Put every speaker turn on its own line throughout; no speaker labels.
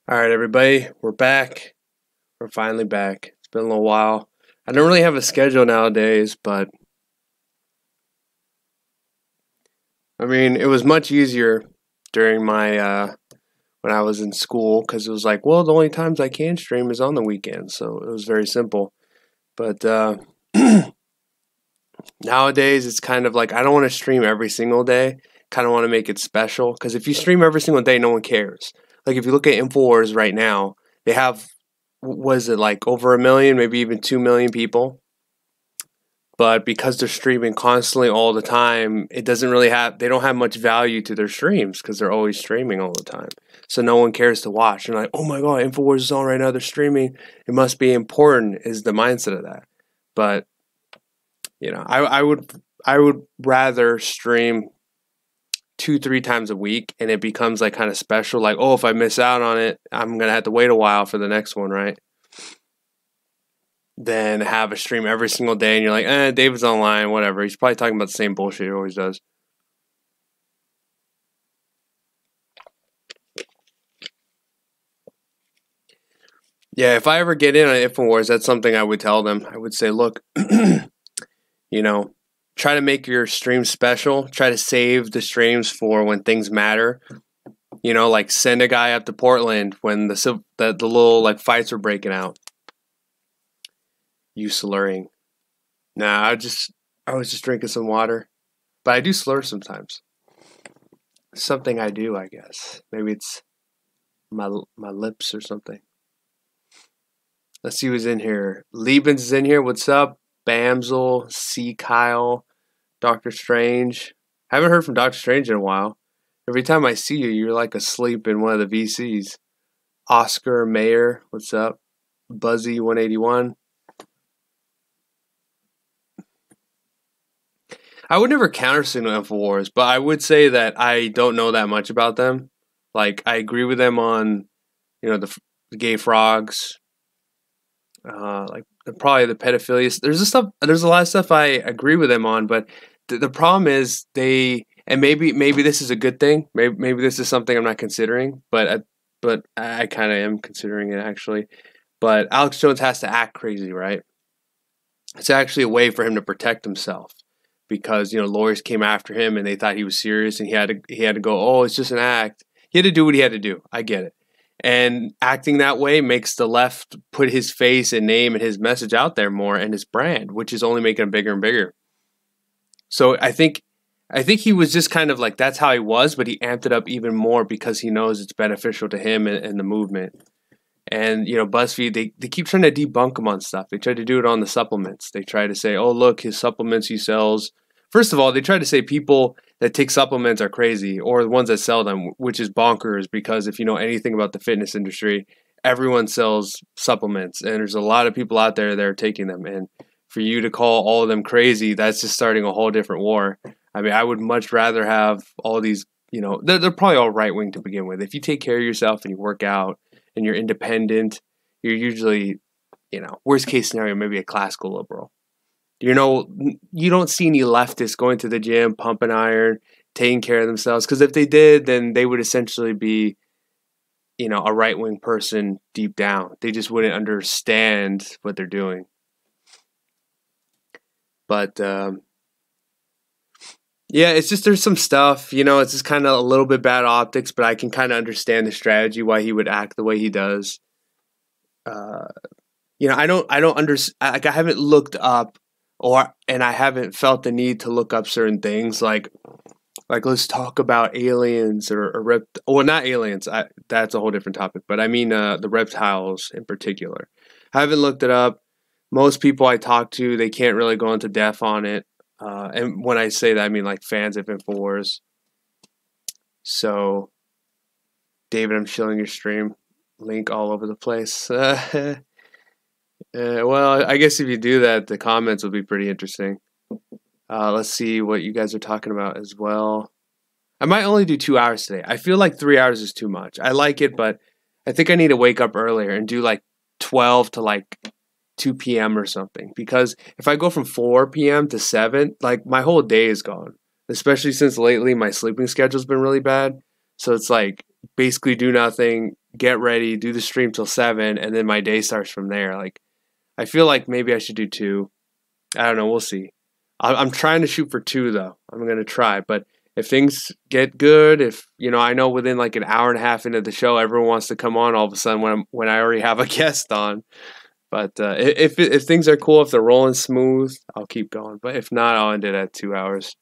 All right, everybody, we're back. We're finally back. It's been a little while. I don't really have a schedule nowadays, but I mean, it was much easier during my when I was in school because it was like, well, the only times I can stream is on the weekends, so it was very simple. But nowadays, it's kind of like I don't want to stream every single day. Kind of want to make it special because if you stream every single day, no one cares. Like if you look at Infowars right now, they have was it like over a million, maybe even 2 million people. But because they're streaming constantly all the time, it doesn't really have they don't have much value to their streams because they're always streaming all the time. So no one cares to watch. And like, oh my god, Infowars is on right now. They're streaming. It must be important. Is the mindset of that? But I would rather stream 2-3 times a week, and it becomes like kind of special. Like, oh, if I miss out on it, I'm gonna have to wait a while for the next one, right? Than have a stream every single day, and you're like, David's online, whatever. He's probably talking about the same bullshit he always does. Yeah, if I ever get in on Infowars, that's something I would tell them. I would say, look, you know, try to make your streams special. Try to save the streams for when things matter. Like send a guy up to Portland when the little like fights were breaking out. You slurring? Nah, I was just drinking some water, but I do slur sometimes. Something I do, I guess. Maybe it's my lips or something. Let's see who's in here. Liebens is in here. What's up? Bamsel, C. Kyle, Doctor Strange. Haven't heard from Doctor Strange in a while. Every time I see you, you're like asleep in one of the VCs. Oscar Mayer, what's up? Buzzy 181. I would never counter signal Infowars, but I would say that I don't know that much about them. Like I agree with them on, the gay frogs, like probably the pedophilia. There's a lot of stuff I agree with them on, but the problem is and maybe this is a good thing. Maybe this is something I'm not considering, but I kind of am considering it actually. But Alex Jones has to act crazy, right? It's actually a way for him to protect himself because lawyers came after him and they thought he was serious and he had to go, oh, it's just an act. He had to do what he had to do. I get it. And acting that way makes the left put his face and name and his message out there more and his brand, which is only making him bigger and bigger. So I think he was just kind of like that's how he was, but he amped it up even more because he knows it's beneficial to him and the movement. And BuzzFeed they keep trying to debunk him on stuff. They try to do it on the supplements. They try to say, oh look, his supplements he sells. First of all, they try to say people that take supplements are crazy, or the ones that sell them, which is bonkers because if you know anything about the fitness industry, everyone sells supplements, and there's a lot of people out there that are taking them. And for you to call all of them crazy, that's just starting a whole different war. I mean, I would much rather have all these, they're probably all right wing to begin with. If you take care of yourself and you work out and you're independent, you're usually, worst case scenario, maybe a classical liberal. You don't see any leftists going to the gym, pumping iron, taking care of themselves. Because if they did, then they would essentially be, a right-wing person deep down. They just wouldn't understand what they're doing. But, yeah, it's just there's some stuff, it's just kind of a little bit bad optics, but I can kind of understand the strategy, why he would act the way he does. I haven't looked up and I haven't felt the need to look up certain things like let's talk about aliens or not aliens. That's a whole different topic, but I mean the reptiles in particular. I haven't looked it up. Most people I talk to, they can't really go into depth on it. And when I say that, I mean like fans of Infowars. So, David, I'm showing your stream link all over the place. Well, I guess if you do that, the comments will be pretty interesting. Let's see what you guys are talking about as well. I might only do 2 hours today. I feel like 3 hours is too much. I like it, but I think I need to wake up earlier and do like 12 to like 2 p.m. or something. Because if I go from 4 p.m. to 7, like my whole day is gone. Especially since lately my sleeping schedule's been really bad. So it's like basically do nothing, get ready, do the stream till 7, and then my day starts from there. Like, I feel like maybe I should do 2. I don't know. We'll see. I'm trying to shoot for 2 though. I'm gonna try, but if things get good, if I know within like an hour and a half into the show, everyone wants to come on all of a sudden when I already have a guest on. But if things are cool, if they're rolling smooth, I'll keep going. But if not, I'll end it at 2 hours.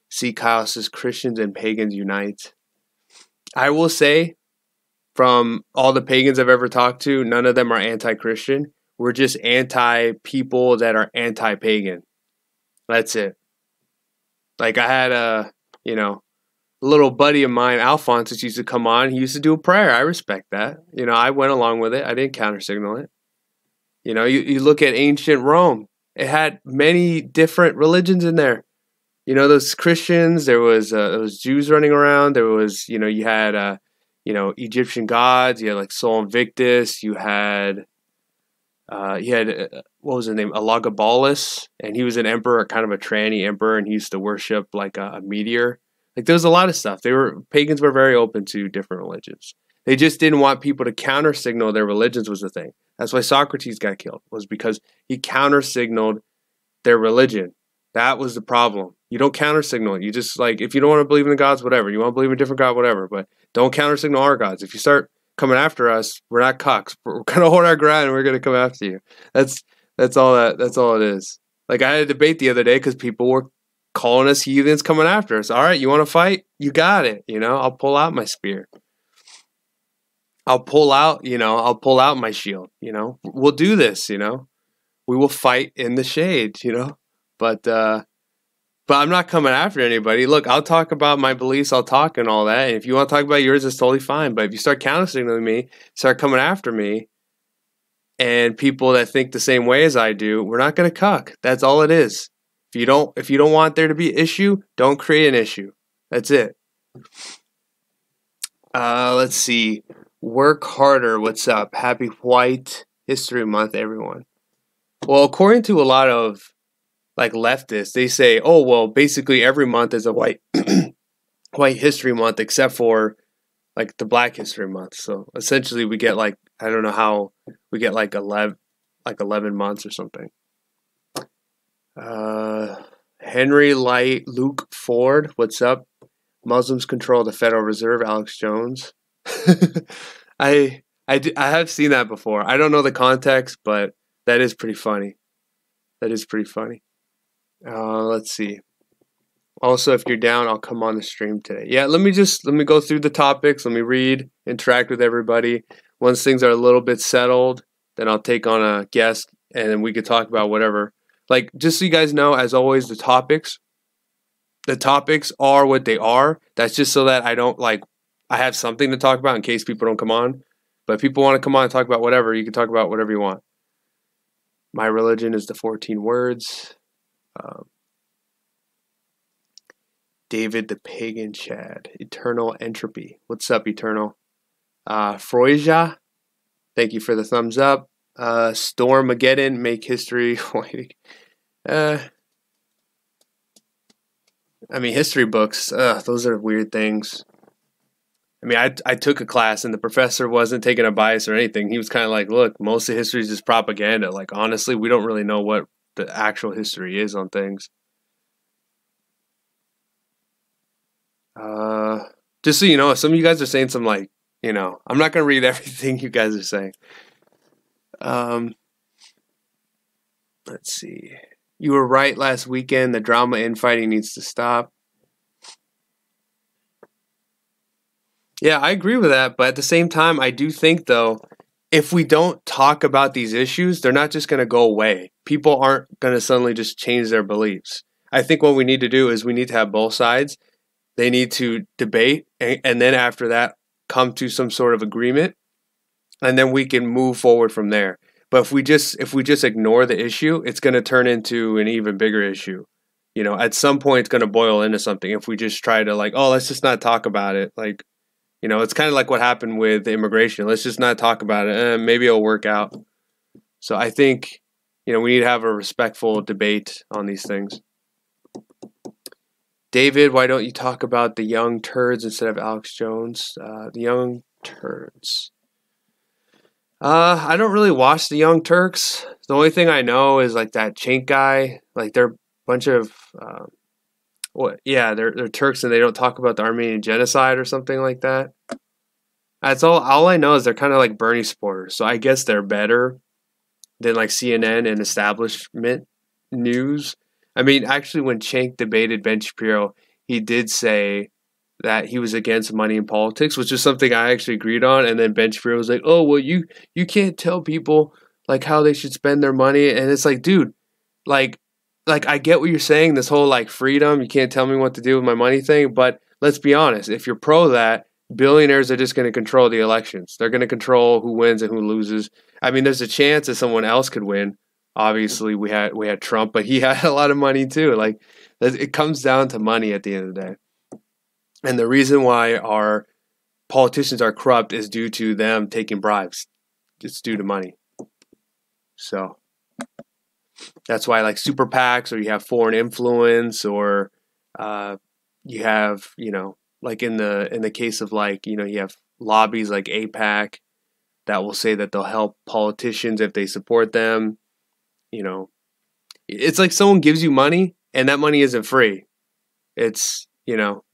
See, Kyle says Christians and pagans unite. I will say, from all the pagans I've ever talked to, none of them are anti-Christian. We're just anti-people that are anti-pagan. That's it. Like, I had a little buddy of mine, Alphonsus, used to come on. He used to do a prayer. I respect that. I went along with it. I didn't counter-signal it. You look at ancient Rome. It had many different religions in there. Those Christians, there was Jews running around. There was, you had, Egyptian gods. You had, like, Sol Invictus. You had, what was his name? Elagabalus. And he was an emperor, kind of a tranny emperor, and he used to worship, like, a meteor. Like, there was a lot of stuff. Pagans were very open to different religions. They just didn't want people to counter-signal their religions was the thing. That's why Socrates got killed, was because he counter-signaled their religion. That was the problem. You don't counter-signal it. You just, like, if you don't want to believe in the gods, whatever. You want to believe in a different god, whatever. But don't counter-signal our gods. If you start coming after us, we're not cucks. We're going to hold our ground and we're going to come after you. That's all it is. Like, I had a debate the other day because people were calling us heathens coming after us. All right, you want to fight? You got it. I'll pull out my spear. I'll pull out my shield. We'll do this. We will fight in the shade. But I'm not coming after anybody. Look, I'll talk about my beliefs. I'll talk and all that. And if you want to talk about yours, it's totally fine. But if you start counter-signaling me, start coming after me, and people that think the same way as I do, we're not going to cuck. That's all it is. If you don't want there to be an issue, don't create an issue. That's it. Let's see. Work harder. What's up? Happy White History Month, everyone. Well, according to a lot of like leftists, they say, oh, well, basically every month is a white history month except for like the Black History Month. So essentially we get like, I don't know how we get like 11 months or something. Henry Light, Luke Ford, what's up? Muslims control the Federal Reserve, Alex Jones. I have seen that before. I don't know the context, but that is pretty funny. Let's see. Also, if you're down, I'll come on the stream today. Yeah, let me go through the topics. Let me read, interact with everybody. Once things are a little bit settled, then I'll take on a guest and we could talk about whatever. Like, just so you guys know, as always, the topics are what they are. That's just so that I have something to talk about in case people don't come on. But if people want to come on and talk about whatever, you can talk about whatever you want. My religion is the 14 words. David the Pagan Chad. Eternal Entropy. What's up, Eternal? Freuja. Thank you for the thumbs up. Stormageddon. Make history. History books. Those are weird things. I took a class and the professor wasn't taking a bias or anything. He was kind of like, look, most of history is just propaganda. Like, honestly, we don't really know what the actual history is on things. Just so you know, some of you guys are saying some I'm not going to read everything you guys are saying. Let's see. You were right last weekend. The drama infighting needs to stop. Yeah, I agree with that. But at the same time, I do think, though, if we don't talk about these issues, they're not just going to go away. People aren't going to suddenly just change their beliefs. I think what we need to do is we need to have both sides. They need to debate, and then after that, come to some sort of agreement, and then we can move forward from there. But if we just ignore the issue, it's going to turn into an even bigger issue. At some point, it's going to boil into something. If we just try to let's just not talk about it. It's kind of like what happened with immigration. Let's just not talk about it. Maybe it'll work out. So I think, we need to have a respectful debate on these things. David, why don't you talk about the Young Turds instead of Alex Jones? The Young Turds. I don't really watch the Young Turks. The only thing I know is like that Chink guy. Like they're a bunch of they're Turks and they don't talk about the Armenian genocide or something like that. That's all I know is they're kind of like Bernie supporters. So I guess they're better than like CNN and establishment news. I mean, actually when Cenk debated Ben Shapiro, he did say that he was against money in politics, which is something I actually agreed on. And then Ben Shapiro was like, "Oh, well, you can't tell people like how they should spend their money." And it's like, dude, like I get what you're saying. This whole like freedom, you can't tell me what to do with my money thing. But let's be honest, if you're pro that, billionaires are just going to control the elections. They're going to control who wins and who loses. I mean, there's a chance that someone else could win. Obviously, we had Trump, but he had a lot of money too. Like it comes down to money at the end of the day. And the reason why our politicians are corrupt is due to them taking bribes. It's due to money. So that's why like super PACs, or you have foreign influence, or you have, like in the case of like, you have lobbies like APAC that will say that they'll help politicians if they support them. It's like someone gives you money and that money isn't free. It's,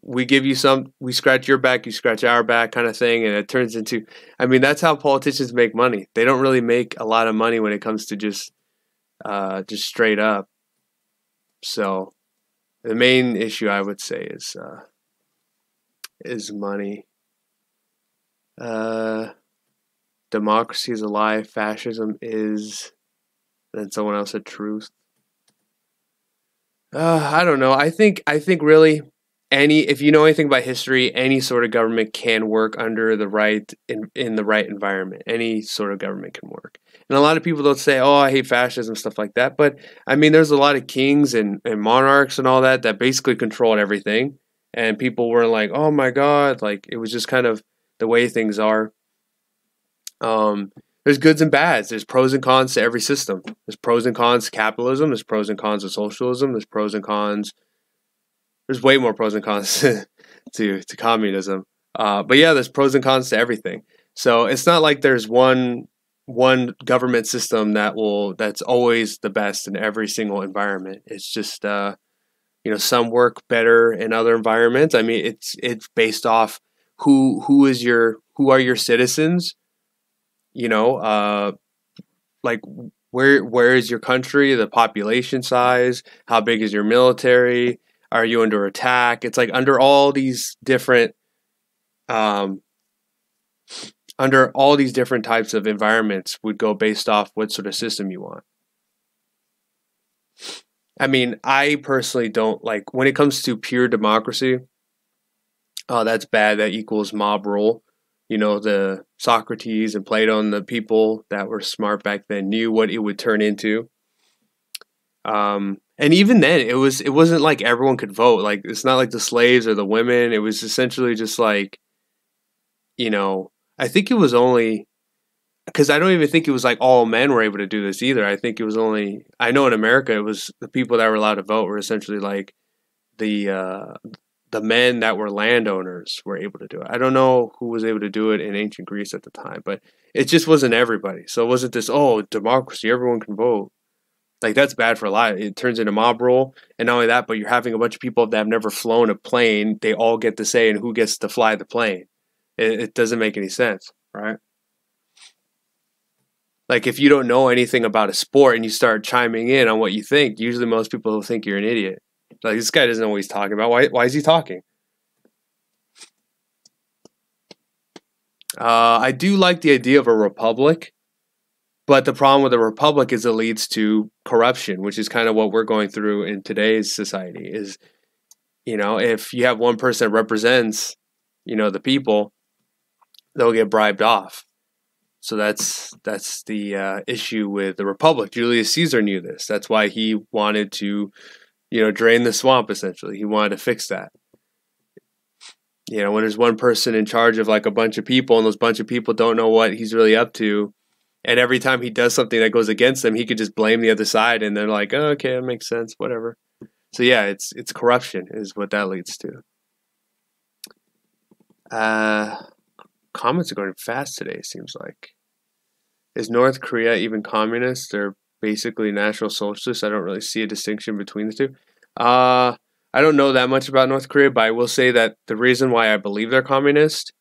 we give you some, we scratch your back, you scratch our back kind of thing. And it turns into, I mean, that's how politicians make money. They don't really make a lot of money when it comes to just straight up. So the main issue I would say is money. Democracy is a lie. Fascism is, and then someone else said truth. I don't know. I think really if you know anything about history, any sort of government can work under the right in the right environment. Any sort of government can work. And a lot of people don't say, "Oh, I hate fascism," stuff like that. But I mean, there's a lot of kings and monarchs and all that basically controlled everything, and people were like, "Oh my God!" Like it was just kind of the way things are. There's goods and bads. There's pros and cons to every system. There's pros and cons to capitalism. There's pros and cons to socialism. There's pros and cons. There's way more pros and cons to communism. But yeah, there's pros and cons to everything. So it's not like there's one government system that's always the best in every single environment. It's just some work better in other environments. I mean, it's based off who are your citizens. Like where is your country, the population size, how big is your military, are you under attack? It's like under all these different types of environments would go based off what sort of system you want. I mean, I personally don't like when it comes to pure democracy. Oh, that's bad. That equals mob rule. The Socrates and Plato and the people that were smart back then knew what it would turn into. And even then, it wasn't like everyone could vote. Like it's not like the slaves or the women. It was essentially just like, I think it was only because I don't even think it was like all men were able to do this either. I think it was only I know in America it was the people that were allowed to vote were essentially like the men that were landowners were able to do it. I don't know who was able to do it in ancient Greece at the time, but it just wasn't everybody. So it wasn't this, democracy, everyone can vote. Like, that's bad for a lot. It turns into mob rule. And not only that, but you're having a bunch of people that have never flown a plane. They all get to say in who gets to fly the plane. It doesn't make any sense, right? Like, if you don't know anything about a sport and you start chiming in on what you think, usually most people will think you're an idiot. Like, this guy doesn't know what he's talking about. Why is he talking? I do like the idea of a republic, but the problem with a republic is it leads to corruption, which is kind of what we're going through in today's society. Is, if you have one person that represents, the people, they'll get bribed off. So that's the issue with the republic. Julius Caesar knew this. That's why he wanted to, drain the swamp. Essentially, he wanted to fix that. When there's one person in charge of like a bunch of people, and those bunch of people don't know what he's really up to, and every time he does something that goes against them, he could just blame the other side, and they're like, "Oh, okay, that makes sense, whatever." So yeah, it's corruption is what that leads to. Comments are going fast today, seems like. Is North Korea even communist? They're basically national socialists. I don't really see a distinction between the two. I don't know that much about North Korea, but I will say that the reason why I believe they're communist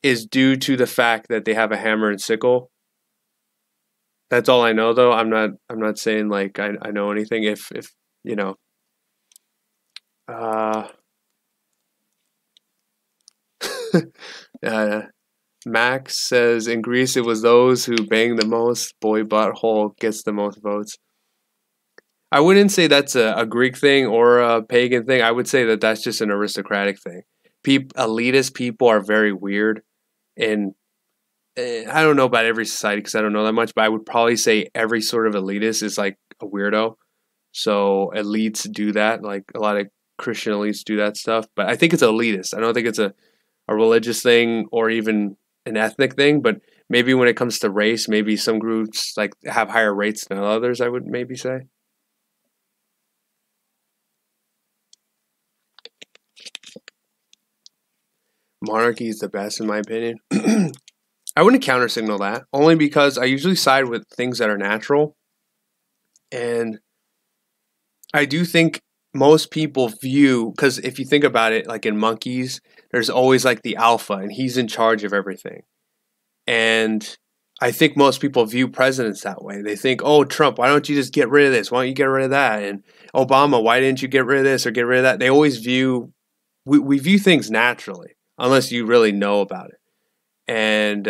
is due to the fact that they have a hammer and sickle. That's all I know, though. I'm not saying like I know anything. If you know, uh, uh, Max says in Greece it was those who bang the most. Boy butthole gets the most votes. I wouldn't say that's a Greek thing or a pagan thing. I would say that that's just an aristocratic thing. Elitist people are very weird, and I don't know about every society because I don't know that much, but I would probably say every sort of elitist is like a weirdo. So elites do that, like a lot of Christian elites do that stuff. But I think it's elitist. I don't think it's a religious thing or even an ethnic thing. But maybe when it comes to race, maybe some groups like have higher rates than others, I would maybe say. Monarchy is the best in my opinion. I wouldn't countersignal that, only because I usually side with things that are natural. And I do think most people view, because if you think about it, like in monkeys, there's always like the alpha, and he's in charge of everything. And I think most people view presidents that way. They think, oh, Trump, why don't you just get rid of this? Why don't you get rid of that? And Obama, why didn't you get rid of this or get rid of that? They always view, we view things naturally, unless you really know about it. And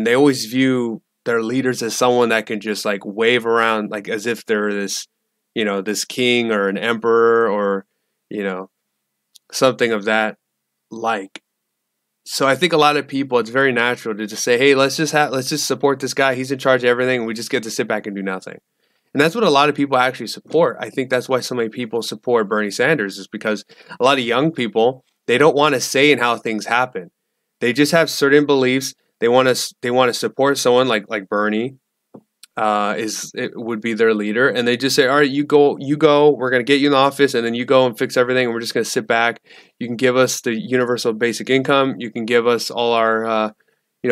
they always view their leaders as someone that can just like wave around like as if they're this, this king or an emperor or, something of that like. So I think a lot of people, it's very natural to just say, hey, let's just support this guy. He's in charge of everything, and we just get to sit back and do nothing. And that's what a lot of people actually support. I think that's why so many people support Bernie Sanders, is because a lot of young people, they don't want to say in how things happen. They just have certain beliefs. They want to support someone like Bernie, it would be their leader, and they just say, all right, you go, we're going to get you in the office, and then you go and fix everything, and we're just going to sit back. You can give us the universal basic income, you can give us all our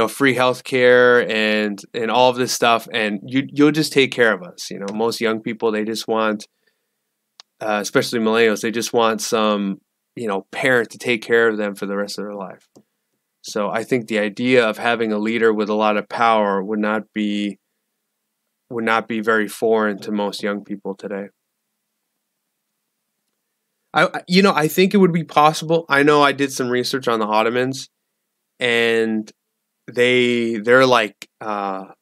free health care and all of this stuff, and you'll just take care of us. Most young people, they just want, especially millennials, they just want some parent to take care of them for the rest of their life. So I think the idea of having a leader with a lot of power would not be very foreign to most young people today. I think it would be possible. I know I did some research on the Ottomans, and they're like the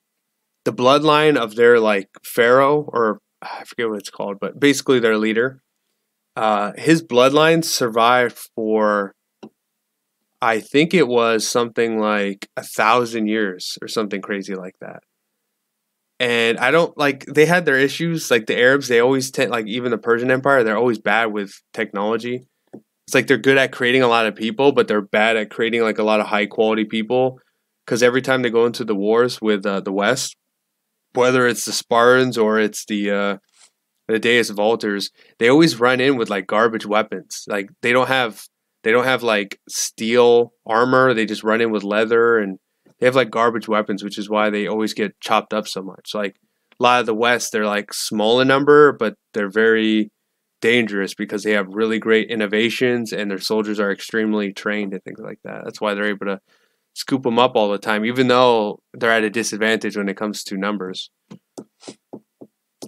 bloodline of their like pharaoh, or I forget what it's called, but basically their leader. His bloodline survived for, I think it was something like 1,000 years or something crazy like that. And I don't like, they had their issues. Like the Arabs, they always like even the Persian Empire, they're always bad with technology. It's like they're good at creating a lot of people, but they're bad at creating like a lot of high quality people. Because every time they go into the wars with the West, whether it's the Spartans or it's the Deus Vulturs, they always run in with like garbage weapons. Like they don't have like steel armor. They just run in with leather, and they have like garbage weapons, which is why they always get chopped up so much. Like a lot of the West, they're like small in number, but they're very dangerous because they have really great innovations and their soldiers are extremely trained and things like that. That's why they're able to scoop them up all the time, even though they're at a disadvantage when it comes to numbers.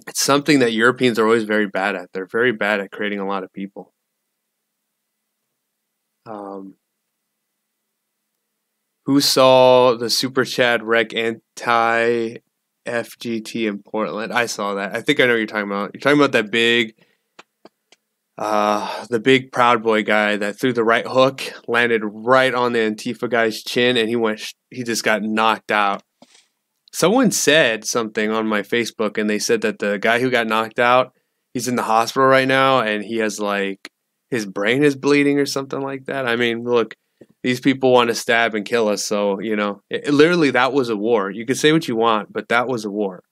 It's something that Europeans are always very bad at. They're very bad at creating a lot of people. Who saw the Super Chad wreck anti FGT in Portland? I saw that. I think I know what you're talking about. You're talking about that the big Proud Boy guy that threw the right hook, landed right on the Antifa guy's chin, and he just got knocked out. Someone said something on my Facebook, and they said that the guy who got knocked out, he's in the hospital right now, and he has like, his brain is bleeding or something like that. I mean, look, these people want to stab and kill us, so, literally that was a war. You could say what you want, but that was a war.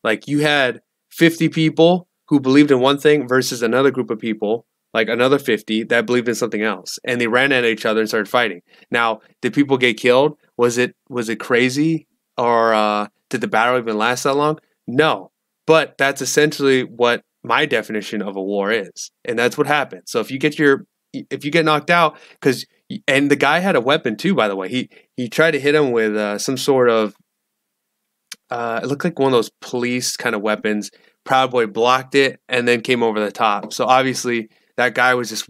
Like, you had 50 people who believed in one thing versus another group of people, like another 50, that believed in something else. And they ran at each other and started fighting. Now, did people get killed? Was it crazy? Or did the battle even last that long? No. But that's essentially what my definition of a war is. And that's what happened. So if you get knocked out, and the guy had a weapon too, by the way. He tried to hit him with some sort of it looked like one of those police kind of weapons. Proud Boy blocked it and then came over the top. So obviously that guy was just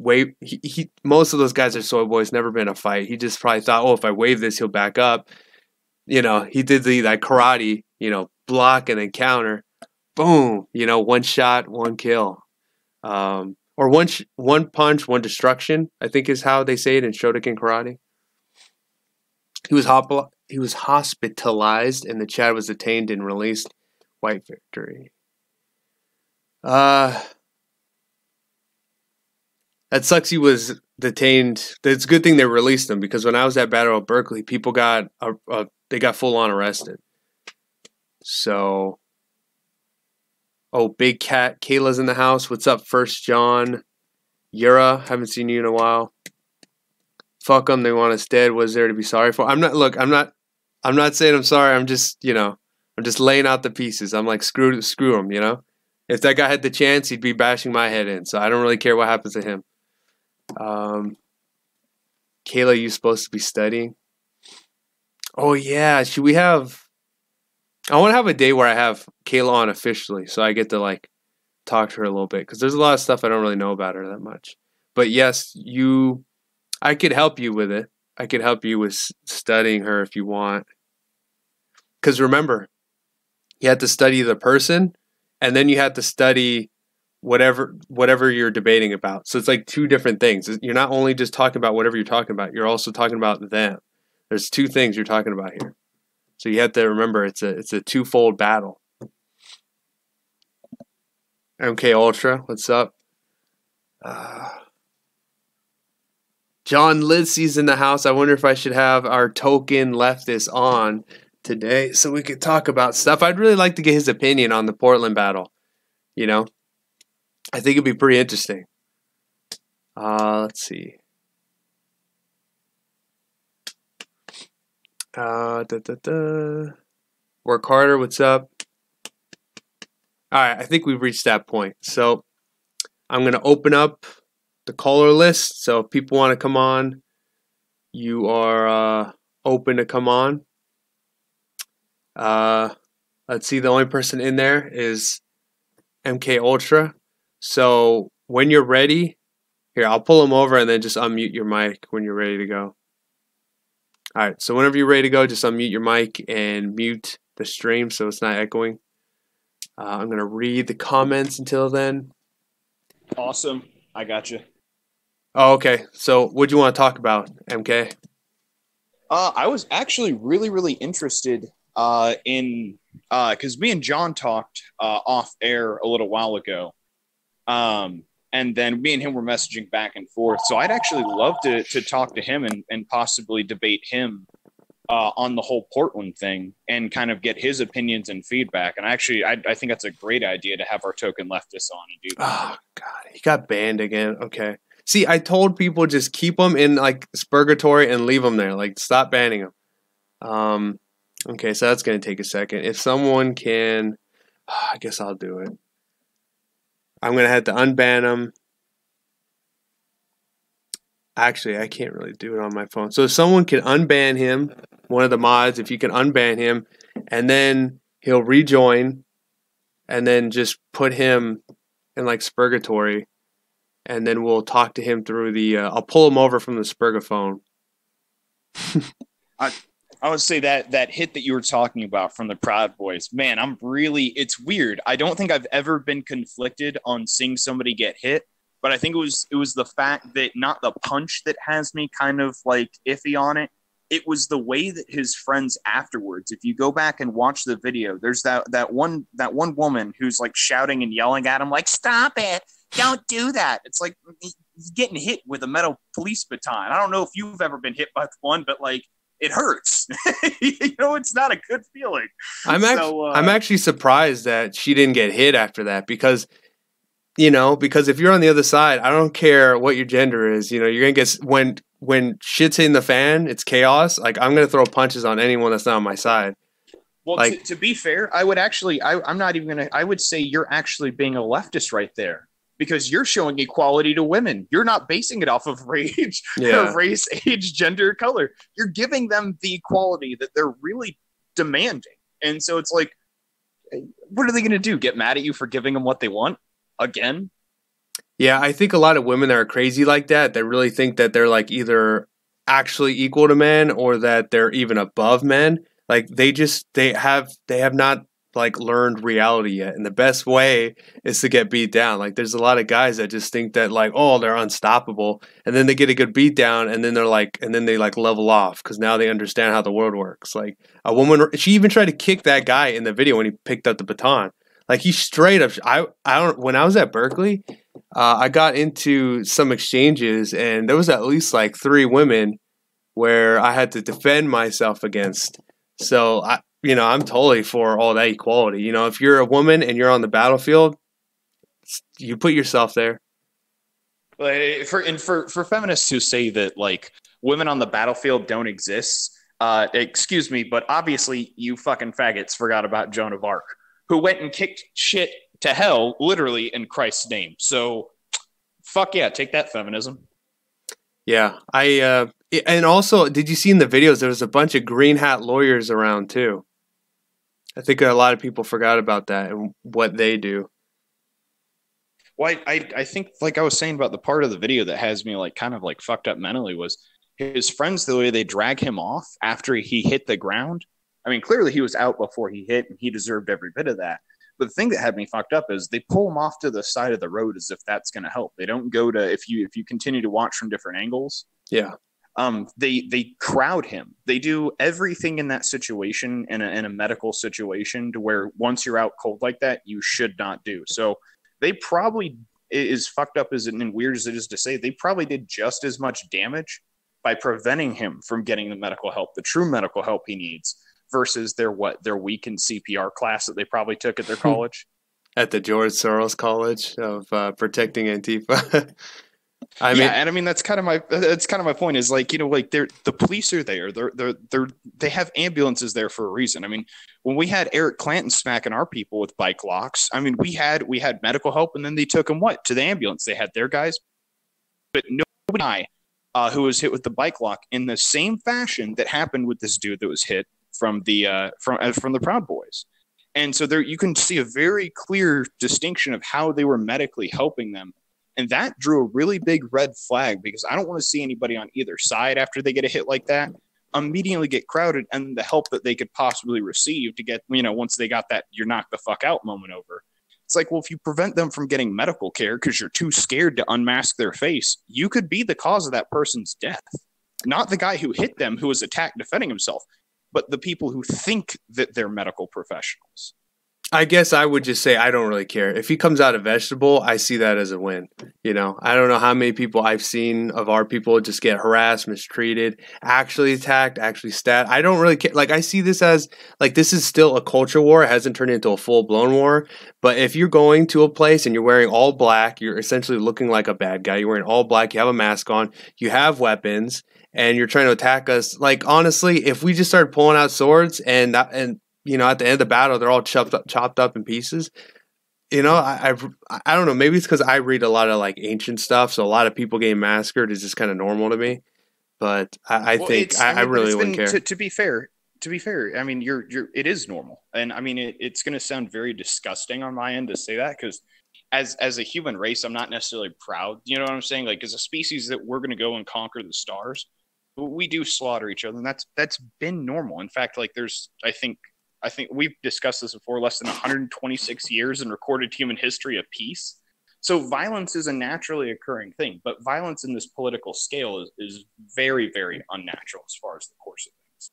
most of those guys are soy boys, never been in a fight. He just probably thought, oh, if I wave this, he'll back up. He did like karate, block and then counter. Boom, one shot, one kill. Or one punch, one destruction, I think is how they say it in Shotokan karate. He was hospitalized, and the Chad was detained and released. White victory. That sucks. He was detained. It's a good thing they released him, because when I was at Battle of Berkeley, people got they got full on arrested. So, Big Cat, Kayla's in the house. What's up, First John? Yura, haven't seen you in a while. Fuck them. They want us dead. What's there to be sorry for? I'm not saying I'm sorry. I'm just, I'm just laying out the pieces. I'm like, screw them, If that guy had the chance, he'd be bashing my head in. So I don't really care what happens to him. Kayla, you supposed to be studying? Oh, yeah. I want to have a day where I have Kayla on officially, so I get to, talk to her a little bit. Because there's a lot of stuff I don't really know about her that much. But yes, I could help you with it. I could help you with studying her if you want. Because remember, you have to study the person, and then you have to study whatever you're debating about. So it's like two different things. You're not only just talking about whatever you're talking about, you're also talking about them. There's two things you're talking about here. So you have to remember it's a twofold battle. MK Ultra, what's up? John Lidsy's in the house. I wonder if I should have our token leftist on today so we could talk about stuff. I'd really like to get his opinion on the Portland battle. I think it'd be pretty interesting. Let's see. Work harder, what's up? Alright, I think we've reached that point. So I'm going to open up the caller list. So if people want to come on, you are open to come on. Let's see, the only person in there is MK Ultra. So when you're ready, here, I'll pull him over and then just unmute your mic when you're ready to go. Alright, so whenever you're ready to go, just unmute your mic and mute the stream so it's not echoing. I'm going to read the comments until then.
Awesome. I got you.
Oh, okay. So what do you want to talk about, MK?
I was actually really, really interested in because me and John talked off air a little while ago. And then me and him were messaging back and forth. So I'd actually love to talk to him and possibly debate him on the whole Portland thing and kind of get his opinions and feedback. And actually, I think that's a great idea to have our token leftists on and do that. Oh,
God. He got banned again. Okay. See, I told people just keep them in, Spurgatory and leave them there. Stop banning them. Okay, so that's going to take a second. If someone can... I guess I'll do it. I'm going to have to unban them. Actually, I can't really do it on my phone. So if someone can unban him, one of the mods, if you can unban him, and then he'll rejoin, and then just put him in Spurgatory, and then we'll talk to him through the... I'll pull him over from the Spurgaphone.
I would say that hit that you were talking about from the Proud Boys, man, it's weird. I don't think I've ever been conflicted on seeing somebody get hit. But I think it was the fact that not the punch that has me kind of iffy on it. It was the way that his friends afterwards. If you go back and watch the video, there's that one woman who's shouting and yelling at him "Stop it! Don't do that!" It's he's getting hit with a metal police baton. I don't know if you've ever been hit by one, but it hurts. It's not a good feeling.
I'm actually surprised that she didn't get hit after that, because You know, because if you're on the other side, I don't care what your gender is. You know, you're gonna get when shit's hitting the fan, it's chaos. Like I'm gonna throw punches on anyone that's not on my side.
Well,
Like,
to be fair, I would actually, I'm not even going to, I would say you're actually being a leftist right there because you're showing equality to women. You're not basing it off of race,
yeah,
race, age, gender, color. You're giving them the equality that they're really demanding. And so it's like, what are they going to do? Get mad at you for giving them what they want again?
yeah. I think a lot of women that are crazy like that really think that they're like either actually equal to men or that they're even above men. Like they have not like learned reality yet. And the best way is to get beat down. Like there's a lot of guys that just think that like, oh, they're unstoppable. And then they get a good beat down and then they like level off because now they understand how the world works. Like a woman, she even tried to kick that guy in the video when he picked up the baton. Like he straight up, I don't, when I was at Berkeley, I got into some exchanges and there was at least like 3 women where I had to defend myself against. So I'm totally for all that equality. You know, if you're a woman and you're on the battlefield, you put yourself there.
For feminists who say that like women on the battlefield don't exist, excuse me, but obviously you fucking faggots forgot about Joan of Arc, who went and kicked shit to hell, literally in Christ's name. So, fuck yeah, take that, feminism.
Yeah, and also, did you see in the videos there was a bunch of green hat lawyers around too? I think a lot of people forgot about that and what they do.
Well, I think, like I was saying about the part of the video that has me like kind of like fucked up mentally was his friends, the way they drag him off after he hit the ground. I mean, clearly he was out before he hit and he deserved every bit of that. But the thing that had me fucked up is they pull him off to the side of the road as if that's going to help. They don't go to, if you continue to watch from different angles.
Yeah.
They crowd him. They do everything in that situation in a medical situation to where once you're out cold like that, you should not do. So they probably, as fucked up as and weird as it is to say, they probably did just as much damage by preventing him from getting the medical help, the true medical help he needs, versus their weekend CPR class that they probably took at their college.
At the George Soros College of Protecting Antifa.
I mean, and I mean that's kind of my point is like, you know, like the police are there. They have ambulances there for a reason. I mean, when we had Eric Clanton smacking our people with bike locks, I mean, we had medical help, and then they took him to the ambulance. They had their guys, but nobody who was hit with the bike lock in the same fashion that happened with this dude that was hit from the Proud Boys. And so there you can see a very clear distinction of how they were medically helping them. And that drew a really big red flag because I don't want to see anybody on either side after they get a hit like that immediately get crowded and the help that they could possibly receive to get, you know, once they got that you're knocked the fuck out moment over. It's like, well, if you prevent them from getting medical care because you're too scared to unmask their face, you could be the cause of that person's death. Not the guy who hit them, who was attacked defending himself, but the people who think that they're medical professionals.
I guess I would just say I don't really care. If he comes out a vegetable, I see that as a win. You know, I don't know how many people I've seen of our people just get harassed, mistreated, actually attacked, actually stabbed. I don't really care. Like, I see this as, like, this is still a culture war. It hasn't turned into a full-blown war. But if you're going to a place and you're wearing all black, you're essentially looking like a bad guy. You're wearing all black, you have a mask on, you have weapons, and you're trying to attack us. Like, honestly, if we just started pulling out swords and you know, at the end of the battle, they're all chopped up in pieces. You know, I don't know. Maybe it's because I read a lot of like ancient stuff, so a lot of people getting massacred is just kind of normal to me. But I think I really wouldn't care.
To be fair, I mean, it is normal, and I mean, it's going to sound very disgusting on my end to say that because as a human race, I'm not necessarily proud. You know what I'm saying? Like, as a species, that we're going to go and conquer the stars, we do slaughter each other, and that's been normal. In fact, like I think we've discussed this before, less than 126 years in recorded human history of peace. So violence is a naturally occurring thing, but violence in this political scale is very, very unnatural as far as the course of things.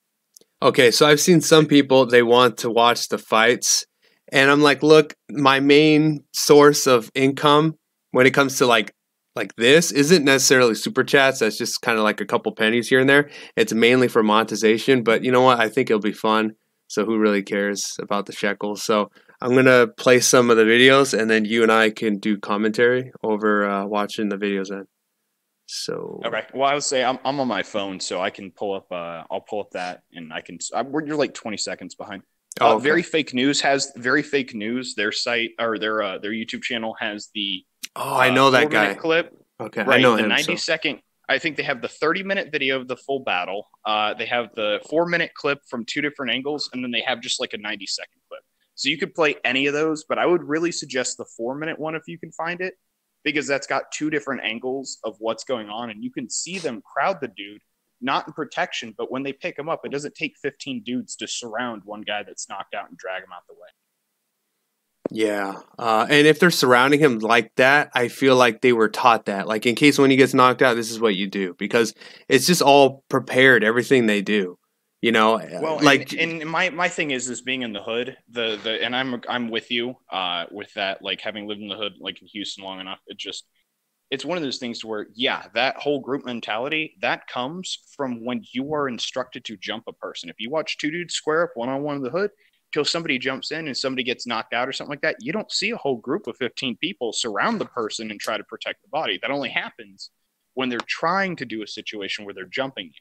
Okay, so I've seen some people, they want to watch the fights, and I'm like, look, my main source of income when it comes to like this isn't necessarily super chats. That's just kind of like a couple pennies here and there. It's mainly for monetization, but you know what? I think it'll be fun. So who really cares about the shekels? So I'm gonna play some of the videos, and then you and I can do commentary over watching the videos. Then, so
Okay. Well, I would say I'm on my phone, so I can pull up. I'll pull up that, and you're like 20 seconds behind.
oh, okay.
Very Fake News has Very Fake News. Their site or their YouTube channel has the
Oh, I know that
4-minute
guy.
clip.
Okay, I
Right.
know
The
him.
90-second. I think they have the 30-minute video of the full battle. They have the 4-minute clip from two different angles, and then they have just like a 90-second clip. So you could play any of those, but I would really suggest the 4-minute one if you can find it, because that's got two different angles of what's going on, and you can see them crowd the dude, not in protection, but when they pick him up, it doesn't take 15 dudes to surround one guy that's knocked out and drag him out the way.
Yeah, and if they're surrounding him like that, I feel like they were taught that. Like, in case when he gets knocked out, this is what you do, because it's just all prepared. Everything they do, you know.
Well,
like,
and my thing is being in the hood, and I'm with you with that. Like, having lived in the hood, like in Houston long enough, it's one of those things where, yeah, that whole group mentality that comes from when you are instructed to jump a person. If you watch two dudes square up one-on-one in the hood till somebody jumps in and somebody gets knocked out or something like that, you don't see a whole group of 15 people surround the person and try to protect the body. That only happens when they're trying to do a situation where they're jumping you.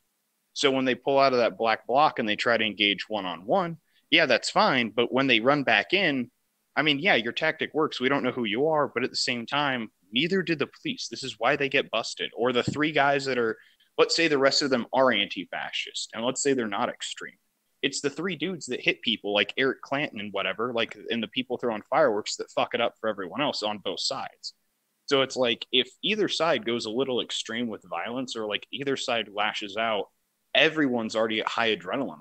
So when they pull out of that black block and they try to engage one-on-one, yeah, that's fine. But when they run back in, I mean, yeah, your tactic works. We don't know who you are, but at the same time, neither did the police. This is why they get busted. Or the three guys that are, let's say the rest of them are anti-fascist, and let's say they're not extreme. It's the three dudes that hit people like Eric Clanton and whatever, like, and the people throwing fireworks that fuck it up for everyone else on both sides. So it's like, if either side goes a little extreme with violence, or like either side lashes out, everyone's already at high adrenaline.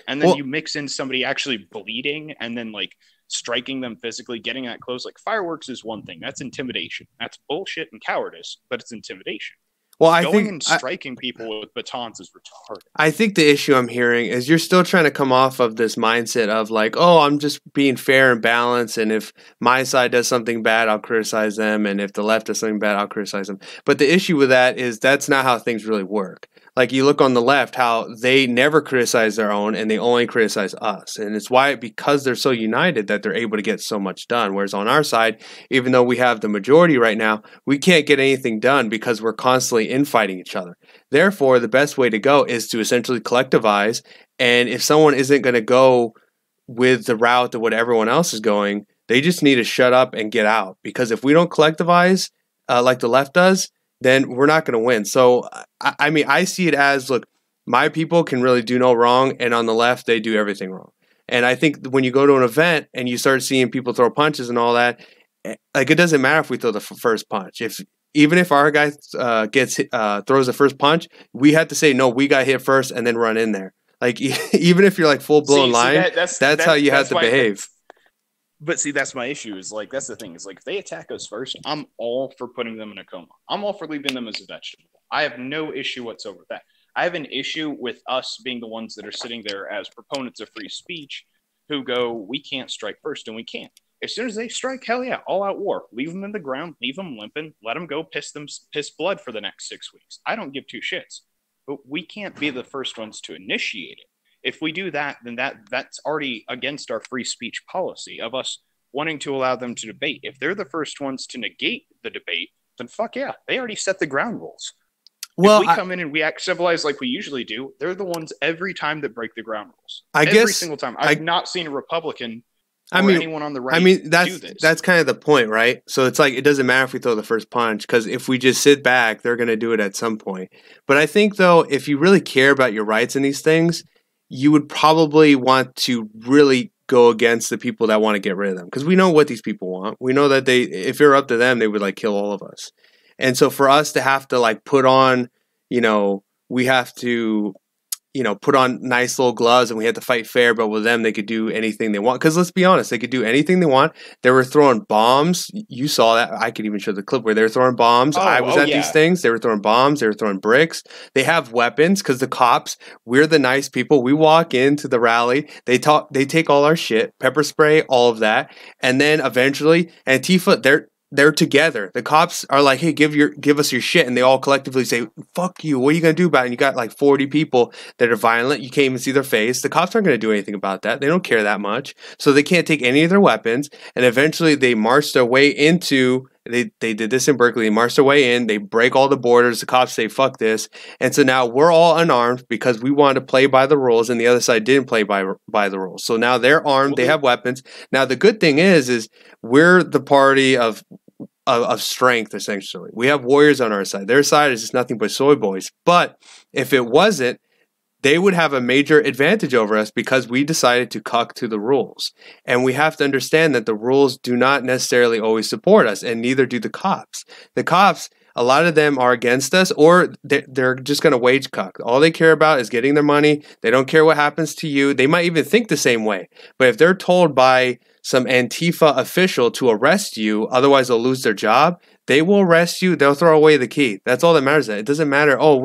And then you mix in somebody actually bleeding and then like striking them physically, getting that close. Like, fireworks is one thing. That's intimidation. That's bullshit and cowardice, but it's intimidation.
well, I
Going
think
and striking people with batons is retarded.
I think the issue I'm hearing is you're still trying to come off of this mindset of like, oh, I'm just being fair and balanced, and if my side does something bad, I'll criticize them, and if the left does something bad, I'll criticize them. But the issue with that is that's not how things really work. Like, you look on the left, how they never criticize their own, and they only criticize us. And it's why, because they're so united, that they're able to get so much done. Whereas on our side, even though we have the majority right now, we can't get anything done because we're constantly infighting each other. Therefore, the best way to go is to essentially collectivize. And if someone isn't going to go with the route of what everyone else is going, they just need to shut up and get out. Because if we don't collectivize like the left does, then we're not going to win. So, I mean, I see it as, look, my people can really do no wrong, and on the left, they do everything wrong. And I think when you go to an event and you start seeing people throw punches and all that, like, it doesn't matter if we throw the first punch. Even if our guy throws the first punch, we have to say, no, we got hit first, and then run in there. Like, even if you're like full blown line, that's how you have to behave.
But see, that's my issue. Is like, that's the thing. Is like, if they attack us first, I'm all for putting them in a coma. I'm all for leaving them as a vegetable. I have no issue whatsoever with that. I have an issue with us being the ones that are sitting there as proponents of free speech who go, we can't strike first, and we can't. As soon as they strike, hell yeah, all out war. Leave them in the ground, leave them limping, let them go piss blood for the next 6 weeks. I don't give two shits. But we can't be the first ones to initiate it. If we do that, then that's already against our free speech policy of us wanting to allow them to debate. If they're the first ones to negate the debate, then fuck yeah, they already set the ground rules. Well, if we come in and we act civilized like we usually do, they're the ones every time that break the ground rules. Every single time. I've not seen a Republican or anyone on the right do this.
That's kind of the point, right? So it's like, it doesn't matter if we throw the first punch, because if we just sit back, they're going to do it at some point. But I think, though, if you really care about your rights in these things, you would probably want to really go against the people that want to get rid of them. Because we know what these people want. We know that if it were up to them, they would like kill all of us. And so for us to have to like put on, we have to, put on nice little gloves, and we have to fight fair, but with them, they could do anything they want. Because let's be honest, they could do anything they want. They were throwing bombs. You saw that. I could even show the clip where they were throwing bombs. I was at these things. They were throwing bombs. They were throwing bricks. They have weapons because the cops, we're the nice people. We walk into the rally. They take all our shit, pepper spray, all of that. And then eventually, Antifa, they're together. The cops are like, hey, give us your shit. And they all collectively say, fuck you. What are you going to do about it? And you got like 40 people that are violent. You can't even see their face. The cops aren't going to do anything about that. They don't care that much. So they can't take any of their weapons. And eventually they march their way into, they did this in Berkeley. They march their way in. They break all the borders. The cops say, fuck this. And so now we're all unarmed because we wanted to play by the rules and the other side didn't play by the rules. So now they're armed. They have weapons. Now the good thing is we're the party of strength, essentially. We have warriors on our side. Their side is just nothing but soy boys. But if it wasn't, they would have a major advantage over us because we decided to cuck to the rules. And we have to understand that the rules do not necessarily always support us, and neither do the cops. The cops, a lot of them are against us, or they're just going to wage cuck. All they care about is getting their money. They don't care what happens to you. They might even think the same way. But if they're told by some Antifa official to arrest you, otherwise they'll lose their job, they will arrest you. They'll throw away the key. That's all that matters. It doesn't matter. Oh,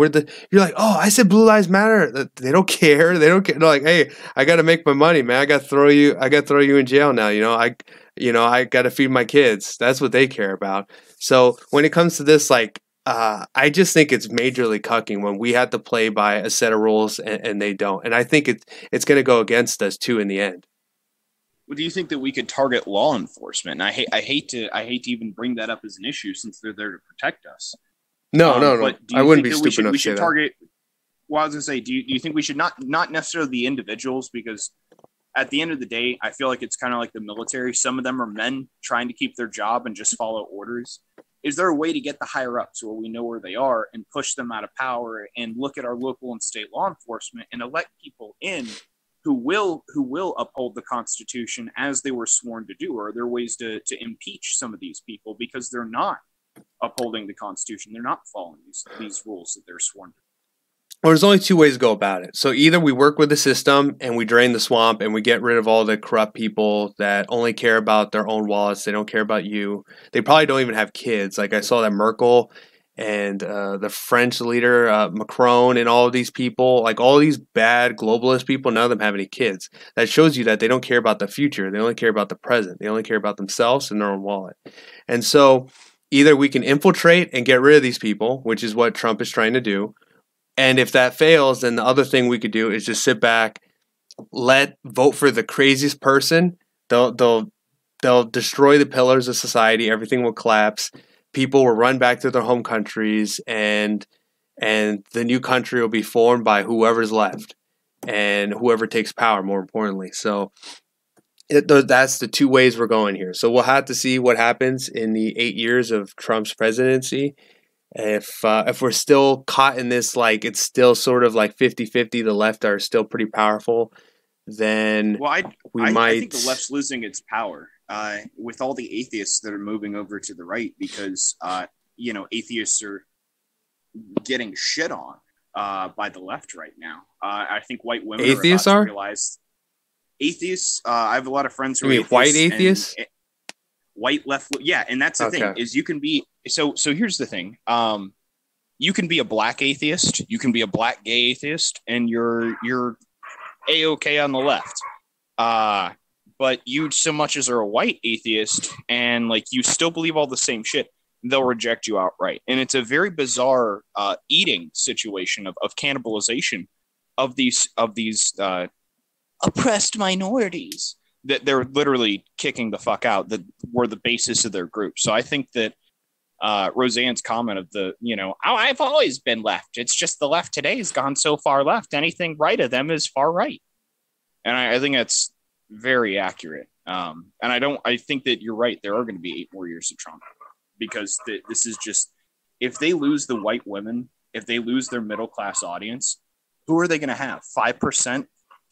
you're like, oh, I said Blue Lives Matter. They don't care. They don't care. They're like, hey, I got to make my money, man. I got to throw you in jail now. I got to feed my kids. That's what they care about. So when it comes to this, like, I just think it's majorly cucking when we have to play by a set of rules and they don't. And I think it's going to go against us too in the end.
Well, do you think that we could target law enforcement? And I hate to even bring that up as an issue since they're there to protect us.
No.
But
I wouldn't be stupid enough to say
target. Well, I was going to say, do you think we should not necessarily the individuals, because at the end of the day, I feel like it's kind of like the military. Some of them are men trying to keep their job and just follow orders. Is there a way to get the higher ups where we know where they are and push them out of power and look at our local and state law enforcement and elect people in who will uphold the Constitution as they were sworn to do? Or are there ways to impeach some of these people because they're not upholding the Constitution? They're not following these rules that they're sworn to.
Well, there's only two ways to go about it. So either we work with the system and we drain the swamp and we get rid of all the corrupt people that only care about their own wallets. They don't care about you. They probably don't even have kids. Like I saw that Merkel and the French leader, Macron, and all of these people, like all these bad globalist people, none of them have any kids. That shows you that they don't care about the future. They only care about the present. They only care about themselves and their own wallet. And so either we can infiltrate and get rid of these people, which is what Trump is trying to do. And if that fails, then the other thing we could do is just sit back, vote for the craziest person. They'll destroy the pillars of society. Everything will collapse. People will run back to their home countries, and the new country will be formed by whoever's left and whoever takes power, more importantly. So that's the two ways we're going here. So we'll have to see what happens in the 8 years of Trump's presidency. If we're still caught in this, like it's still sort of like 50-50, the left are still pretty powerful, then I
think the left's losing its power with all the atheists that are moving over to the right because, atheists are getting shit on by the left right now. I think white women
atheists
are about to realize atheists. I have a lot of friends who
are atheists. White atheists?
White left, yeah, and that's the thing is you can be so here's the thing, you can be a black atheist, you can be a black gay atheist, and you're a-okay on the left, but you so much as are a white atheist and like you still believe all the same shit, they'll reject you outright. And it's a very bizarre eating situation of cannibalization of these oppressed minorities that they're literally kicking the fuck out that were the basis of their group. So I think that Roseanne's comment of I've always been left. It's just the left today has gone so far left. Anything right of them is far right. And I think that's very accurate. And I think that you're right. There are going to be 8 more years of Trump because this is just, if they lose the white women, if they lose their middle-class audience, who are they going to have? 5%?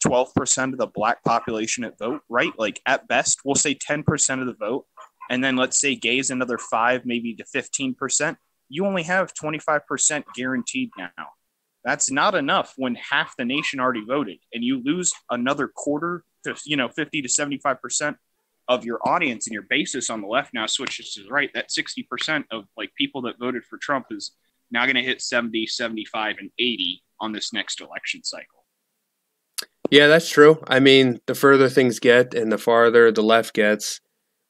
12% of the black population at vote, right? Like at best, we'll say 10% of the vote. And then let's say gays another 5, maybe to 15%. You only have 25% guaranteed now. That's not enough when half the nation already voted and you lose another quarter to, 50 to 75% of your audience and your basis on the left now switches to the right. That 60% of like people that voted for Trump is now going to hit 70, 75, and 80 on this next election cycle.
Yeah, that's true. I mean, the further things get and the farther the left gets,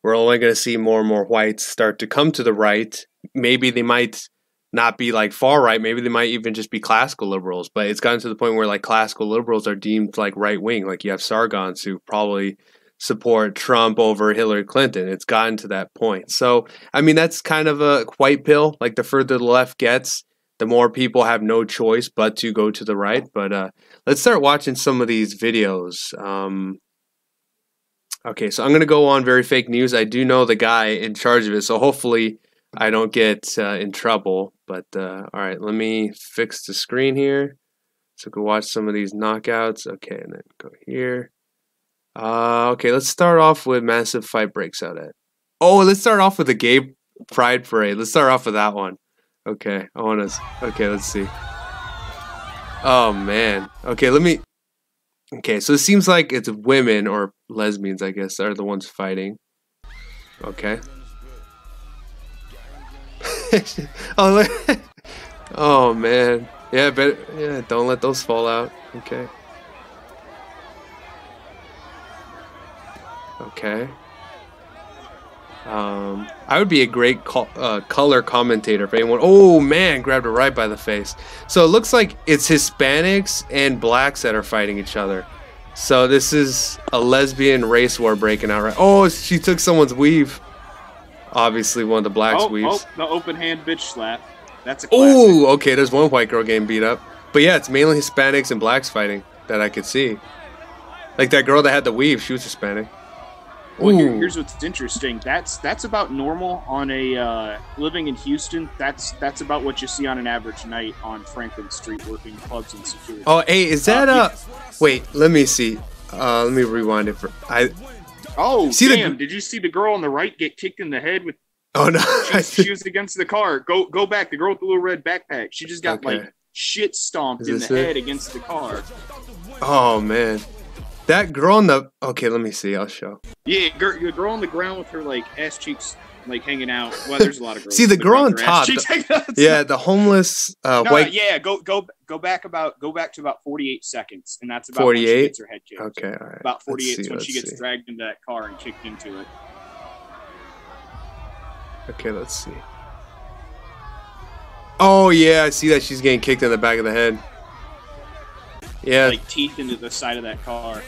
we're only going to see more and more whites start to come to the right. Maybe they might not be like far right. Maybe they might even just be classical liberals. But it's gotten to the point where like classical liberals are deemed like right wing. Like you have Sargons who probably support Trump over Hillary Clinton. It's gotten to that point. So, I mean, that's kind of a white pill. Like the further the left gets, the more people have no choice but to go to the right. But let's start watching some of these videos. Okay, so I'm going to go on Very Fake News. I do know the guy in charge of it, so hopefully I don't get in trouble. But all right, let me fix the screen here so we can watch some of these knockouts. Okay, and then go here. Okay, let's start off with massive fight breaks out at. Oh, let's start off with the gay pride parade. Let's start off with that one. Okay, okay, let's see. Oh man. Okay, okay, so it seems like it's women or lesbians, I guess, are the ones fighting. Okay. Oh man. Yeah, don't let those fall out. Okay. Okay. I would be a great color commentator if anyone. Oh man, grabbed her right by the face. So it looks like it's Hispanics and blacks that are fighting each other. So this is a lesbian race war breaking out. Right? Oh, she took someone's weave. Obviously, one of the blacks' weaves.
Oh, the open hand bitch slap. That's a classic.
Oh, okay. There's one white girl getting beat up. But yeah, it's mainly Hispanics and blacks fighting that I could see. Like that girl that had the weave, she was Hispanic.
Well, here's what's interesting. That's about normal on a living in Houston. That's about what you see on an average night on Franklin Street, working clubs and security.
Oh, hey, is that Wait, let me see. Let me rewind it.
Oh, damn! Did you see the girl on the right get kicked in the head with?
Oh no!
She was against the car. Go back. The girl with the little red backpack. She just got like shit stomped in the head against the car.
Oh man. That girl on the... Okay, let me see. I'll show.
Yeah, the girl on the ground with her, like, ass cheeks, like, hanging out. Well, there's a lot of girls.
See, the girl on top. The homeless white...
Yeah, go back to about 48 seconds, and that's about
48?
when she gets her head kicked.
Okay, all right.
About 48 is when she gets dragged into that car and kicked into it.
Okay, let's see. Oh, yeah, I see that she's getting kicked in the back of the head. Yeah.
Like teeth into the side of that car.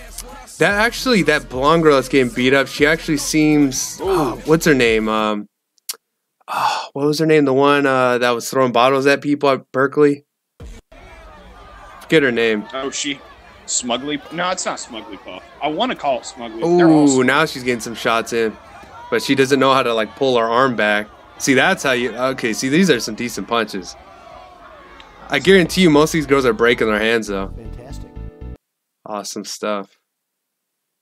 That blonde girl that's getting beat up, she actually seems... what's her name? What was her name? The one that was throwing bottles at people at Berkeley? Forget her name.
Oh, Smugly? No, it's not Smugly Puff. I want to call it Smugly.
Oh, now she's getting some shots in. But she doesn't know how to, like, pull her arm back. See, that's how you... Okay, see, these are some decent punches. I guarantee you most of these girls are breaking their hands, though.
Fantastic.
Awesome stuff.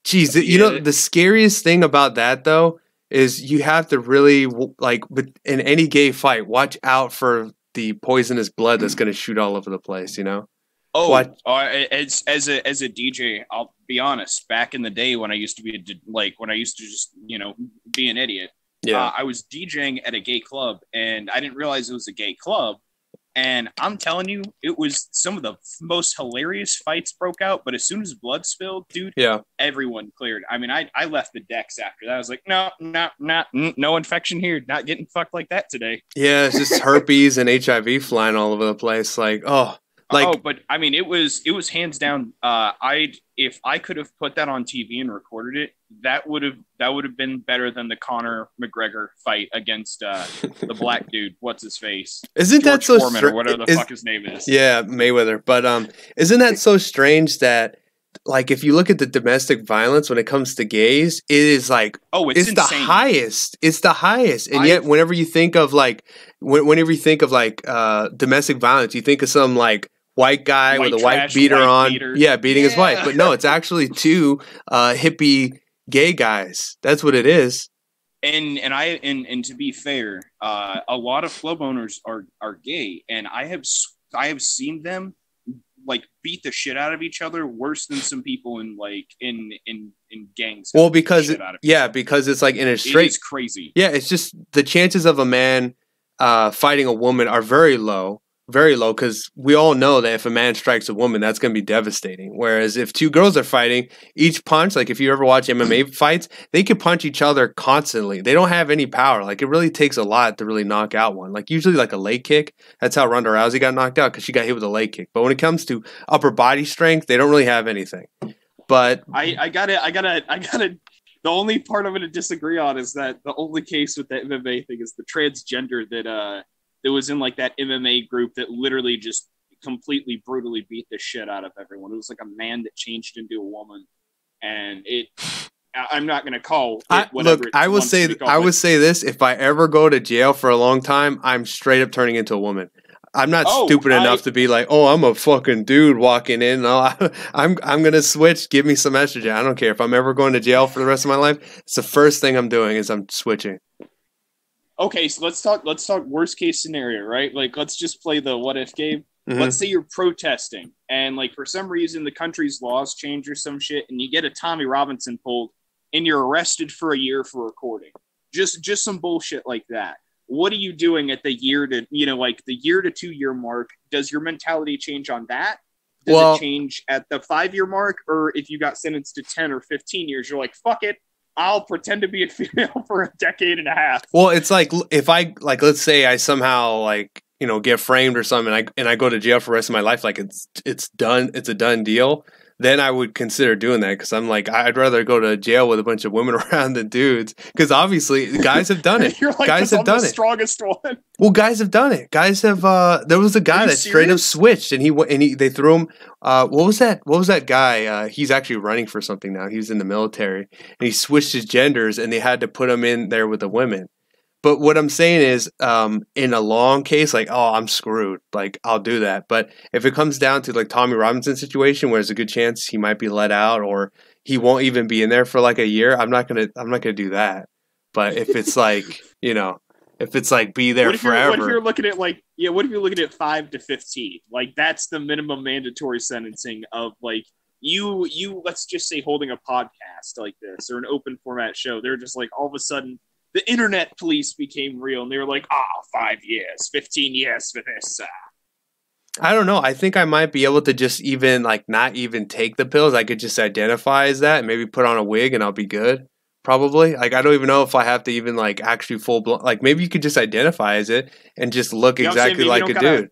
Jeez, you know, the scariest thing about that, though, is you have to really, like, in any gay fight, watch out for the poisonous blood that's going to shoot all over the place, you know?
As a DJ, I'll be honest, back in the day when I used to be, just, you know, be an idiot, I was DJing at a gay club, and I didn't realize it was a gay club. And I'm telling you, it was some of the most hilarious fights broke out. But as soon as blood spilled, dude, everyone cleared. I mean, I left the decks after that. I was like, no infection here. Not getting fucked like that today.
Yeah, it's just herpes and HIV flying all over the place.
But I mean, it was hands down. If I could have put that on TV and recorded it, that would have been better than the Conor McGregor fight against the black dude. What's his face?
Isn't
George
that so
strange? Or whatever the fuck his name is.
Yeah, Mayweather. But isn't that so strange that, like, if you look at the domestic violence when it comes to gays, it is like, it's the highest. It's the highest. And yet, whenever you think of domestic violence, you think of some like white guy with a white beater on, beating his wife. But no, it's actually two hippie gay guys. That's what it is.
And to be fair, a lot of club owners are gay, and I have seen them like beat the shit out of each other worse than some people in gangs.
Well, because it's like in a straight.
It's crazy.
Yeah, it's just the chances of a man fighting a woman are very low. very low, because we all know that if a man strikes a woman, that's going to be devastating. Whereas if two girls are fighting, each punch, like if you ever watch MMA fights, they can punch each other constantly. They don't have any power. Like it really takes a lot to really knock out one. Like usually like a leg kick. That's how Ronda Rousey got knocked out, because she got hit with a leg kick. But when it comes to upper body strength, they don't really have anything. But
I gotta. The only part I'm gonna disagree on is that the only case with the MMA thing is the transgender that was in like that MMA group that literally just completely brutally beat the shit out of everyone. It was like a man that changed into a woman, and I'm not gonna call it whatever.
Look, I will say this: if I ever go to jail for a long time, I'm straight up turning into a woman. I'm not stupid enough to be like, oh, I'm a fucking dude walking in. No, I'm gonna switch. Give me some estrogen. I don't care if I'm ever going to jail for the rest of my life. It's the first thing I'm doing is I'm switching.
Okay, so let's talk worst case scenario, right? Like let's just play the what if game.
Mm-hmm.
Let's say you're protesting and like for some reason the country's laws change or some shit and you get a Tommy Robinson pulled and you're arrested for a year for recording. Just some bullshit like that. What are you doing at the year to 2 year mark? Does your mentality change on that? Does it change at the 5 year mark? Or if you got sentenced to 10 or 15 years, you're like, fuck it. I'll pretend to be a female for a decade and a half.
Well, it's like if I let's say I somehow get framed or something and I go to jail for the rest of my life, like it's done, it's a done deal. Then I would consider doing that, because I'm like, I'd rather go to jail with a bunch of women around than dudes, because obviously guys have done it.
You're like,
guys have done
the
it.
Strongest one.
Well, guys have done it. Guys have. There was a guy that straight up switched, and they threw him. What was that? What was that guy? He's actually running for something now. He was in the military, and he switched his genders, and they had to put him in there with the women. But what I'm saying is, in a long case, like, oh, I'm screwed. Like, I'll do that. But if it comes down to like Tommy Robinson's situation, where there's a good chance he might be let out, or he won't even be in there for like a year, I'm not gonna do that. But if it's like, if it's like be there forever.
What if you're looking at what if you're looking at 5 to 15? Like that's the minimum mandatory sentencing of like you let's just say holding a podcast like this or an open format show. They're just like all of a sudden the internet police became real and they were like, 5 years, 15 years for this.
I don't know. I think I might be able to just even not even take the pills. I could just identify as that and maybe put on a wig and I'll be good. Probably. Like, I don't even know if I have to even actually full blown. Like, maybe you could just identify as it and just look exactly like a dude.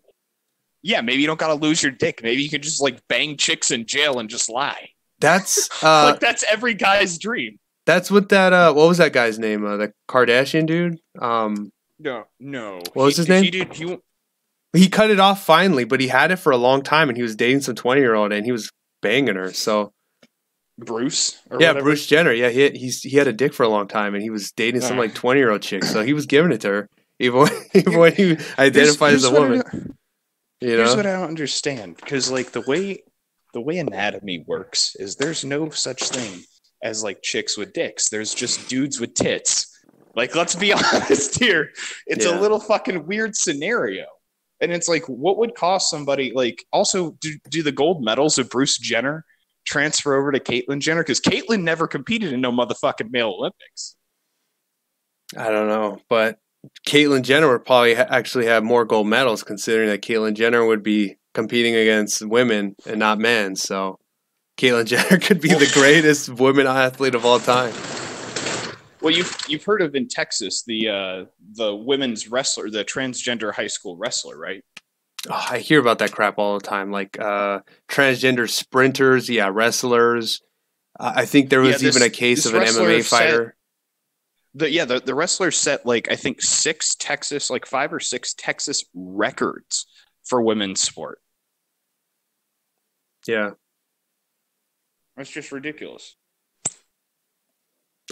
Yeah, maybe you don't gotta lose your dick. Maybe you could just bang chicks in jail and just lie.
That's
that's every guy's dream.
That's what that what was that guy's name? The Kardashian dude?
No.
What was his name? He cut it off finally, but he had it for a long time and he was dating some 20-year-old and he was banging her. So
Bruce?
Whatever. Bruce Jenner. Yeah, he had a dick for a long time and he was dating some 20-year-old chick. So he was giving it to her even when he identified as a woman.
Here's what I don't understand, because the way anatomy works is there's no such thing as chicks with dicks. There's just dudes with tits. Let's be honest here. It's a little fucking weird scenario. And it's what would cost somebody also do the gold medals of Bruce Jenner transfer over to Caitlyn Jenner? Because Caitlyn never competed in no motherfucking male Olympics.
I don't know, but Caitlyn Jenner would probably actually have more gold medals, considering that Caitlyn Jenner would be competing against women and not men. So Caitlyn Jenner could be the greatest women athlete of all time.
Well, you've heard of in Texas the women's wrestler, the transgender high school wrestler, right?
Oh, I hear about that crap all the time. Transgender sprinters, wrestlers. I think there was even a case of an MMA fighter.
The wrestler set I think 5 or 6 Texas records for women's sport.
Yeah.
That's just ridiculous.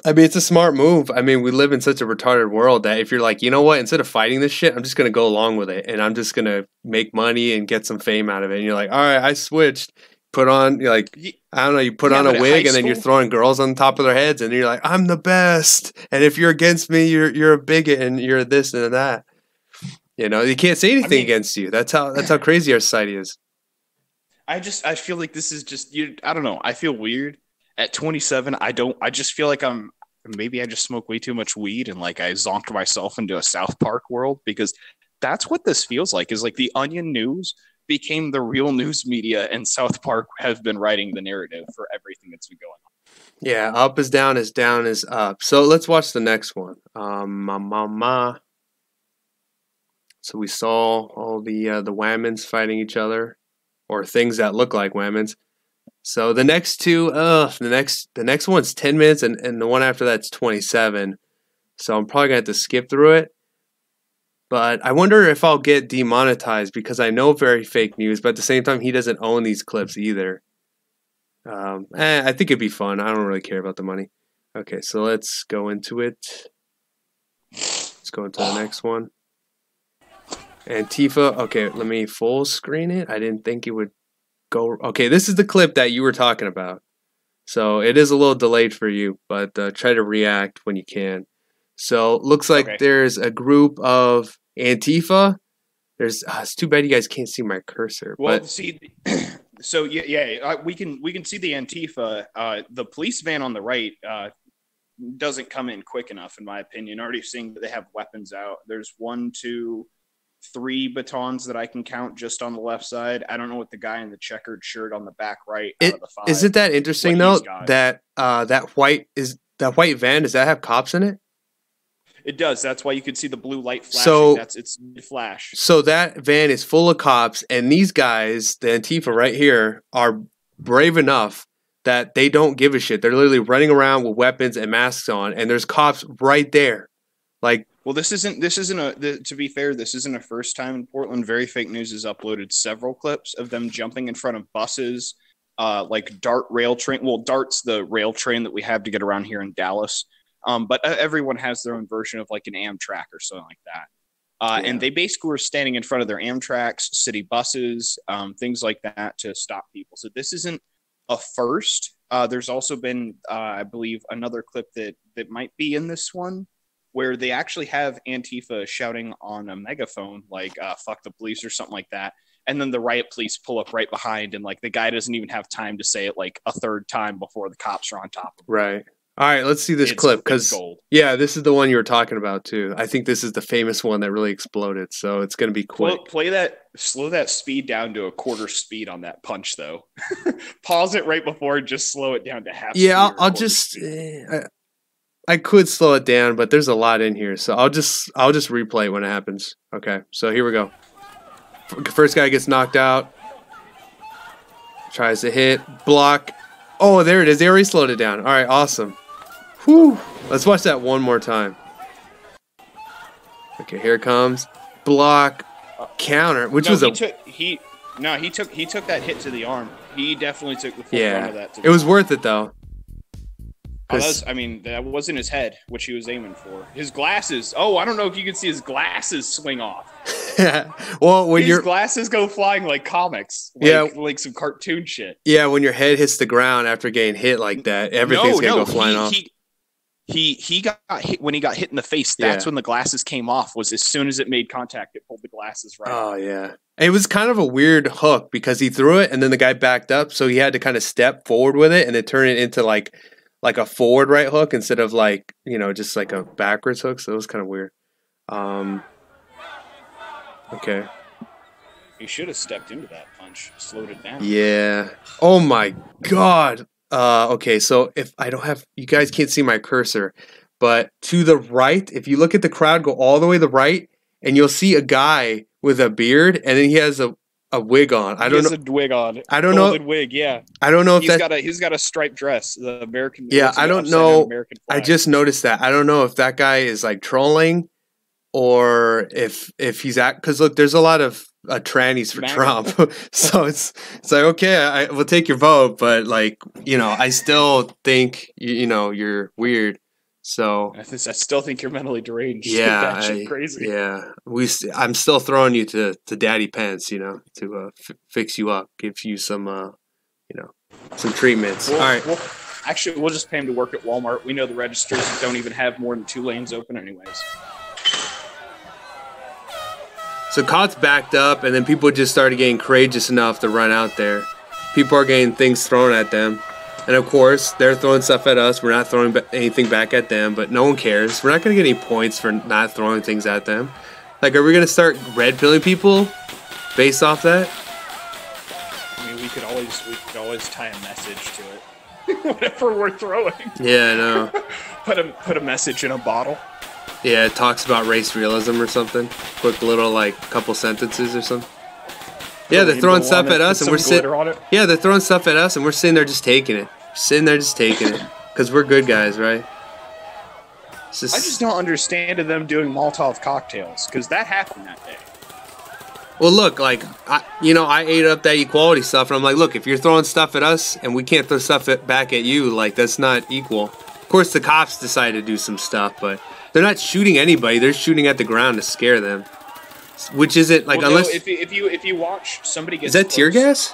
I mean, it's a smart move. I mean, we live in such a retarded world that if you're you know what, instead of fighting this shit, I'm just going to go along with it and I'm just going to make money and get some fame out of it. And you're like, all right, I switched. Put on, I don't know, you put on a wig and then you're throwing girls on top of their heads and you're like, I'm the best. And if you're against me, you're a bigot and you're this and that. You can't say anything against you. That's how crazy our society is.
I feel like this is just I don't know. I feel weird at 27. I just feel like maybe I just smoke way too much weed and I zonked myself into a South Park world, because that's what this feels like. Is like the Onion News became the real news media, and South Park have been writing the narrative for everything that's been going on.
Yeah, up is down is up. So let's watch the next one. So we saw all the Whammons fighting each other, or things that look like Whammons. So the next two, the next one's 10 minutes, and the one after that's 27. So I'm probably gonna have to skip through it. But I wonder if I'll get demonetized because I know very fake news, but at the same time, he doesn't own these clips either. I think it'd be fun. I don't really care about the money. Okay, so let's go into it. Let's go into the next one. Antifa. Okay, let me full screen it. I didn't think it would go. Okay, this is the clip that you were talking about. So it is a little delayed for you, but try to react when you can. So looks like there's a group of Antifa. It's too bad you guys can't see my cursor.
Well,
but
see, so we can see the Antifa. The police van on the right doesn't come in quick enough, in my opinion. Already seeing that they have weapons out. There's 1, 2, 3 batons that I can count just on the left side. I don't know what the guy in the checkered shirt on the back right out of the 5.
Isn't that interesting though? That white van, does that have cops in it?
It does. That's why you could see the blue light flashing.
So
It's flash.
So that van is full of cops, and these guys, the Antifa right here, are brave enough that they don't give a shit. They're literally running around with weapons and masks on, and there's cops right there. Like,
well, to be fair, this isn't a first time in Portland. Very Fake News has uploaded several clips of them jumping in front of buses, like DART rail train. Well, DART's the rail train that we have to get around here in Dallas. But everyone has their own version of like an Amtrak or something like that. And they basically were standing in front of their Amtraks, city buses, things like that to stop people. So this isn't a first. There's also been, I believe, another clip that might be in this one where they actually have Antifa shouting on a megaphone, like, fuck the police or something like that. And then the riot police pull up right behind, and like the guy doesn't even have time to say it like a third time before the cops are on top of him.
Right. All right, let's see this clip because this is the one you were talking about too. I think this is the famous one that really exploded, so it's going to be quick.
Slow that speed down to a quarter speed on that punch, though. Pause it right before, and just slow it down to half.
Yeah, I'll just. I could slow it down, but there's a lot in here, so I'll just replay it when it happens. Okay, so here we go. First guy gets knocked out. Tries to hit, block. Oh, there it is. They already slowed it down. All right, awesome. Whew. Let's watch that one more time. Okay, here it comes. Block, counter, which was
he took that hit to the arm. He definitely took the full brunt of that.
It was worth it though.
That wasn't his head, which he was aiming for. His glasses. Oh, I don't know if you can see his glasses swing off.
Well, when
his glasses go flying like comics, like some cartoon shit.
Yeah, when your head hits the ground after getting hit like that, everything's gonna go flying off.
He got hit when he got hit in the face. That's when the glasses came off. Was as soon as it made contact, it pulled the glasses right.
Oh yeah, it was kind of a weird hook because he threw it and then the guy backed up, so he had to kind of step forward with it and then turn it into like a forward right hook instead of like, just like a backwards hook. So it was kind of weird. Okay.
He should have stepped into that punch, slowed it down.
Yeah. Oh my God. Okay, so if I don't have, you guys can't see my cursor, but to the right, if you look at the crowd, go all the way to the right, and you'll see a guy with a beard, and then he has a wig on.
He has a wig on.
I don't know.
Golden wig, yeah.
I don't know if
he's got a striped dress. The American.
Yeah, I don't know. I just noticed that. I don't know if that guy is like trolling, or if he's because look, there's a lot of trannies for Trump, so it's like, okay, I will take your vote, but like, I still think you're weird. So
I still think you're mentally deranged.
Yeah,
that shit crazy.
Yeah, I'm still throwing you to Daddy Pence, to fix you up, give you some some treatments. All right.
Actually, we'll just pay him to work at Walmart. We know the registers don't even have more than 2 lanes open, anyways.
So Cott's backed up, and then people just started getting courageous enough to run out there. People are getting things thrown at them. And of course, they're throwing stuff at us. We're not throwing anything back at them, but no one cares. We're not going to get any points for not throwing things at them. Like, are we gonna start red pilling people based off that?
I mean, we could always tie a message to it. Whatever we're throwing.
Yeah, I know.
Put a message in a bottle.
Yeah, it talks about race realism or something. Quick little like couple sentences or something. Yeah, they're throwing stuff at us, and we're sitting. Yeah, they're throwing stuff at us, and we're sitting there just taking it. Sitting there just taking it, because we're good guys, right?
I just don't understand them doing Molotov cocktails, because that happened that day.
Well, look, like I ate up that equality stuff, and I'm like, look, if you're throwing stuff at us, and we can't throw stuff back at you, like that's not equal. Of course, the cops decided to do some stuff, but they're not shooting anybody. They're shooting at the ground to scare them. Which isn't like, unless
if you watch somebody get,
is that tear gas?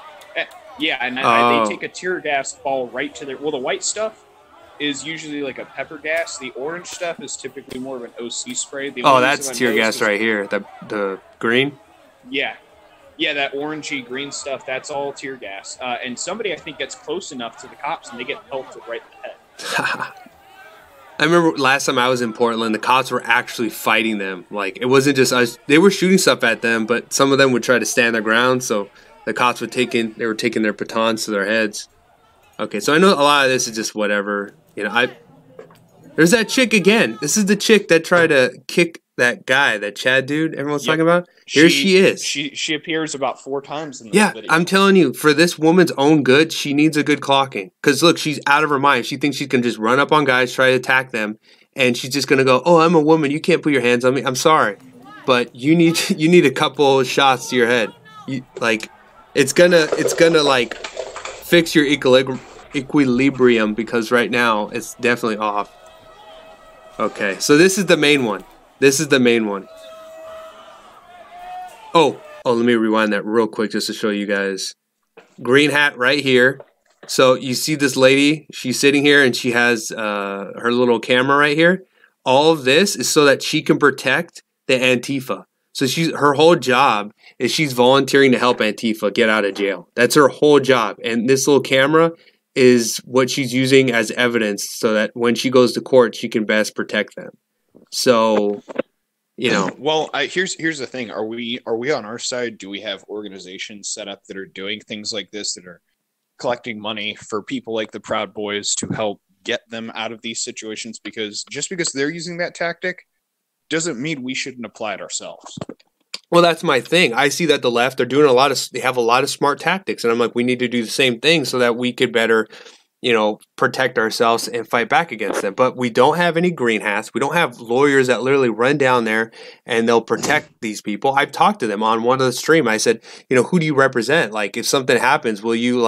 Yeah, and they take a tear gas ball right to their. Well, the white stuff is usually like a pepper gas. The orange stuff is typically more of an OC spray.
That's tear gas right here. The green.
Yeah, that orangey green stuff. That's all tear gas. And somebody I think gets close enough to the cops and they get pelted right in the head.
I remember last time I was in Portland, the cops were actually fighting them. Like, it wasn't just us. They were shooting stuff at them, but some of them would try to stand their ground, so the cops were taking their batons to their heads. Okay, so I know a lot of this is just whatever. There's that chick again. This is the chick that tried to kick that guy, that Chad dude everyone's talking about. Here she is.
She appears about 4 times in this video.
I'm telling you, for this woman's own good, she needs a good clocking. Because look, she's out of her mind. She thinks she can just run up on guys, try to attack them, and she's just gonna go, "Oh, I'm a woman. You can't put your hands on me. I'm sorry, but you need a couple shots to your head. It's gonna like fix your equilibrium, because right now it's definitely off." Okay, so this is the main one. Oh, let me rewind that real quick just to show you guys. Green hat right here. So you see this lady, she's sitting here and she has her little camera right here. All of this is so that she can protect the Antifa. So her whole job is she's volunteering to help Antifa get out of jail. That's her whole job. And this little camera is what she's using as evidence so that when she goes to court, she can best protect them. So,
Well, here's the thing. Are we on our side? Do we have organizations set up that are doing things like this, that are collecting money for people like the Proud Boys to help get them out of these situations? Because just because they're using that tactic doesn't mean we shouldn't apply it ourselves.
Well, that's my thing. I see that the left, they have a lot of smart tactics, and I'm like, we need to do the same thing so that we could better, protect ourselves and fight back against them. But we don't have any green hats. We don't have lawyers that literally run down there and they'll protect these people. I've talked to them on one of the stream. I said, who do you represent? Like, if something happens, will you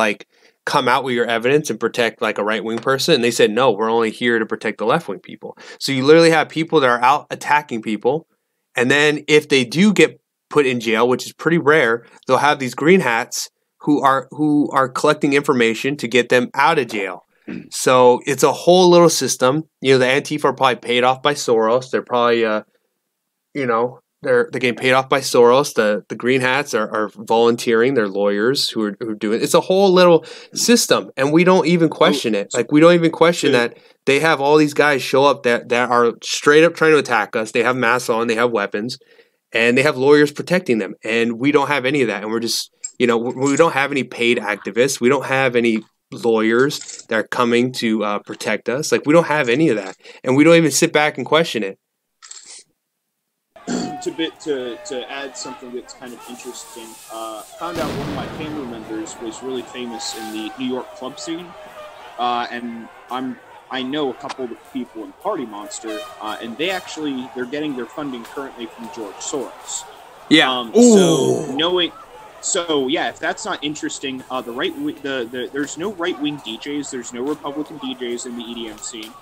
come out with your evidence and protect like a right-wing person? And they said, no, we're only here to protect the left-wing people. So you literally have people that are out attacking people. And then if they do get put in jail, which is pretty rare, they'll have these green hats who are collecting information to get them out of jail. So it's a whole little system. The Antifa are probably paid off by Soros. They're probably, they're getting paid off by Soros. The green hats are volunteering. They're lawyers who are doing it. It's a whole little system, and we don't even question it. Like, we don't even question that they have all these guys show up that are straight up trying to attack us. They have masks on. They have weapons. And they have lawyers protecting them. And we don't have any of that. And we're just, we don't have any paid activists. We don't have any lawyers that are coming to protect us. Like, we don't have any of that. And we don't even sit back and question it.
To add something that's kind of interesting, found out one of my family members was really famous in the New York club scene. And I know a couple of the people in Party Monster, and they're getting their funding currently from George Soros.
Yeah.
If that's not interesting, there's no right-wing DJs, there's no Republican DJs in the EDM scene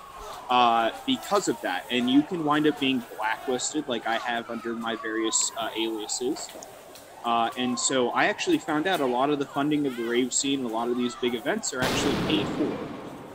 because of that, and you can wind up being blacklisted, like I have under my various aliases. And so I actually found out a lot of the funding of the rave scene, a lot of these big events are actually paid for.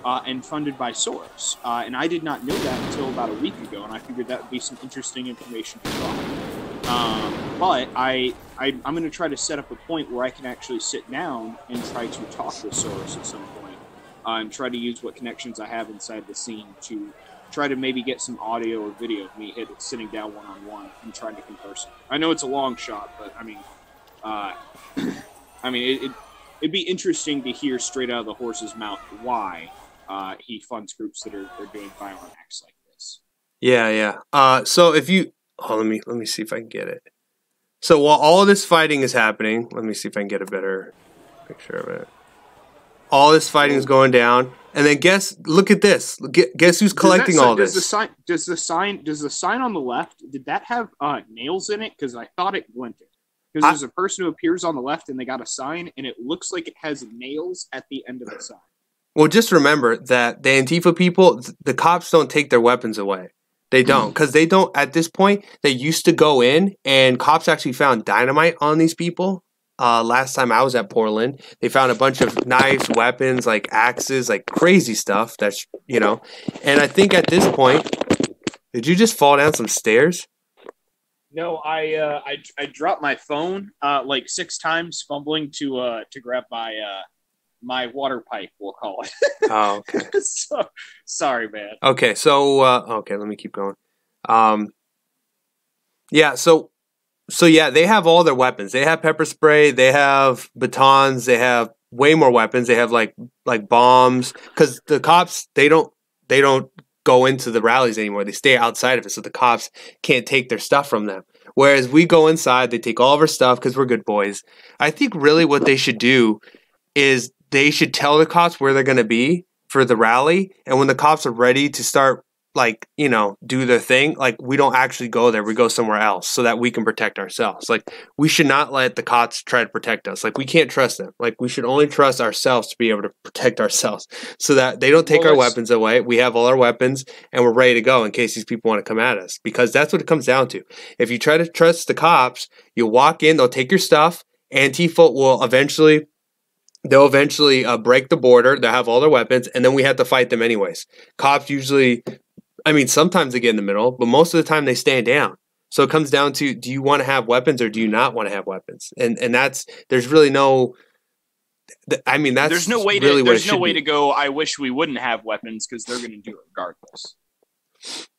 And funded by Soros. And I did not know that until about a week ago, and I figured that would be some interesting information to try. But I'm going to try to set up a point where I can actually sit down and try to talk with Soros at some point, and try to use what connections I have inside the scene to try to maybe get some audio or video of me sitting down one-on-one and trying to converse. I know it's a long shot, but I mean, it'd be interesting to hear straight out of the horse's mouth why he funds groups that are doing violent acts like this.
Yeah. So if you, let me see if I can get it. So while all of this fighting is happening, let me see if I can get a better picture of it. All this fighting is going down, and then look at this. Guess who's collecting all this?
Does the sign on the left, did that have nails in it? Because I thought it glinted. Because there's a person who appears on the left, and they got a sign, and it looks like it has nails at the end of the sign.
Well, just remember that the Antifa people, the cops don't take their weapons away. They don't, because they don't, at this point, they used to go in, and cops actually found dynamite on these people. Last time I was at Portland, they found a bunch of knives, weapons, like axes, like crazy stuff. That's, and I think at this point, did you just fall down some stairs?
No, I dropped my phone like 6 times, fumbling to grab my water pipe. We'll call it.
Oh, okay.
So, sorry, man.
Okay, so okay, let me keep going. Yeah, so yeah, they have all their weapons. They have pepper spray. They have batons. They have way more weapons. They have like bombs. Because the cops, they don't go into the rallies anymore. They stay outside of it, so the cops can't take their stuff from them. Whereas we go inside, they take all of our stuff because we're good boys. I think really what they should do is they should tell the cops where they're going to be for the rally, and when the cops are ready to start, do their thing, we don't actually go there. We go somewhere else so that we can protect ourselves. We should not let the cops try to protect us. We can't trust them. We should only trust ourselves to be able to protect ourselves so that they don't take our weapons away. We have all our weapons and we're ready to go in case these people want to come at us, because that's what it comes down to. If you try to trust the cops, you'll walk in, they'll take your stuff. Antifa will eventually break the border. They'll have all their weapons, and then we have to fight them anyways. Cops usually, sometimes they get in the middle, but most of the time they stand down. So it comes down to, do you want to have weapons or do you not want to have weapons? And there's really no, that's
there's no way
really
to, there's no way to go, I wish we wouldn't have weapons, because they're going to do it regardless.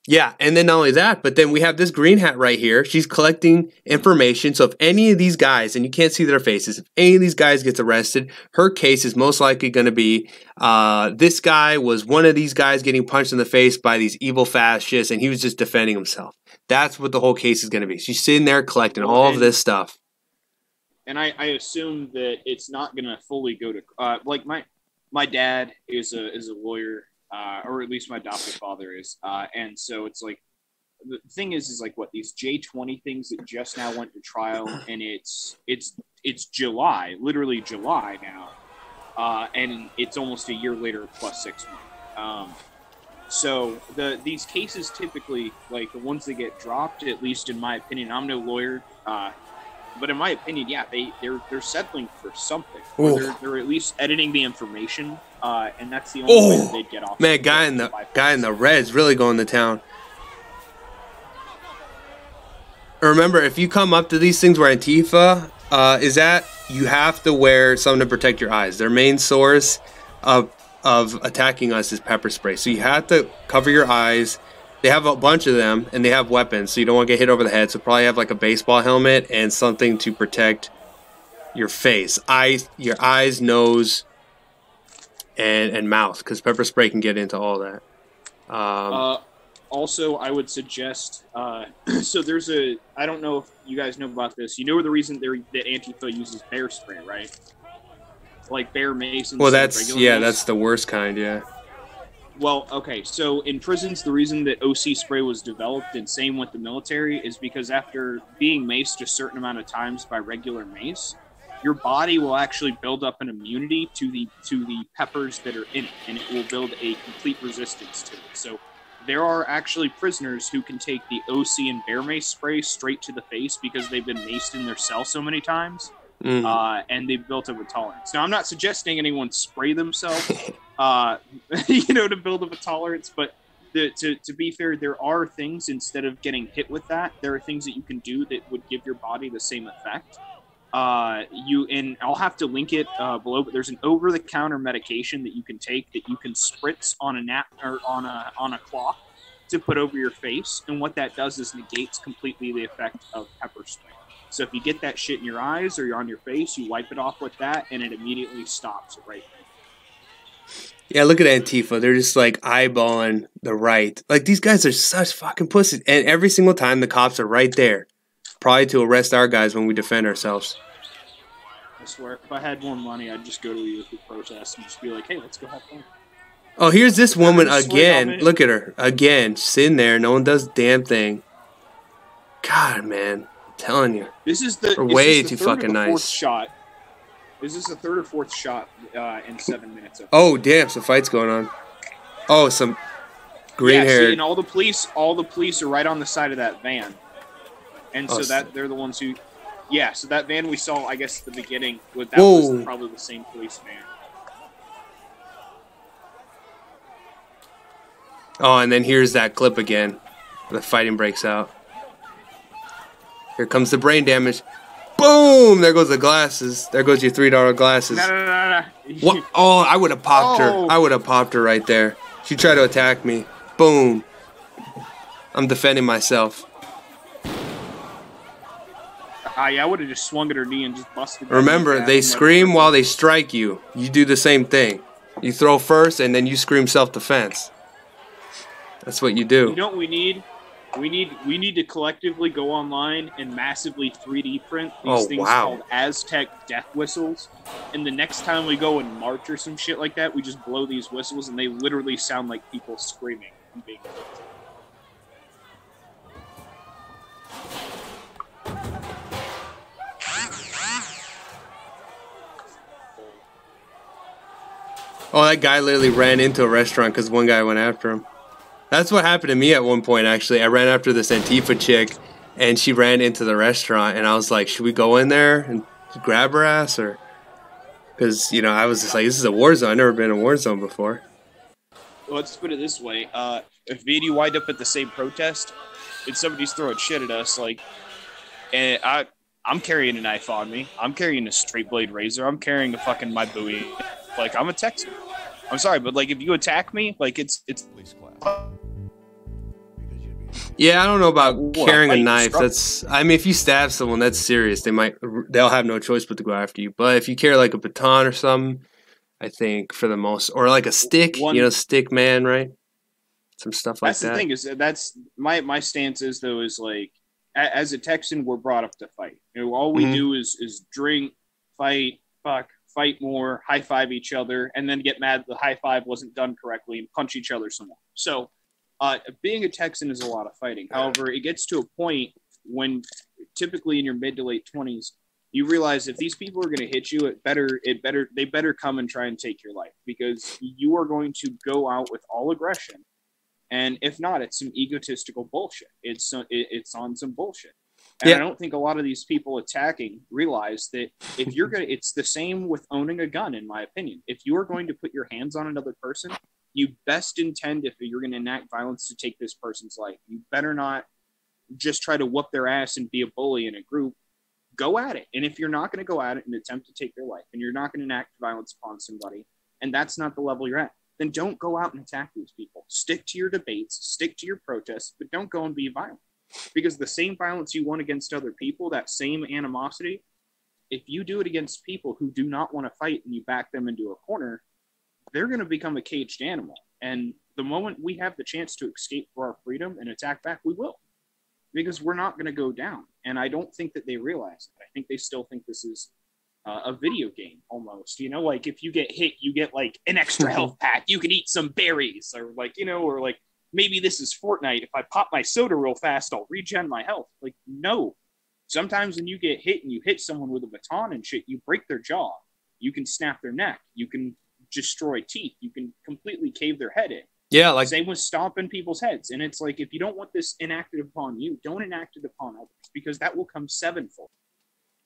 Yeah, and then not only that, but then we have this green hat right here. She's collecting information. So if any of these guys, and you can't see their faces, if any of these guys gets arrested, her case is most likely going to be, this guy was one of these guys getting punched in the face by these evil fascists, and he was just defending himself. That's what the whole case is going to be. She's sitting there collecting all of this stuff.
And I assume that it's not going to fully go to, my dad is a lawyer. Or at least my adopted father is. And so it's the thing is what, these J20 things that just now went to trial, and it's July, literally July now. And it's almost a year later plus 6 months. So these cases typically, the ones that get dropped, at least in my opinion, I'm no lawyer, but in my opinion, yeah, they're settling for something. They're at least editing the information, and that's the only way that they'd get off.
Man, guy in the red's really going to town. Remember, if you come up to these things where Antifa is at, you have to wear something to protect your eyes. Their main source of attacking us is pepper spray, so you have to cover your eyes. They have a bunch of them, and they have weapons, so you don't want to get hit over the head. So probably have a baseball helmet and something to protect your face, your eyes, nose, and mouth, because pepper spray can get into all that.
Also, I would suggest, so there's I don't know if you guys know about this. You know the reason that Antifa uses bear spray, right? Bear mace.
Well, that's the worst kind, yeah.
Well, okay, so in prisons, the reason that OC spray was developed, and same with the military, is because after being maced a certain amount of times by regular mace, your body will actually build up an immunity to the peppers that are in it, and it will build a complete resistance to it. So there are actually prisoners who can take the OC and bear mace spray straight to the face because they've been maced in their cell so many times, and they've built up a tolerance. Now, I'm not suggesting anyone spray themselves, to build up a tolerance, but to be fair, there are things, instead of getting hit with that, there are things that you can do that would give your body the same effect. And I'll have to link it below, but there's an over-the-counter medication that you can take that you can spritz on a or on a cloth, to put over your face, and what that does is negates completely the effect of pepper spray. So if you get that shit in your eyes or you're on your face, you wipe it off with that, and it immediately stops it right there.
Yeah, look at Antifa. They're just like eyeballing the right. Like, these guys are such fucking pussies. And every single time the cops are right there, probably to arrest our guys when we defend ourselves.
I swear, if I had more money, I'd just go to a youth protest and just be like, hey, let's go have fun.
Oh, here's this woman again. Look at her. Again, sitting there. No one does a damn thing. God, man. I'm telling you.
This is the
way too fucking nice.
Shot. This is the third or fourth shot in 7 minutes.
Oh, damn. Some fight's going on. Oh, some green hair.
And all the police are right on the side of that van. And so that they're the ones who... Yeah, so that van we saw, I guess, at the beginning, was probably the same police van.
Oh, and then here's that clip again. The fighting breaks out. Here comes the brain damage. Boom! There goes the glasses. There goes your $3 glasses.
No.
What? Oh, I would have popped her. I would have popped her right there. She tried to attack me. Boom. I'm defending myself.
Yeah, I would have just swung at her knee and just busted.
Remember, they scream while they strike you. You do the same thing. You throw first, and then you scream self-defense. That's what you do.
You know what we need? We need to collectively go online and massively 3D print these things called Aztec death whistles. And the next time we go and march or some shit like that, we just blow these whistles, and they literally sound like people screaming and being killed.
Oh, that guy literally ran into a restaurant because one guy went after him. That's what happened to me at one point, actually. I ran after this Antifa chick, and she ran into the restaurant, and I was like, should we go in there and grab her ass? Or because, you know, I was just like, this is a war zone. I've never been in a war zone before.
Well, let's put it this way. If me and you wind up at the same protest, and somebody's throwing shit at us, like, and I'm carrying a knife on me. I'm carrying a straight blade razor. I'm carrying a fucking my Bowie. Like, I'm a Texan. I'm sorry, but like, if you attack me, like, it's.
Yeah, I don't know about carrying a knife. I mean, if you stab someone, that's serious. They'll have no choice but to go after you. But if you carry like a baton or something, I think for the most, or like a stick, stick man, right? Some stuff like that.
That's the thing, is that's my stance is, though, is like, as a Texan, we're brought up to fight. You know, all we do is drink, fight, fuck, fight more, high five each other, and then get mad that the high five wasn't done correctly and punch each other some more. So, being a Texan is a lot of fighting. However, it gets to a point when, typically in your mid to late 20s, you realize if these people are going to hit you, they better come and try and take your life, because you are going to go out with all aggression. And if not, it's some egotistical bullshit. It's on some bullshit. And I don't think a lot of these people attacking realize that if you're going to, it's the same with owning a gun, in my opinion. If you are going to put your hands on another person, you best intend, if you're going to enact violence to take this person's life, you better not just try to whoop their ass and be a bully in a group. Go at it. And if you're not going to go at it and attempt to take their life, and you're not going to enact violence upon somebody, and that's not the level you're at, then don't go out and attack these people. Stick to your debates, stick to your protests, but don't go and be violent. Because the same violence you want against other people, that same animosity, if you do it against people who do not want to fight and you back them into a corner, they're going to become a caged animal. And the moment we have the chance to escape for our freedom and attack back, we will. Because we're not going to go down. And I don't think that they realize it. I think they still think this is a video game almost. You know, like if you get hit, you get like an extra health pack. You can eat some berries, or like, you know, or like maybe this is Fortnite. If I pop my soda real fast, I'll regen my health. Like, no. Sometimes when you get hit and you hit someone with a baton and shit, you break their jaw. You can snap their neck. You can destroy teeth. You can completely cave their head in.
Yeah, like
same with stomping people's heads. And it's like, if you don't want this enacted upon you, don't enact it upon others, because that will come sevenfold.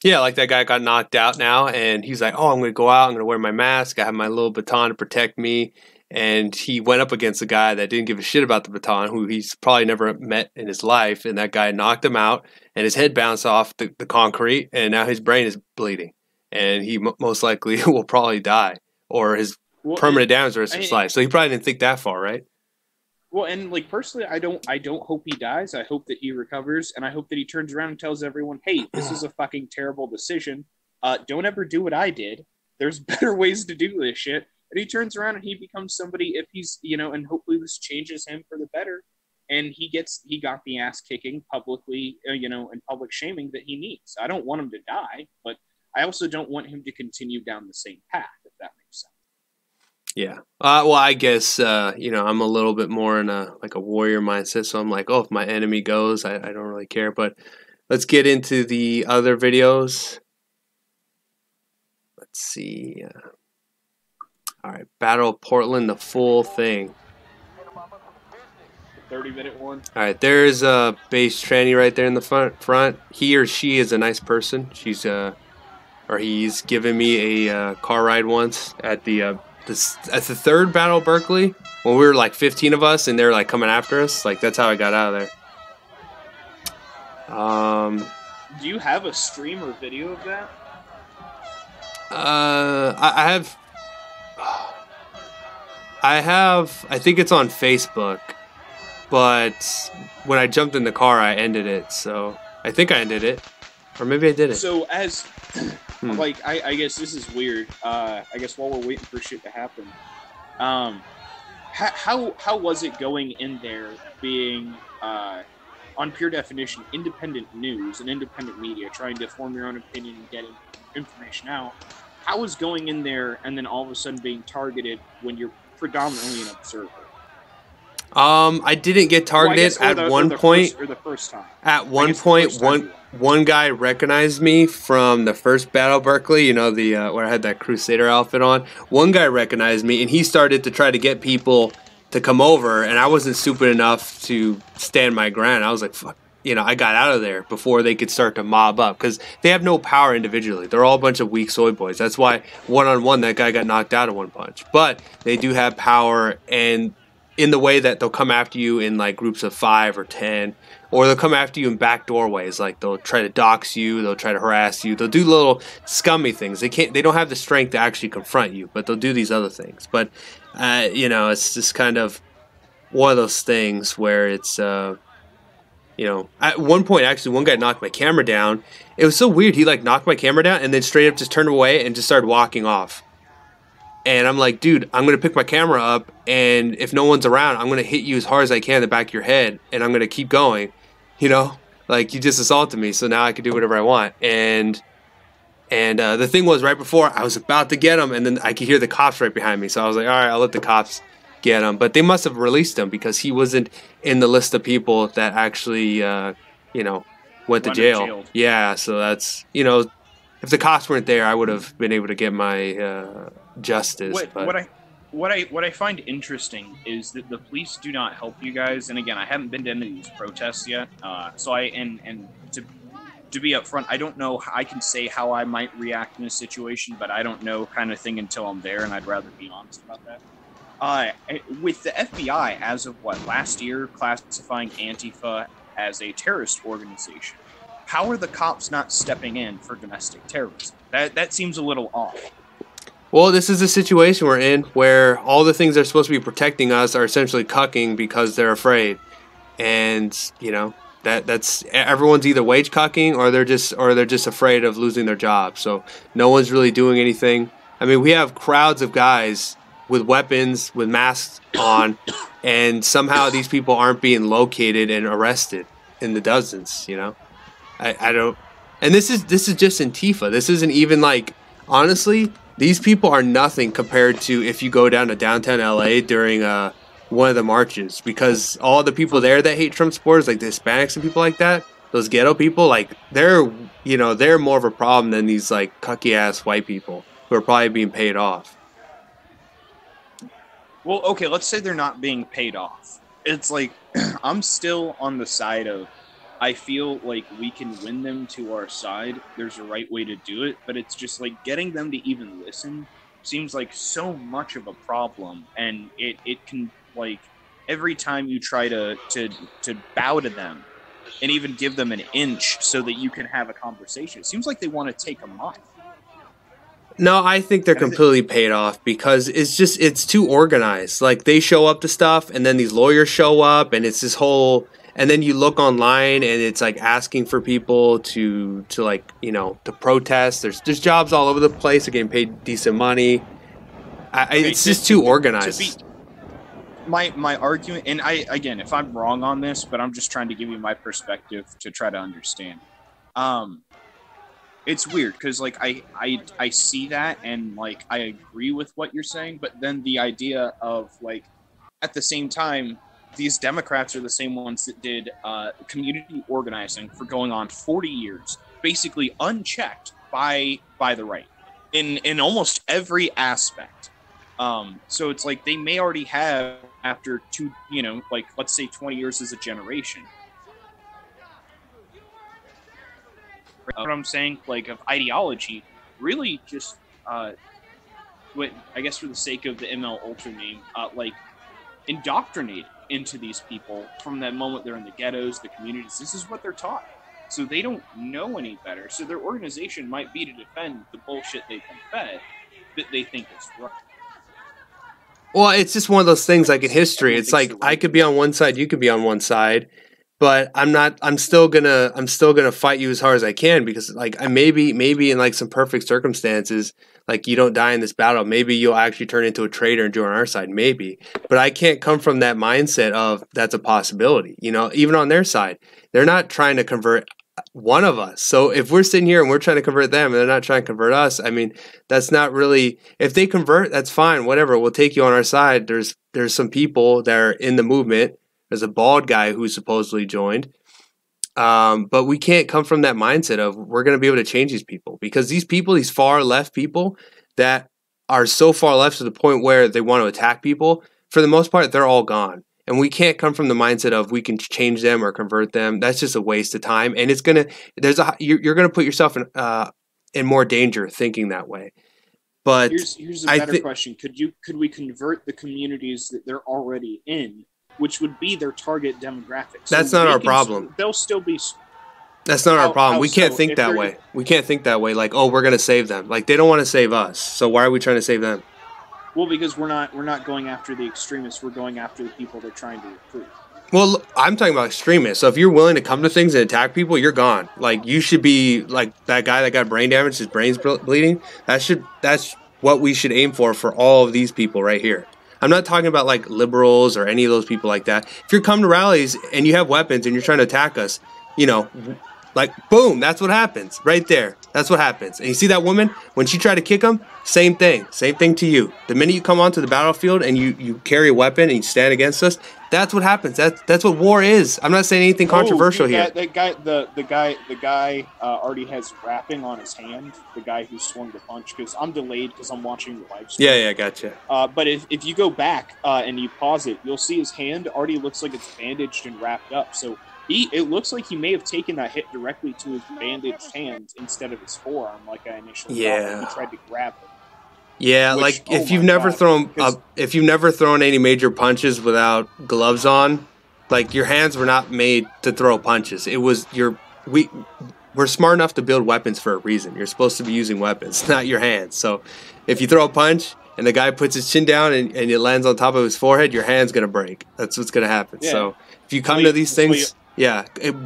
Yeah, like that guy got knocked out now, and he's like, oh, I'm going to go out, I'm going to wear my mask, I have my little baton to protect me, and he went up against a guy that didn't give a shit about the baton, who he's probably never met in his life, and that guy knocked him out, and his head bounced off the concrete, and now his brain is bleeding, and he most likely will probably die, or his permanent damage the rest of his life. So he probably didn't think that far, right?
Well, and like personally, I don't hope he dies. I hope that he recovers, and I hope that he turns around and tells everyone, "Hey, this is a fucking terrible decision. Don't ever do what I did. There's better ways to do this shit." And he turns around and he becomes somebody. If he's, and hopefully this changes him for the better, and he got the ass kicking publicly, and public shaming that he needs. I don't want him to die, but I also don't want him to continue down the same path. If that makes sense.
Yeah. Well, I guess I'm a little bit more in a warrior mindset, so I'm like, oh, if my enemy goes, I don't really care. But let's get into the other videos. Let's see. All right, Battle of Portland, the full thing.
30-minute one.
All right, there's a base tranny right there in the front. He or she is a nice person. He's given me a car ride once at the third Battle of Berkeley when we were like 15 of us and they're like coming after us. Like that's how I got out of there.
Do you have a stream or video of that?
I have. I think it's on Facebook, but when I jumped in the car, I ended it. So I think I ended it, or maybe I didn't.
So as like, I guess this is weird. I guess while we're waiting for shit to happen, how was it going in there being on pure definition independent news and independent media, trying to form your own opinion and get information out? How was going in there and then all of a sudden being targeted when you're predominantly an observer?
I didn't get targeted at one point.
Or the first time.
At one point, one guy recognized me from the first Battle of Berkeley, where I had that Crusader outfit on. One guy recognized me, and he started to try to get people to come over, and I wasn't stupid enough to stand my ground. I was like, fuck. I got out of there before they could start to mob up, because they have no power individually. They're all a bunch of weak soy boys. That's why one-on-one that guy got knocked out in one punch. But they do have power, and in the way that they'll come after you in like groups of 5 or 10, or they'll come after you in back doorways. Like they'll try to dox you, they'll try to harass you, they'll do little scummy things. They don't have the strength to actually confront you, but they'll do these other things. But it's just kind of one of those things where it's at one point, actually, one guy knocked my camera down. It was so weird. He like knocked my camera down and then straight up just turned away and just started walking off. And I'm like, dude, I'm going to pick my camera up, and if no one's around, I'm going to hit you as hard as I can in the back of your head, and I'm going to keep going. Like you just assaulted me, so now I can do whatever I want. And the thing was, right before I was about to get him, and then I could hear the cops right behind me. So I was like, all right, I'll let the cops get him. But they must have released him because he wasn't in the list of people that actually, went to jail. Yeah, so that's, if the cops weren't there, I would have been able to get my justice.
What I find interesting is that the police do not help you guys. And again, I haven't been to any of these protests yet. So to be upfront, I don't know. I can say how I might react in a situation, but I don't know kind of thing until I'm there, and I'd rather be honest about that. With the FBI, as of last year, classifying Antifa as a terrorist organization, how are the cops not stepping in for domestic terrorism? That seems a little off.
Well, this is a situation we're in where all the things that are supposed to be protecting us are essentially cucking because they're afraid. And, that's everyone's either wage cucking or they're just afraid of losing their job. So no one's really doing anything. I mean, we have crowds of guys with weapons, with masks on, and somehow these people aren't being located and arrested in the dozens, I don't. And this is just Antifa. This isn't even like, honestly, these people are nothing compared to if you go down to downtown LA during one of the marches, because all the people there that hate Trump supporters, like the Hispanics and people like that, those ghetto people, like they're more of a problem than these like cucky ass white people who are probably being paid off.
Well, okay, let's say they're not being paid off. It's like, I'm still on the side of, I feel like we can win them to our side. There's a right way to do it, but it's just like getting them to even listen seems like so much of a problem. And it can, like, every time you try to bow to them and even give them an inch so that you can have a conversation, it seems like they want to take a mile.
No, I think they're completely paid off because it's too organized. Like they show up to stuff and then these lawyers show up and it's this whole and then you look online and it's like asking for people to like, to protest. There's jobs all over the place. They're getting paid decent money. It's just too organized.
My argument, and again, if I'm wrong on this, but I'm just trying to give you my perspective to try to understand. It's weird because like I see that and like I agree with what you're saying, but then the idea of like at the same time these Democrats are the same ones that did community organizing for going on 40 years, basically unchecked by the right in almost every aspect. So it's like they may already have after like let's say 20 years as a generation. What I'm saying, like of ideology, really just what I guess for the sake of the ML Ultra name, like indoctrinate into these people from that moment they're in the ghettos, the communities. This is what they're taught, so they don't know any better. So their organization might be to defend the bullshit they've been fed that they think is right.
Well, it's just one of those things like in history. It's like I could be on one side, you could be on one side, but I'm still gonna fight you as hard as I can because like maybe in like some perfect circumstances, like you don't die in this battle, maybe you'll actually turn into a traitor and join our side, maybe. But I can't come from that mindset of that's a possibility. Even on their side, they're not trying to convert one of us. So if we're sitting here and we're trying to convert them and they're not trying to convert us, I mean, that's not really, if they convert, that's fine, whatever. We'll take you on our side. There's some people that are in the movement. There's a bald guy who supposedly joined. But we can't come from that mindset of we're going to be able to change these people because these people, these far left people that are so far left to the point where they want to attack people, for the most part, they're all gone. And we can't come from the mindset of we can change them or convert them. That's just a waste of time. And it's you're gonna put yourself in more danger thinking that way. But
here's a better question: could we convert the communities that they're already in, which would be their target demographic?
That's not our problem.
They'll still be.
That's not our problem. We can't think that way. We can't think that way. Like, oh, we're gonna save them. Like they don't want to save us. So why are we trying to save them?
Well, because we're not going after the extremists. We're going after the people they're trying to recruit.
Well, I'm talking about extremists. So if you're willing to come to things and attack people, you're gone. Like you should be like that guy that got brain damage, his brain's bleeding. That's what we should aim for all of these people right here. I'm not talking about like liberals or any of those people like that. If you're coming to rallies and you have weapons and you're trying to attack us, like boom, that's what happens right there. That's what happens. And you see that woman when she tried to kick him, same thing to you. The minute you come onto the battlefield and you carry a weapon and you stand against us, that's what happens. That's what war is. I'm not saying anything controversial here.
That guy, the guy already has wrapping on his hand. The guy who swung the punch, because I'm delayed because I'm watching the live stream.
Yeah, gotcha.
But if you go back and you pause it, you'll see his hand already looks like it's bandaged and wrapped up. So it looks like he may have taken that hit directly to his bandaged hand instead of his forearm, like I initially thought when he tried to grab it.
Yeah, if you've never thrown any major punches without gloves on, like your hands were not made to throw punches. It was we're smart enough to build weapons for a reason. You're supposed to be using weapons, not your hands. So if you throw a punch and the guy puts his chin down and it lands on top of his forehead, your hand's gonna break. That's what's gonna happen. Yeah. So if you come to these things,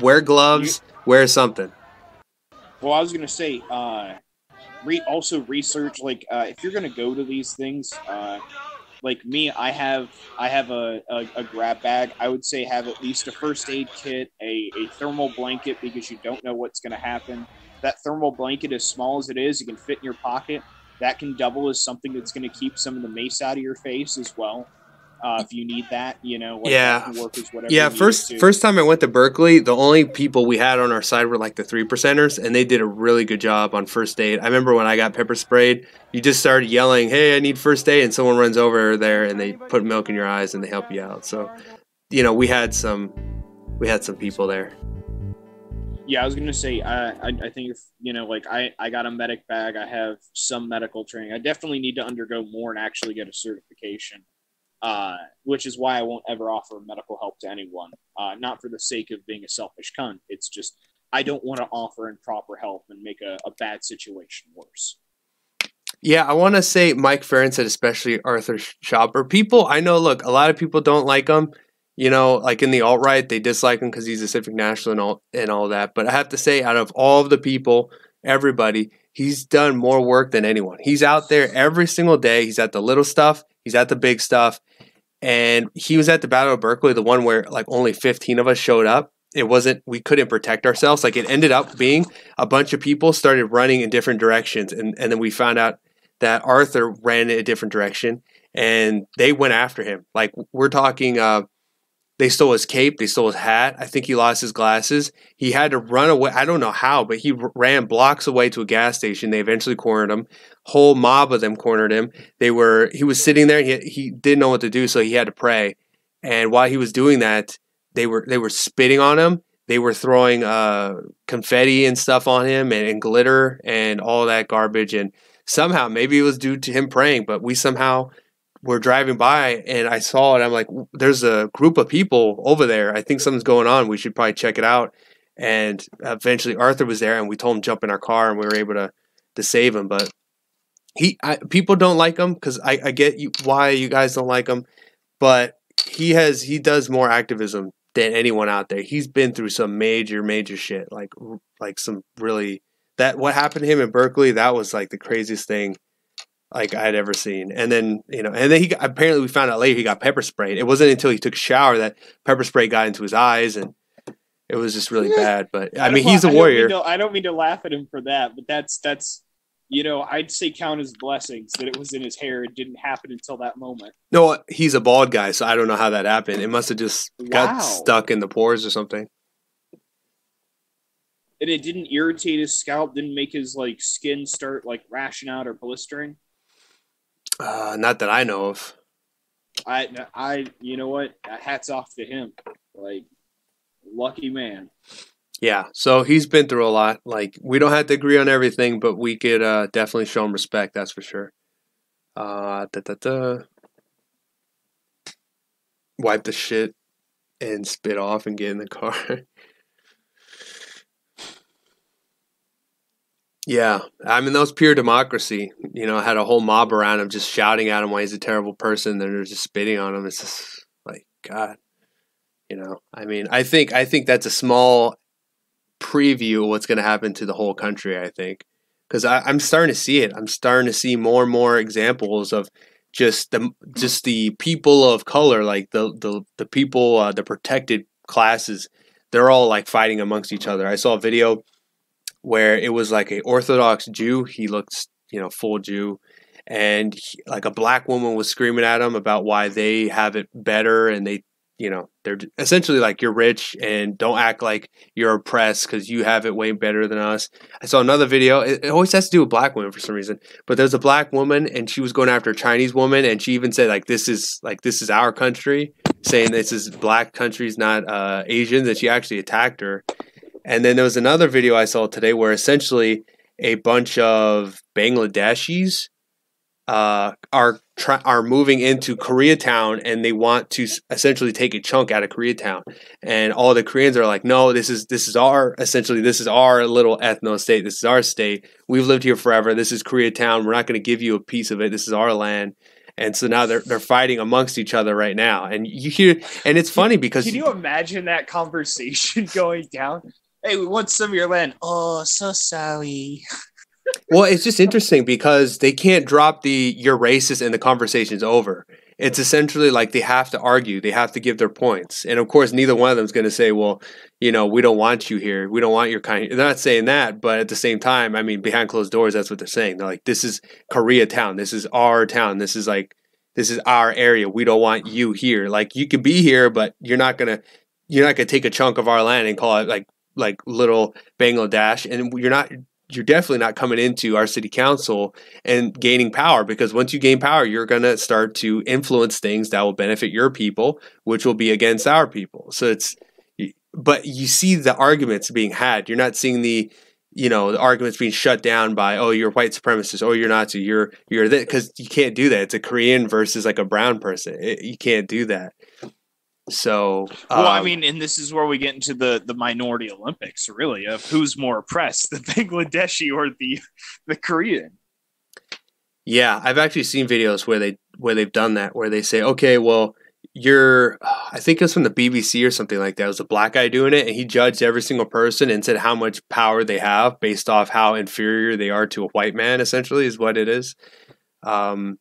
wear gloves, wear something.
Well, I was gonna say, also research if you're gonna go to these things. Like me, I have a grab bag. I would say have at least a first aid kit, a thermal blanket because you don't know what's gonna happen. That thermal blanket, as small as it is, you can fit in your pocket. That can double as something that's going to keep some of the mace out of your face as well. If you need that, that can work as whatever. Yeah,
first time I went to Berkeley, the only people we had on our side were like the 3%ers, and they did a really good job on first aid. I remember when I got pepper sprayed, you just started yelling, "Hey, I need first aid," and someone runs over there and they put milk in your eyes and they help you out. So, we had some people there.
Yeah, I was gonna say, I think if I got a medic bag, I have some medical training. I definitely need to undergo more and actually get a certification, which is why I won't ever offer medical help to anyone. Not for the sake of being a selfish cunt. It's just I don't want to offer improper help and make a bad situation worse.
Yeah, I want to say Mike Ferentz and especially Arthur Schapper. People, I know, look, a lot of people don't like him. You know, like in the alt-right, they dislike him because he's a civic national and all that. But I have to say, out of all of the people, everybody, he's done more work than anyone. He's out there every single day. He's at the little stuff. He's at the big stuff. And he was at the Battle of Berkeley, the one where like only 15 of us showed up. It wasn't, we couldn't protect ourselves. Like it ended up being a bunch of people started running in different directions. And then we found out that Arthur ran in a different direction and they went after him. Like we're talking, they stole his cape. They stole his hat. I think he lost his glasses. He had to run away. I don't know how, but he ran blocks away to a gas station. They eventually cornered him. Whole mob of them cornered him. He was sitting there. He didn't know what to do, so he had to pray. And while he was doing that, they were spitting on him. They were throwing confetti and stuff on him and glitter and all that garbage. And somehow, maybe it was due to him praying, but we somehow were driving by and I saw it. I'm like, there's a group of people over there. I think something's going on. We should probably check it out. And eventually Arthur was there and we told him to jump in our car and we were able to save him. But people don't like him because I get why you guys don't like him. But he does more activism than anyone out there. He's been through some major shit. Like some really, that what happened to him in Berkeley, that was like the craziest thing like I had ever seen. And then, apparently we found out later he got pepper sprayed. It wasn't until he took a shower that pepper spray got into his eyes and it was just really bad. But I mean, he's a warrior.
I don't mean to laugh at him for that, but that's I'd say count as blessings that it was in his hair. It didn't happen until that moment.
No, he's a bald guy, so I don't know how that happened. It must have just got stuck in the pores or something.
And it didn't irritate his scalp, didn't make his like skin start like rashing out or blistering.
Not that I know of.
You know what? Hats off to him. Like, lucky man.
Yeah, so he's been through a lot. Like, we don't have to agree on everything, but we could definitely show him respect, that's for sure. Wipe the shit and spit off and get in the car. Yeah, I mean, that was pure democracy. Had a whole mob around him just shouting at him why he's a terrible person, and they're just spitting on him. It's just like, God. I mean, I think that's a small preview of what's going to happen to the whole country, I think. Because I'm starting to see it. I'm starting to see more and more examples of just the people of color, like the people, the protected classes. They're all like fighting amongst each other. I saw a video where it was like a Orthodox Jew. He looks, full Jew. And like a black woman was screaming at him about why they have it better. And they're essentially like, you're rich and don't act like you're oppressed because you have it way better than us. I saw another video. It always has to do with black women for some reason. But there's a black woman and she was going after a Chinese woman. And she even said this is our country, saying this is black countries, not Asians. And she actually attacked her. And then there was another video I saw today where essentially a bunch of Bangladeshis are moving into Koreatown and they want to essentially take a chunk out of Koreatown. And all the Koreans are like, no, this is our little ethno state. This is our state. We've lived here forever. This is Koreatown. We're not going to give you a piece of it. This is our land. And so now they're fighting amongst each other right now. And you hear, and it's funny because
can you imagine that conversation going down? Hey, we want some of your land. Oh, so sorry.
Well, it's just interesting because they can't drop you're racist and the conversation's over. It's essentially like they have to argue. They have to give their points. And of course, neither one of them is going to say, well, we don't want you here. We don't want your kind. They're not saying that. But at the same time, I mean, behind closed doors, that's what they're saying. They're like, this is Koreatown. This is our town. This is our area. We don't want you here. Like, you can be here, but you're not going to take a chunk of our land and call it like little Bangladesh. And you're definitely not coming into our city council and gaining power, because once you gain power, you're going to start to influence things that will benefit your people, which will be against our people. So but you see the arguments being had. You're not seeing the arguments being shut down by, oh, you're white supremacist, oh, you're Nazi, you're that, because you can't do that. It's a Korean versus like a brown person. You can't do that. So,
well, I mean, and this is where we get into the minority Olympics, really, of who's more oppressed, the Bangladeshi or the Korean.
Yeah, I've actually seen videos where they've done that, where they say, okay, well, I think it was from the BBC or something like that. It was a black guy doing it, and he judged every single person and said how much power they have based off how inferior they are to a white man. Essentially, is what it is. Um,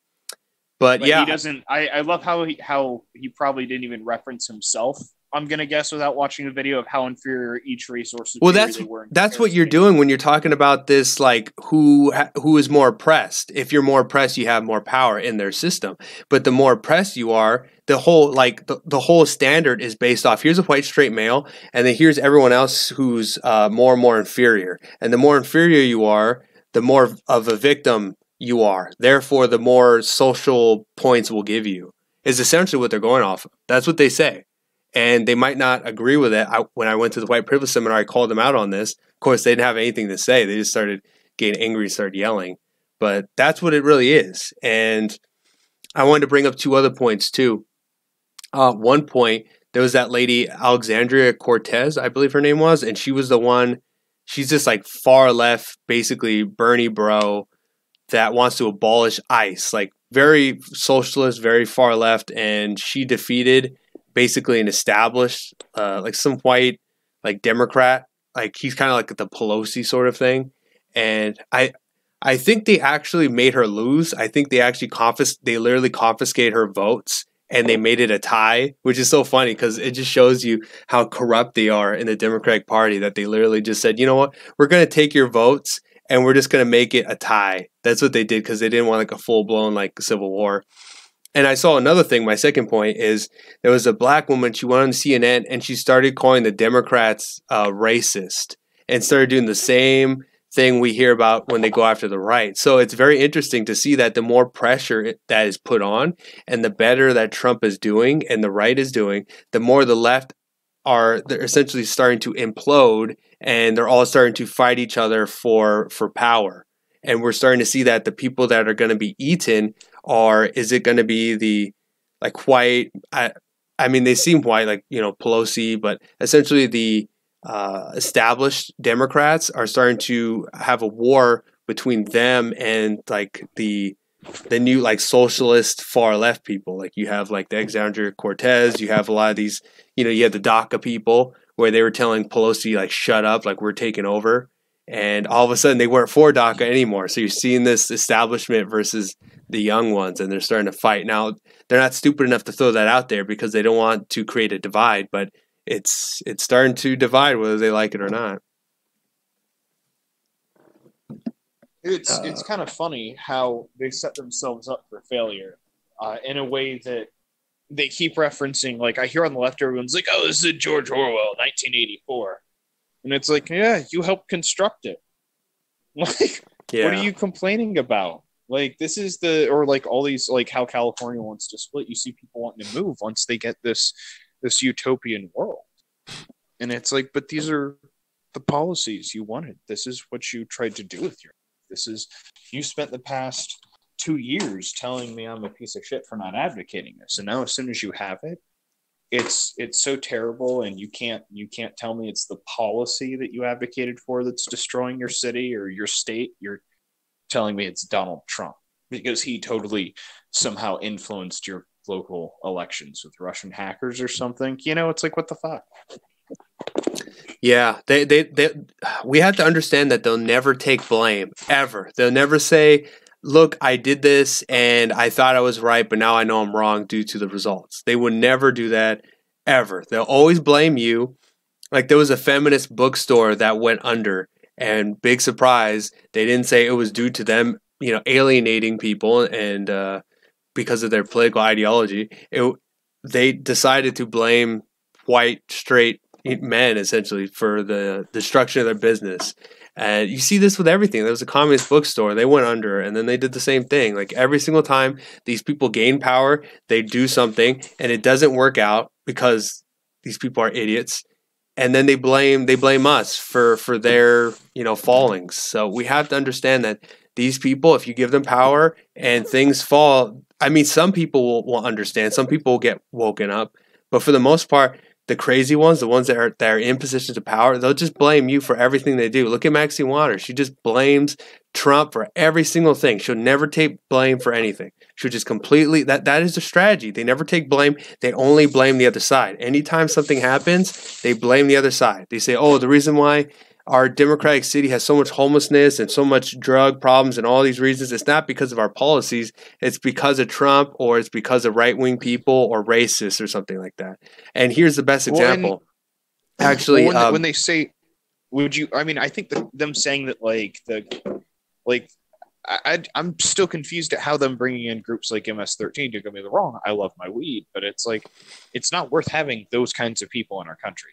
but
But he
yeah,
doesn't. I love how he probably didn't even reference himself. I'm gonna guess without watching the video of how inferior each race or
well,
superior they were.
that's what you're doing when you're talking about this, like who is more oppressed. If you're more oppressed, you have more power in their system. But the more oppressed you are, the whole the whole standard is based off. Here's a white straight male, and then here's everyone else who's more and more inferior. And the more inferior you are, the more of a victim you are. Therefore, the more social points will give you. Is essentially what they're going off of. That's what they say. And they might not agree with it. When I went to the white privilege seminar, I called them out on this. Of course, they didn't have anything to say. They just started getting angry and started yelling. But that's what it really is. And I wanted to bring up two other points too. One point, there was that lady, Alexandria Cortez, I believe her name was, and she was the one, she's just like far left, basically Bernie bro, that wants to abolish ICE, like very socialist, very far left, and she defeated basically an established, like some white, like Democrat, like he's kind of like the Pelosi sort of thing, and I think they actually made her lose. I think they actually they literally confiscated her votes and they made it a tie, which is so funny because it just shows you how corrupt they are in the Democratic Party, that they literally just said, you know what, we're going to take your votes and we're just going to make it a tie. That's what they did because they didn't want like a full-blown like civil war. And I saw another thing. My second point is there was a black woman. She went on CNN and she started calling the Democrats racist and started doing the same thing we hear about when they go after the right. So it's very interesting to see that the more pressure that is put on and the better that Trump is doing and the right is doing, the more the left they're essentially starting to implode and they're all starting to fight each other for power. And we're starting to see that the people that are going to be eaten is it going to be the like white? I mean, they seem white, like, you know, Pelosi, but essentially the established Democrats are starting to have a war between them and like the new like socialist far left people. Like you have like the Alexandria Cortez, you have a lot of these, you know, you have the DACA people where they were telling Pelosi like shut up, like we're taking over. And all of a sudden they weren't for DACA anymore. So you're seeing this establishment versus the young ones, and they're starting to fight. Now, they're not stupid enough to throw that out there because they don't want to create a divide, but it's starting to divide whether they like it or not.
It's kind of funny how they set themselves up for failure in a way that they keep referencing. Like I hear on the left, everyone's like, "Oh, this is George Orwell, 1984," and it's like, "Yeah, you helped construct it." Like,
Yeah.
What are you complaining about? Like this is or like all these, like how California wants to split. You see people wanting to move once they get this utopian world, and it's like, but these are the policies you wanted. This is what you tried to do with you spent the past 2 years telling me I'm a piece of shit for not advocating this, and now as soon as you have it, it's so terrible, and you can't tell me it's the policy that you advocated for that's destroying your city or your state. You're telling me it's Donald Trump because he totally somehow influenced your local elections with Russian hackers or something. You know, it's like, what the fuck?
Yeah, we have to understand that they'll never take blame, ever. They'll never say, look, I did this and I thought I was right, but now I know I'm wrong due to the results. They would never do that, ever. They'll always blame you. Like there was a feminist bookstore that went under, and big surprise, they didn't say it was due to them, you know, alienating people and because of their political ideology. They decided to blame white, straight men essentially for the destruction of their business. And you see this with everything. There was a communist bookstore, they went under, and then they did the same thing. Like every single time these people gain power, they do something and it doesn't work out because these people are idiots. And then they blame us for their, you know, fallings. So we have to understand that these people, if you give them power and things fall, I mean, some people will understand, some people will get woken up, but for the most part, the crazy ones, the ones that are in positions of power, they'll just blame you for everything they do. Look at Maxine Waters. She just blames Trump for every single thing. She'll never take blame for anything. She'll just completely that is the strategy. They never take blame. They only blame the other side. Anytime something happens, they blame the other side. They say, "Oh, the reason why our democratic city has so much homelessness and so much drug problems and all these reasons, it's not because of our policies. It's because of Trump, or it's because of right-wing people or racists or something like that." And here's the best example. Actually,
when they say, "Would you?" I mean, I think them saying that, I'm still confused at how them bringing in groups like MS-13. Don't get me wrong, I love my weed, but it's like it's not worth having those kinds of people in our country.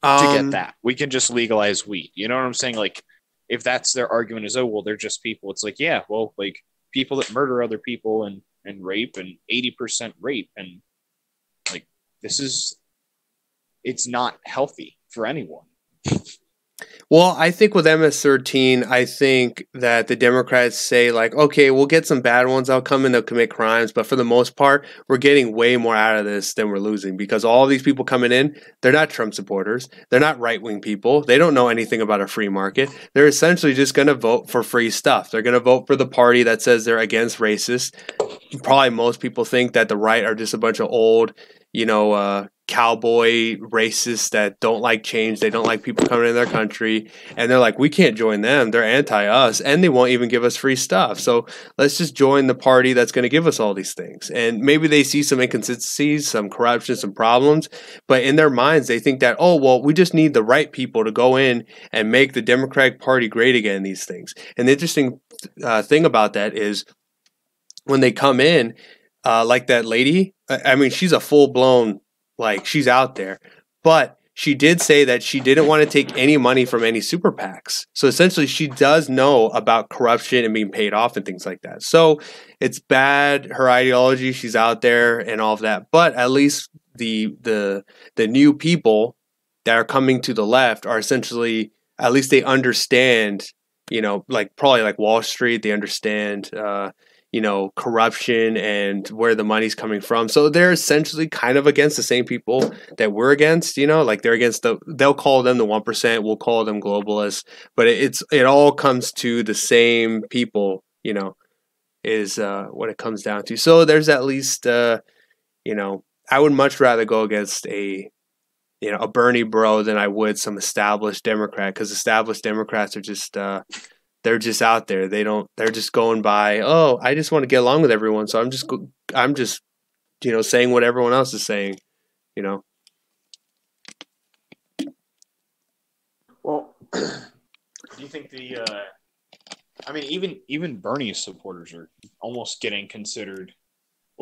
To get that, we can just legalize weed. You know what I'm saying? Like, if that's their argument is, oh, well, they're just people. It's like, yeah, well, like people that murder other people and rape, and 80% rape. And like, it's not healthy for anyone.
Well, I think with MS-13, I think that the Democrats say, like, okay, we'll get some bad ones. They'll come in, they'll commit crimes. But for the most part, we're getting way more out of this than we're losing, because all these people coming in, they're not Trump supporters. They're not right-wing people. They don't know anything about a free market. They're essentially just going to vote for free stuff. They're going to vote for the party that says they're against racists. Probably most people think that the right are just a bunch of old, cowboy racists that don't like change. They don't like people coming in their country, and they're like, we can't join them. They're anti-us, and they won't even give us free stuff. So let's just join the party that's going to give us all these things. And maybe they see some inconsistencies, some corruption, some problems, but in their minds, they think that, oh, well, we just need the right people to go in and make the Democratic Party great again, these things. And the interesting thing about that is when they come in, like that lady, I mean, she's a full-blown, like, she's out there. But she did say that she didn't want to take any money from any super PACs. So essentially, she does know about corruption and being paid off and things like that. So it's bad, her ideology, she's out there and all of that. But at least the new people that are coming to the left are essentially, at least they understand, like probably like Wall Street, they understand corruption and where the money's coming from. So they're essentially kind of against the same people that we're against, like they're against they'll call them the 1%, we'll call them globalists, but it all comes to the same people, is what it comes down to. So there's at least, I would much rather go against a Bernie bro than I would some established Democrat, because established Democrats are just, they're just out there. They're just going by, oh, I just want to get along with everyone. So I'm just, saying what everyone else is saying,
Well, do you think even Bernie's supporters are almost getting considered,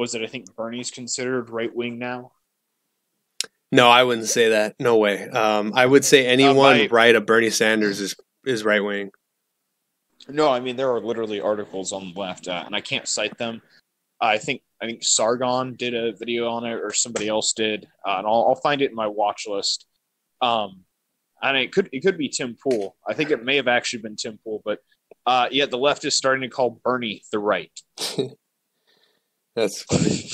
I think Bernie's considered right wing now?
No, I wouldn't say that. No way. I would say anyone right of Bernie Sanders is right wing.
No, I mean, there are literally articles on the left, and I can't cite them. I think Sargon did a video on it, or somebody else did, and I'll find it in my watch list. And it could be Tim Pool. I think it may have actually been Tim Pool, but the left is starting to call Bernie the right.
That's funny.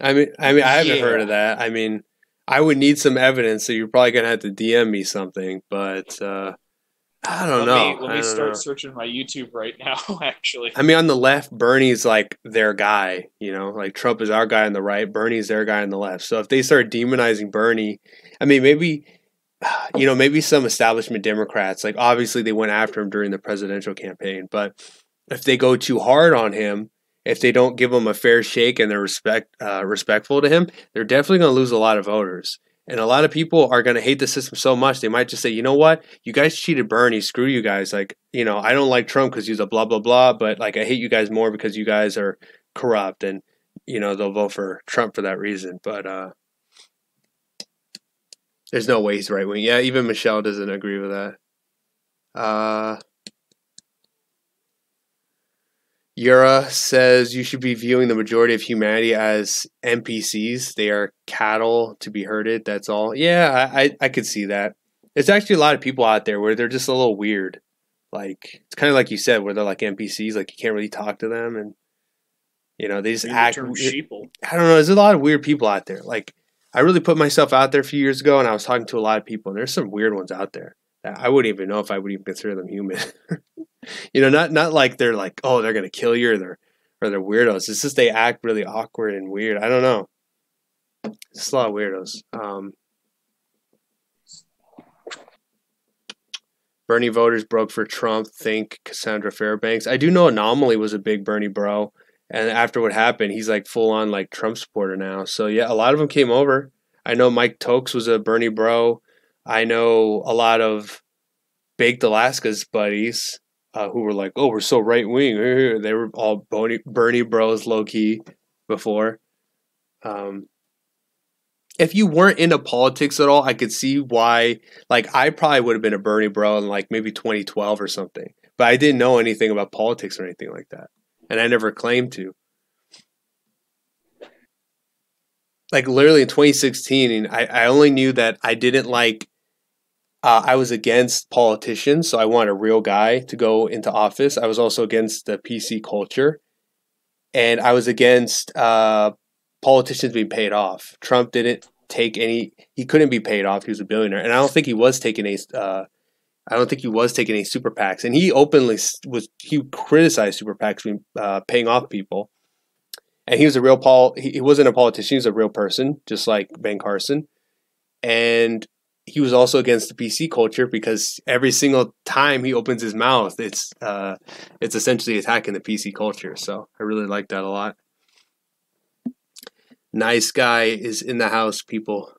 I mean, I haven't heard of that. I mean, I would need some evidence, so you're probably gonna have to DM me something, but. I don't know.
Let me start searching my YouTube right now, actually.
I mean, on the left, Bernie's like their guy, like Trump is our guy on the right, Bernie's their guy on the left. So if they start demonizing Bernie, I mean, maybe some establishment Democrats, like obviously they went after him during the presidential campaign, but if they go too hard on him, if they don't give him a fair shake and they're respectful to him, they're definitely going to lose a lot of voters. And a lot of people are going to hate the system so much, they might just say, you know what? You guys cheated Bernie. Screw you guys. Like, I don't like Trump because he's a blah, blah, blah. But, like, I hate you guys more because you guys are corrupt. And, they'll vote for Trump for that reason. But there's no way he's right wing. Yeah, even Michelle doesn't agree with that. Yura says you should be viewing the majority of humanity as NPCs. They are cattle to be herded. That's all. Yeah, I could see that. There's actually a lot of people out there where they're just a little weird. Like, it's kind of like you said, where they're like NPCs. Like, you can't really talk to them. And, they just act.
Sheeple.
I don't know. There's a lot of weird people out there. Like, I really put myself out there a few years ago, and I was talking to a lot of people, and there's some weird ones out there that I wouldn't even know if I would even consider them human. Not like they're like, oh, they're gonna kill you, or they're weirdos. It's just they act really awkward and weird. I don't know. Just a lot of weirdos. Bernie voters broke for Trump. Think Cassandra Fairbanks. I do know Anomaly was a big Bernie bro, and after what happened, he's like full on like Trump supporter now. So yeah, a lot of them came over. I know Mike Tokes was a Bernie bro. I know a lot of Baked Alaska's buddies who were like, "Oh, we're so right wing." They were all Bernie bros, low key, before. If you weren't into politics at all, I could see why. Like, I probably would have been a Bernie bro in like maybe 2012 or something, but I didn't know anything about politics or anything like that, and I never claimed to. Like literally in 2016, I only knew that I didn't like. I was against politicians, so I wanted a real guy to go into office. I was also against the PC culture, and I was against politicians being paid off. Trump didn't take any. He couldn't be paid off. He was a billionaire, and I don't think he was taking a. I don't think he was taking any super PACs, and he openly was. He criticized super PACs being paying off people, and he was a real He wasn't a politician. He was a real person, just like Ben Carson, and he was also against the PC culture because every single time he opens his mouth, it's essentially attacking the PC culture. So I really like that a lot. Nice guy is in the house, people.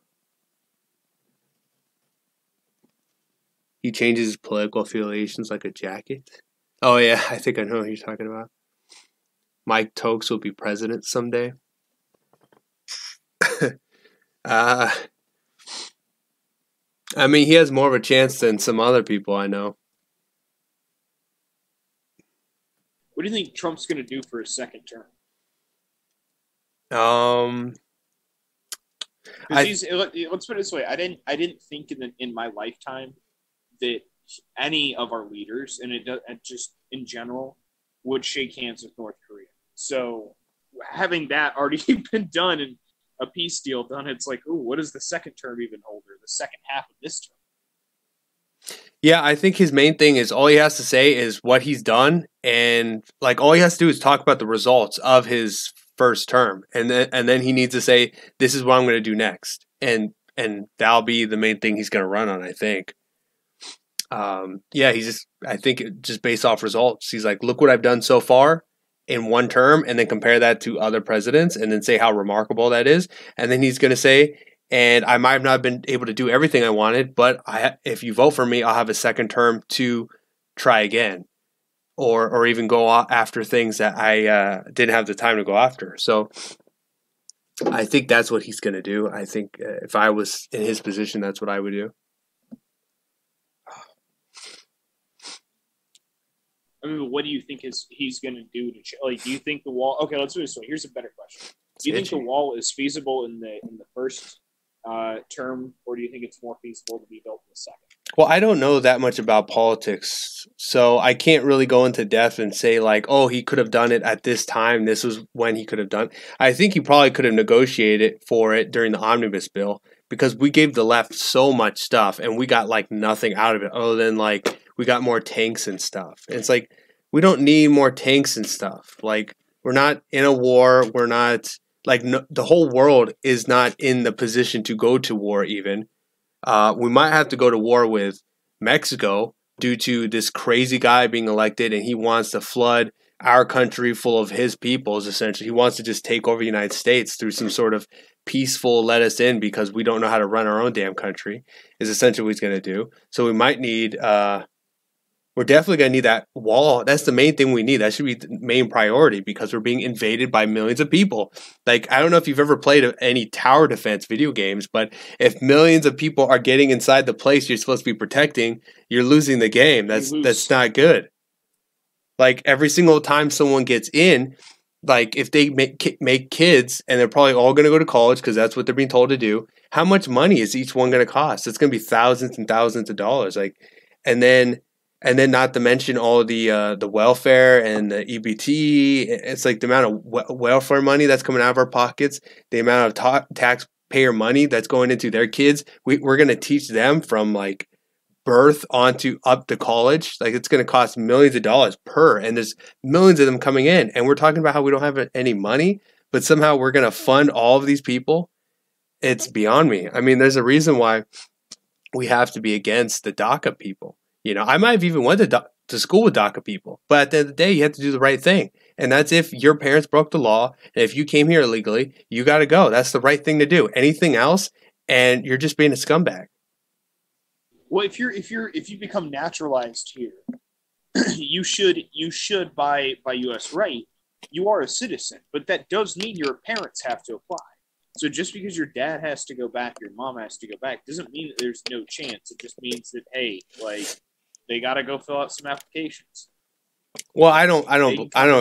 He changes his political affiliations like a jacket. Oh yeah, I think I know what you're talking about. Mike Tokes will be president someday. I mean, he has more of a chance than some other people I know.
What do you think Trump's going to do for his second term? Let's put it this way: I didn't think in my lifetime that any of our leaders, and just in general, would shake hands with North Korea. So having that already been done and a peace deal done, it's like, ooh, what does the second term even hold, or the second half of this term?
Yeah, I think his main thing is all he has to say is what he's done, and like all he has to do is talk about the results of his first term, and then he needs to say, this is what I'm going to do next, and that'll be the main thing he's going to run on, I think. I think just based off results, he's like, look what I've done so far in one term, and then compare that to other presidents, and then say how remarkable that is, and then he's going to say, and I might have not been able to do everything I wanted, but if you vote for me, I'll have a second term to try again, or even go after things that I didn't have the time to go after. So I think that's what he's going to do. I think if I was in his position, that's what I would do.
I mean, what do you think he's going to do to do you think the wall? Okay, let's do this way. Here's a better question: do you think the wall is feasible in the first term, or do you think it's more feasible to be built in the second?
Well, I don't know that much about politics, so I can't really go into depth and say like, oh, he could have done it at this time. This was when he could have done. I think he probably could have negotiated for it during the omnibus bill because we gave the left so much stuff and we got like nothing out of it other than like we got more tanks and stuff. And it's like we don't need more tanks and stuff. Like we're not in a war. We're not like the whole world is not in the position to go to war even. We might have to go to war with Mexico due to this crazy guy being elected, and he wants to flood our country full of his peoples, essentially. He wants to just take over the United States through some sort of peaceful let us in because we don't know how to run our own damn country, is essentially what he's going to do. So we might need, we're definitely going to need that wall. That's the main thing we need. That should be the main priority because we're being invaded by millions of people. Like, I don't know if you've ever played any tower defense video games, but if millions of people are getting inside the place you're supposed to be protecting, you're losing the game. That's not good. Like, every single time someone gets in, like, if they make kids, and they're probably all going to go to college because that's what they're being told to do, how much money is each one going to cost? It's going to be thousands and thousands of dollars. Like, and then not to mention all the welfare and the EBT. It's like the amount of welfare money that's coming out of our pockets, the amount of taxpayer money that's going into their kids. We're going to teach them from like birth onto up to college. Like it's going to cost millions of dollars per, and there's millions of them coming in. And we're talking about how we don't have any money, but somehow we're going to fund all of these people. It's beyond me. I mean, there's a reason why we have to be against the DACA people. You know, I might have even went to school with DACA people, but at the end of the day, you have to do the right thing. And that's if your parents broke the law, and if you came here illegally, you got to go. That's the right thing to do. Anything else, and you're just being a scumbag.
Well, if you become naturalized here, you should by U.S. right, you are a citizen, but that does mean your parents have to apply. So just because your dad has to go back, your mom has to go back, doesn't mean that there's no chance. It just means that, hey, like, they got to go fill out some applications.
Well, I don't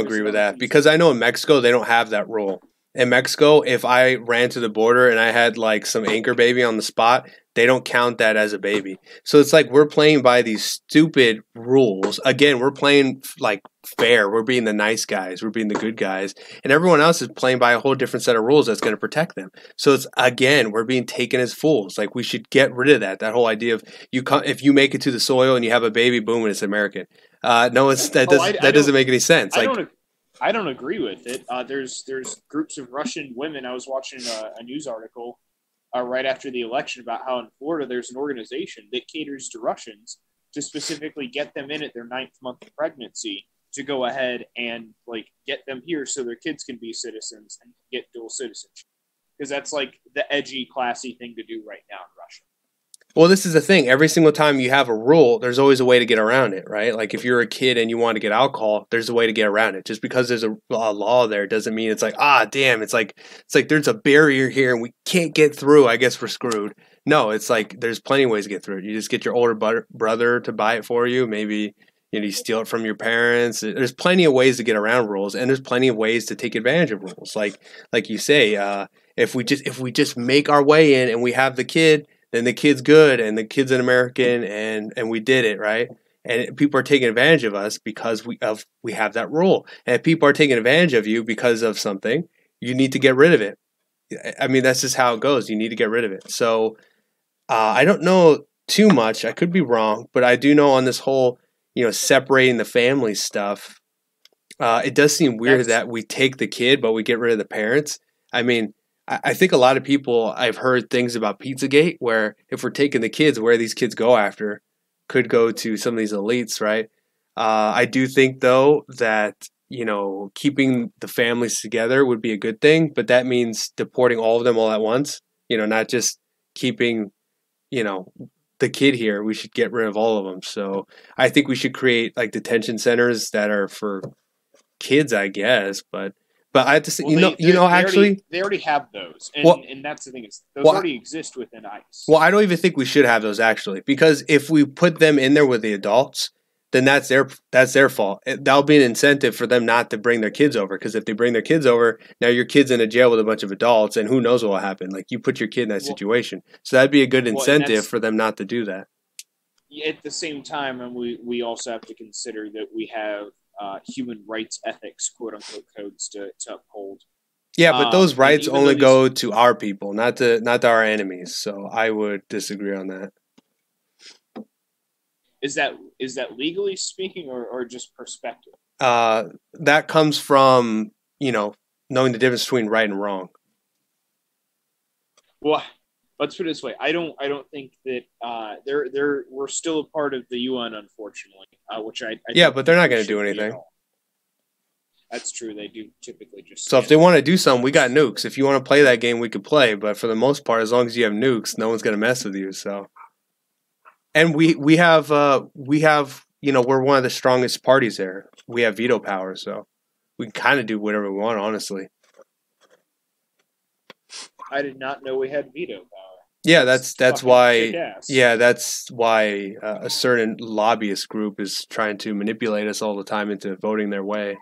agree with that, because I know in Mexico they don't have that rule. In Mexico, if I ran to the border and I had like some anchor baby on the spot, they don't count that as a baby. So it's like we're playing by these stupid rules. Again, we're playing like fair. We're being the nice guys. We're being the good guys. And everyone else is playing by a whole different set of rules that's going to protect them. So it's, again, we're being taken as fools. Like we should get rid of that whole idea of if you make it to the soil and you have a baby, boom, and it's American. No, that doesn't make any sense.
I don't agree with it. There's groups of Russian women. I was watching a news article right after the election about how in Florida there's an organization that caters to Russians to specifically get them in at their 9th month of pregnancy to go ahead and like get them here so their kids can be citizens and get dual citizenship. Because that's like the edgy, classy thing to do right now in Russia.
Well, this is the thing. Every single time you have a rule, there's always a way to get around it, right? Like if you're a kid and you want to get alcohol, there's a way to get around it. Just because there's a law there doesn't mean it's like, damn, it's like there's a barrier here and we can't get through. I guess we're screwed. No, it's like there's plenty of ways to get through it. You just get your older brother to buy it for you. Maybe you steal it from your parents. There's plenty of ways to get around rules, and there's plenty of ways to take advantage of rules. Like you say, if we just make our way in and we have the kid, then the kid's good and the kid's an American and we did it, right? And people are taking advantage of us because we have that rule. And if people are taking advantage of you because of something, you need to get rid of it. I mean, that's just how it goes. You need to get rid of it. So I don't know too much. I could be wrong, but I do know on this whole, separating the family stuff, it does seem weird that we take the kid, but we get rid of the parents. I mean, I think a lot of people, I've heard things about Pizzagate where if we're taking the kids, where these kids go after could go to some of these elites, right? I do think, though, that, keeping the families together would be a good thing, but that means deporting all of them all at once, not just keeping, the kid here. We should get rid of all of them. So I think we should create like detention centers that are for kids, I guess, but I have to say,
they already have those, and that's the thing is those already exist within ICE.
Well, I don't even think we should have those actually, because if we put them in there with the adults, then that's their fault. That'll be an incentive for them not to bring their kids over, because if they bring their kids over, now your kid's in a jail with a bunch of adults, and who knows what will happen? Like you put your kid in that situation, so that'd be a good incentive for them not to do that.
At the same time, and we also have to consider that we have human rights ethics, quote unquote, codes to uphold.
Yeah, but those rights only go to our people, not to our enemies. So I would disagree on that.
Is that legally speaking or just perspective?
That comes from knowing the difference between right and wrong.
Well, let's put it this way. I don't think that we're still a part of the UN, unfortunately. Which I
but they're not going to do anything.
That's true. They do typically just.
So if they want to do something, we got nukes. If you want to play that game, we could play. But for the most part, as long as you have nukes, no one's going to mess with you. So, and we have we're one of the strongest parties there. We have veto power, so we can kind of do whatever we want. Honestly,
I did not know we had veto power.
Yeah, that's why. Yeah, that's why a certain lobbyist group is trying to manipulate us all the time into voting their way.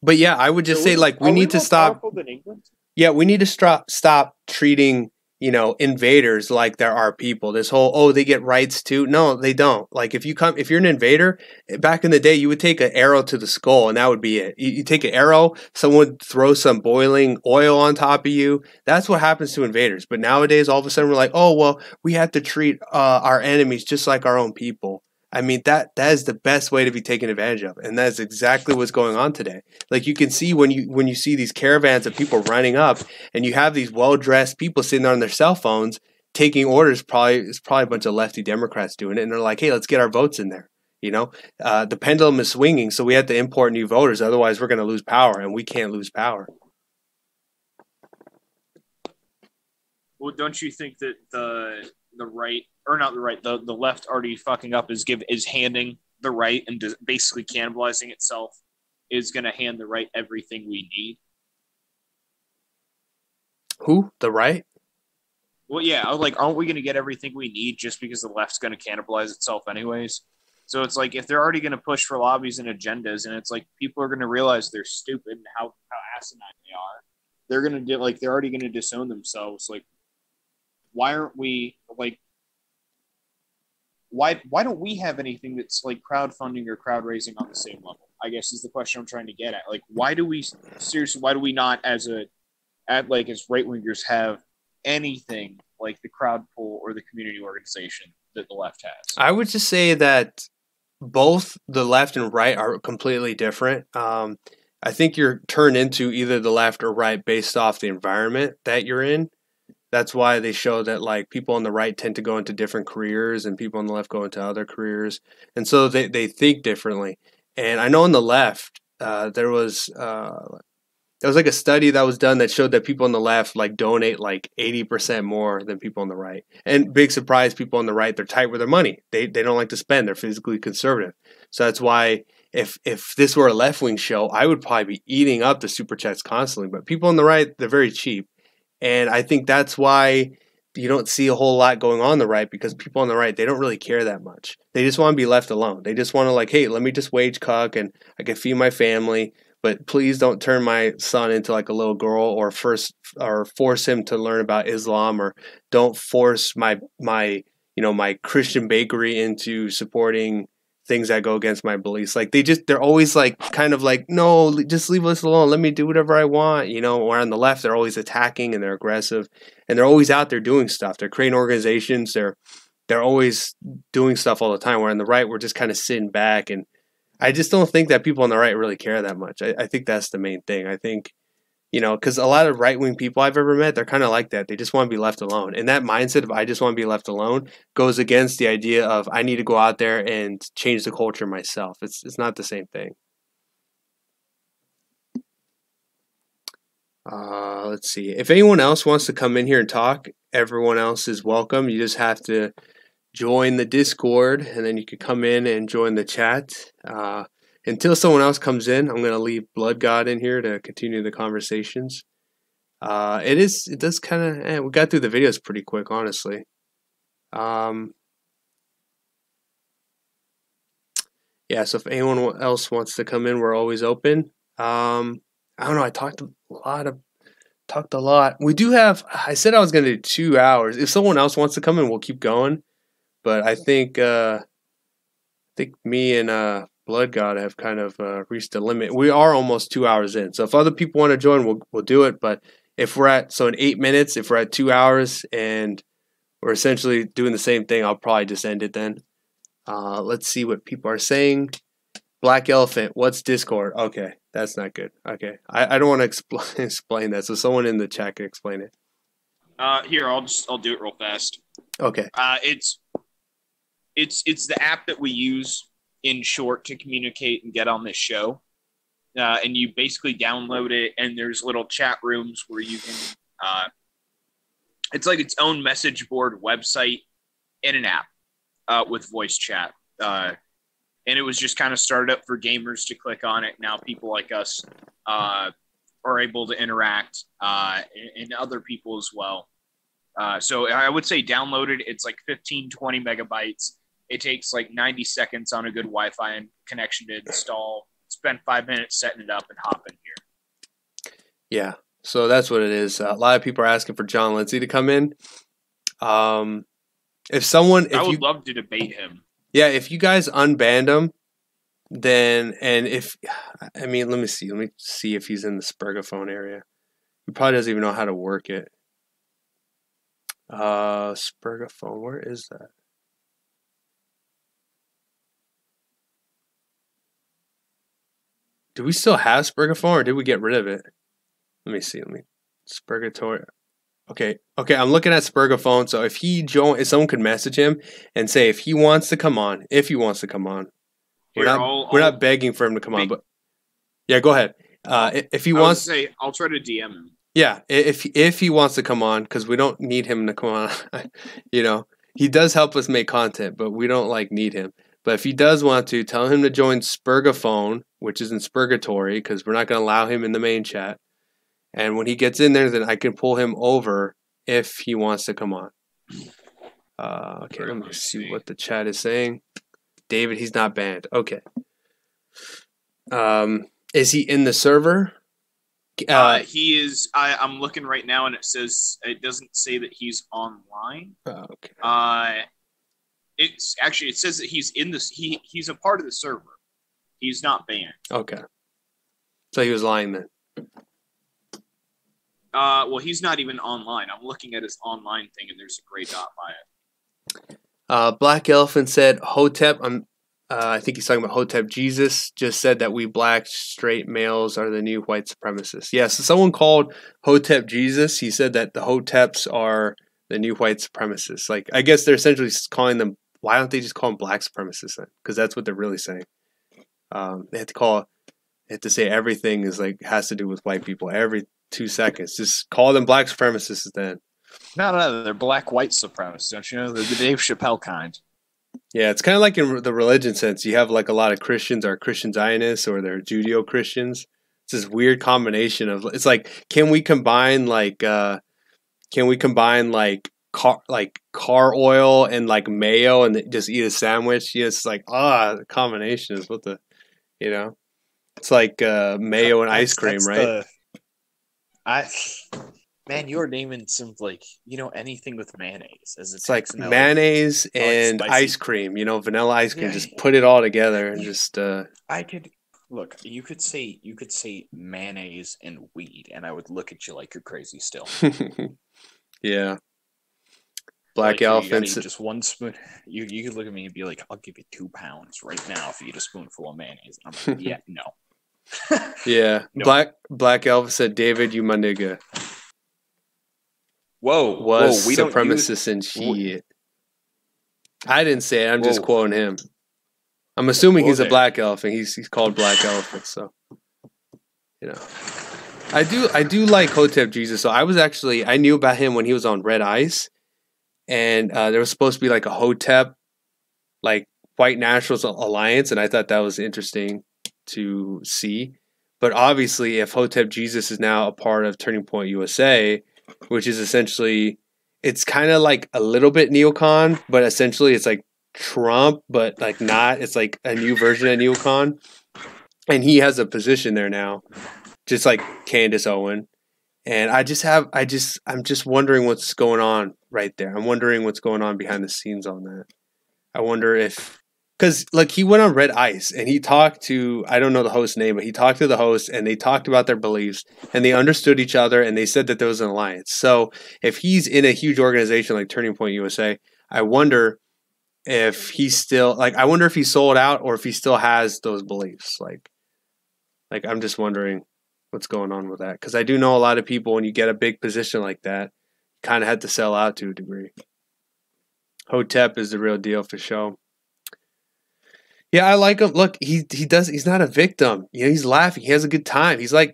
But yeah, I would just say we need to stop.
More powerful than England?
Yeah, we need to stop treating invaders like there are people. This whole, oh, they get rights too. No, they don't. Like if you're an invader, back in the day, you would take an arrow to the skull and that would be it. You take an arrow, someone would throw some boiling oil on top of you. That's what happens to invaders. But nowadays, all of a sudden, we're like, oh, well, we have to treat our enemies just like our own people. I mean, that is the best way to be taken advantage of. And that's exactly what's going on today. Like you can see when you see these caravans of people running up and you have these well-dressed people sitting there on their cell phones taking orders, it's probably a bunch of lefty Democrats doing it. And they're like, hey, let's get our votes in there. The pendulum is swinging, so we have to import new voters. Otherwise, we're going to lose power, and we can't lose power.
Well, don't you think that the right, or not the right, the left already fucking up is handing the right and basically cannibalizing itself is going to hand the right everything we need?
Who? The right?
Well, yeah, I was like, aren't we going to get everything we need just because the left's going to cannibalize itself anyways? So it's like, if they're already going to push for lobbies and agendas, and it's like people are going to realize they're stupid and how asinine they are, they're going to they're already going to disown themselves. Like, why aren't we like? Why don't we have anything that's like crowdfunding or crowd raising on the same level? I guess is the question I'm trying to get at. Like, why do we not as right wingers have anything like the crowd pool or the community organization that the left has?
I would just say that both the left and right are completely different. I think you're turned into either the left or right based off the environment that you're in. That's why they show that like people on the right tend to go into different careers and people on the left go into other careers. And so they think differently. And I know on the left, there was like a study that was done that showed that people on the left like donate like 80% more than people on the right. And big surprise, people on the right, they're tight with their money. They don't like to spend. They're physically conservative. So that's why if this were a left-wing show, I would probably be eating up the super chats constantly. But people on the right, they're very cheap. And I think that's why you don't see a whole lot going on the right, because people on the right, they don't really care that much. They just want to be left alone. They just want to like, hey, let me just wage cuck and I can feed my family. But please don't turn my son into like a little girl or force him to learn about Islam, or don't force my Christian bakery into supporting things that go against my beliefs. Like they're always like kind of like, no, just leave us alone. Let me do whatever I want. Or on the left, they're always attacking and they're aggressive and they're always out there doing stuff. They're creating organizations. They're always doing stuff all the time. Where on the right, we're just kind of sitting back, and I just don't think that people on the right really care that much. I think that's the main thing. I think, because a lot of right-wing people I've ever met, they're kind of like that. They just want to be left alone. And that mindset of I just want to be left alone goes against the idea of I need to go out there and change the culture myself. It's not the same thing. Let's see. If anyone else wants to come in here and talk, everyone else is welcome. You just have to join the Discord, and then you can come in and join the chat. Until someone else comes in, I'm going to leave Blood God in here to continue the conversations. It does kind of, we got through the videos pretty quick, honestly. Yeah, so if anyone else wants to come in, we're always open. I don't know, I talked a lot. We do have, I said I was going to do 2 hours. If someone else wants to come in, we'll keep going. But I think me and Blood God have kind of reached the limit. We are almost 2 hours in. So if other people want to join, we'll do it. But if we're in 8 minutes, if we're at 2 hours and we're essentially doing the same thing, I'll probably just end it then. Let's see what people are saying. Black Elephant, what's Discord? Okay, that's not good. Okay, I don't want to explain that. So someone in the chat can explain it.
Here, I'll do it real fast.
Okay.
It's the app that we use in short to communicate and get on this show. And you basically download it, and there's little chat rooms where you can it's like its own message board website in an app with voice chat. And it was just kind of started up for gamers to click on it. Now people like us are able to interact, and other people as well. So I would say download it. It's like 15, 20 megabytes. It takes like 90 seconds on a good Wi-Fi connection to install. Spend 5 minutes setting it up and hop in here.
Yeah. So that's what it is. A lot of people are asking for John Lindsay to come in. If
I would love to debate him.
Yeah, if you guys unbanned him, then let me see if he's in the Spurgaphone area. He probably doesn't even know how to work it. Spurgaphone, where is that? Do we still have Spurgaphone, or did we get rid of it? Let me see. Spurgatory. Okay. I'm looking at Spurgaphone. So if someone could message him and say if he wants to come on. We're not begging for him to come on, but yeah, go ahead. If he wants,
I'll try to DM him.
Yeah, if he wants to come on, because we don't need him to come on. He does help us make content, but we don't need him. But if he does want to, tell him to join Spurgaphone, which is in Spurgatory, because we're not going to allow him in the main chat. And when he gets in there, then I can pull him over if he wants to come on. Okay, let me see what the chat is saying. David, he's not banned. Okay. Is he in the server?
He is. I'm looking right now, and it doesn't say that he's online.
Okay.
It says that he's in this. He's a part of the server. He's not banned.
Okay. So he was lying then.
Well, he's not even online. I'm looking at his online thing, and there's a gray dot by
it. Black Elephant said Hotep. I think he's talking about Hotep Jesus. Just said that we black straight males are the new white supremacists. Yeah, so someone called Hotep Jesus. He said that the Hoteps are the new white supremacists. I guess they're essentially calling them. Why don't they just call them black supremacists then? Because that's what they're really saying. They have to say everything is has to do with white people every 2 seconds. Just call them black supremacists then.
No, they're black white supremacists. Don't you know? They're the Dave Chappelle kind.
Yeah, it's kind of like in the religion sense. You have a lot of Christians are Christian Zionists or they're Judeo-Christians. It's this weird combination of it's can we combine car oil and mayo and just eat a sandwich? It's the combination is what the it's mayo and ice cream, right?
Man, you're naming some anything with mayonnaise.
It's mayonnaise and ice cream, vanilla ice cream. Yeah, just put it all together and just.
I could look. You could say mayonnaise and weed, and I would look at you like you're crazy still.
Yeah. Black Elephant.
Just one spoon. You could look at me and be like, "I'll give you 2 pounds right now if you eat a spoonful of mayonnaise." And I'm like, "Yeah, no."
Yeah. No. Black Elephant said, "David, you my nigga."
Whoa,
we supremacist and shit. I didn't say it. I'm just quoting him. I'm assuming he's a black elephant. He's called Black Elephant, so I do like Hotep Jesus. So I knew about him when he was on Red Ice, and there was supposed to be a Hotep, White Nationals Alliance, and I thought that was interesting to see. But obviously, if Hotep Jesus is now a part of Turning Point USA, which is essentially, it's kind of a little bit neocon, but essentially it's Trump, but not. It's a new version of neocon, and he has a position there now, just like Candace Owen. And I'm just wondering what's going on right there. I'm wondering what's going on behind the scenes on that. I wonder if. Because, he went on Red Ice, and he talked to, I don't know the host's name, but he talked to the host, and they talked about their beliefs, and they understood each other, and they said that there was an alliance. So, if he's in a huge organization like Turning Point USA, I wonder if he's still, I wonder if he sold out, or if he still has those beliefs. I'm just wondering what's going on with that. Because I do know a lot of people, when you get a big position like that, kind of had to sell out to a degree. Hotep is the real deal for sure. Yeah, I like him. Look, he's not a victim. He's laughing. He has a good time. He's like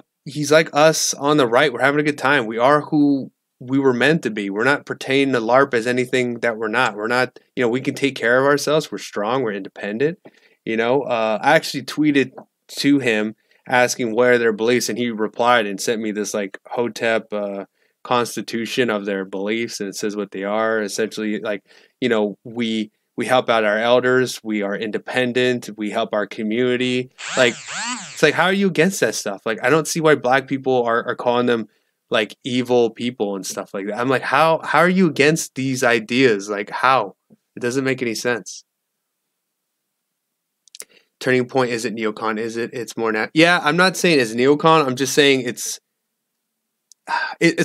us on the right. We're having a good time. We are who we were meant to be. We're not pretending to LARP as anything that we're not. We're not, we can take care of ourselves. We're strong. We're independent. I actually tweeted to him asking what are their beliefs, and he replied and sent me this Hotep constitution of their beliefs, and it says what they are. Essentially, we help out our elders. We are independent. We help our community. It's how are you against that stuff? I don't see why black people are calling them like evil people and stuff like that. I'm like, how are you against these ideas? Like, how? It doesn't make any sense. Turning point isn't neocon, is it? It's more yeah, I'm not saying it's neocon. I'm just saying it's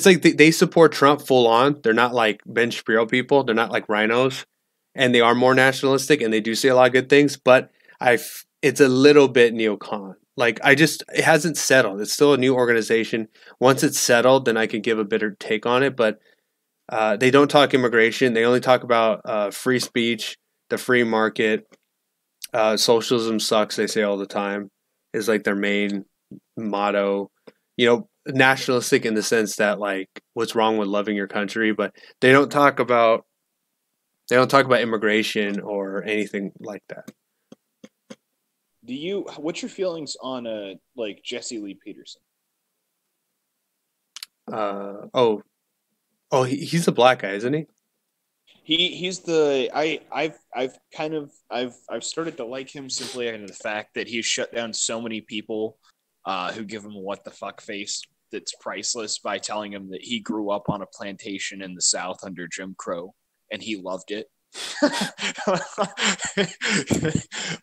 like they support Trump full on. They're not like Ben Shapiro people. They're not like rhinos, and they are more nationalistic and they do say a lot of good things. But it's a little bit neocon. Like it hasn't settled. It's still a new organization. Once it's settled, then I can give a better take on it. But they don't talk immigration. They only talk about free speech, the free market. Socialism sucks. They say all the time is like their main motto. Nationalistic in the sense that like what's wrong with loving your country, but they don't talk about immigration or anything like that.
What's your feelings on like Jesse Lee Peterson?
He's a black guy, isn't he?
He's I've started to like him simply under the fact that he's shut down so many people who give him a what the fuck face that's priceless by telling him that he grew up on a plantation in the South under Jim Crow and he loved it.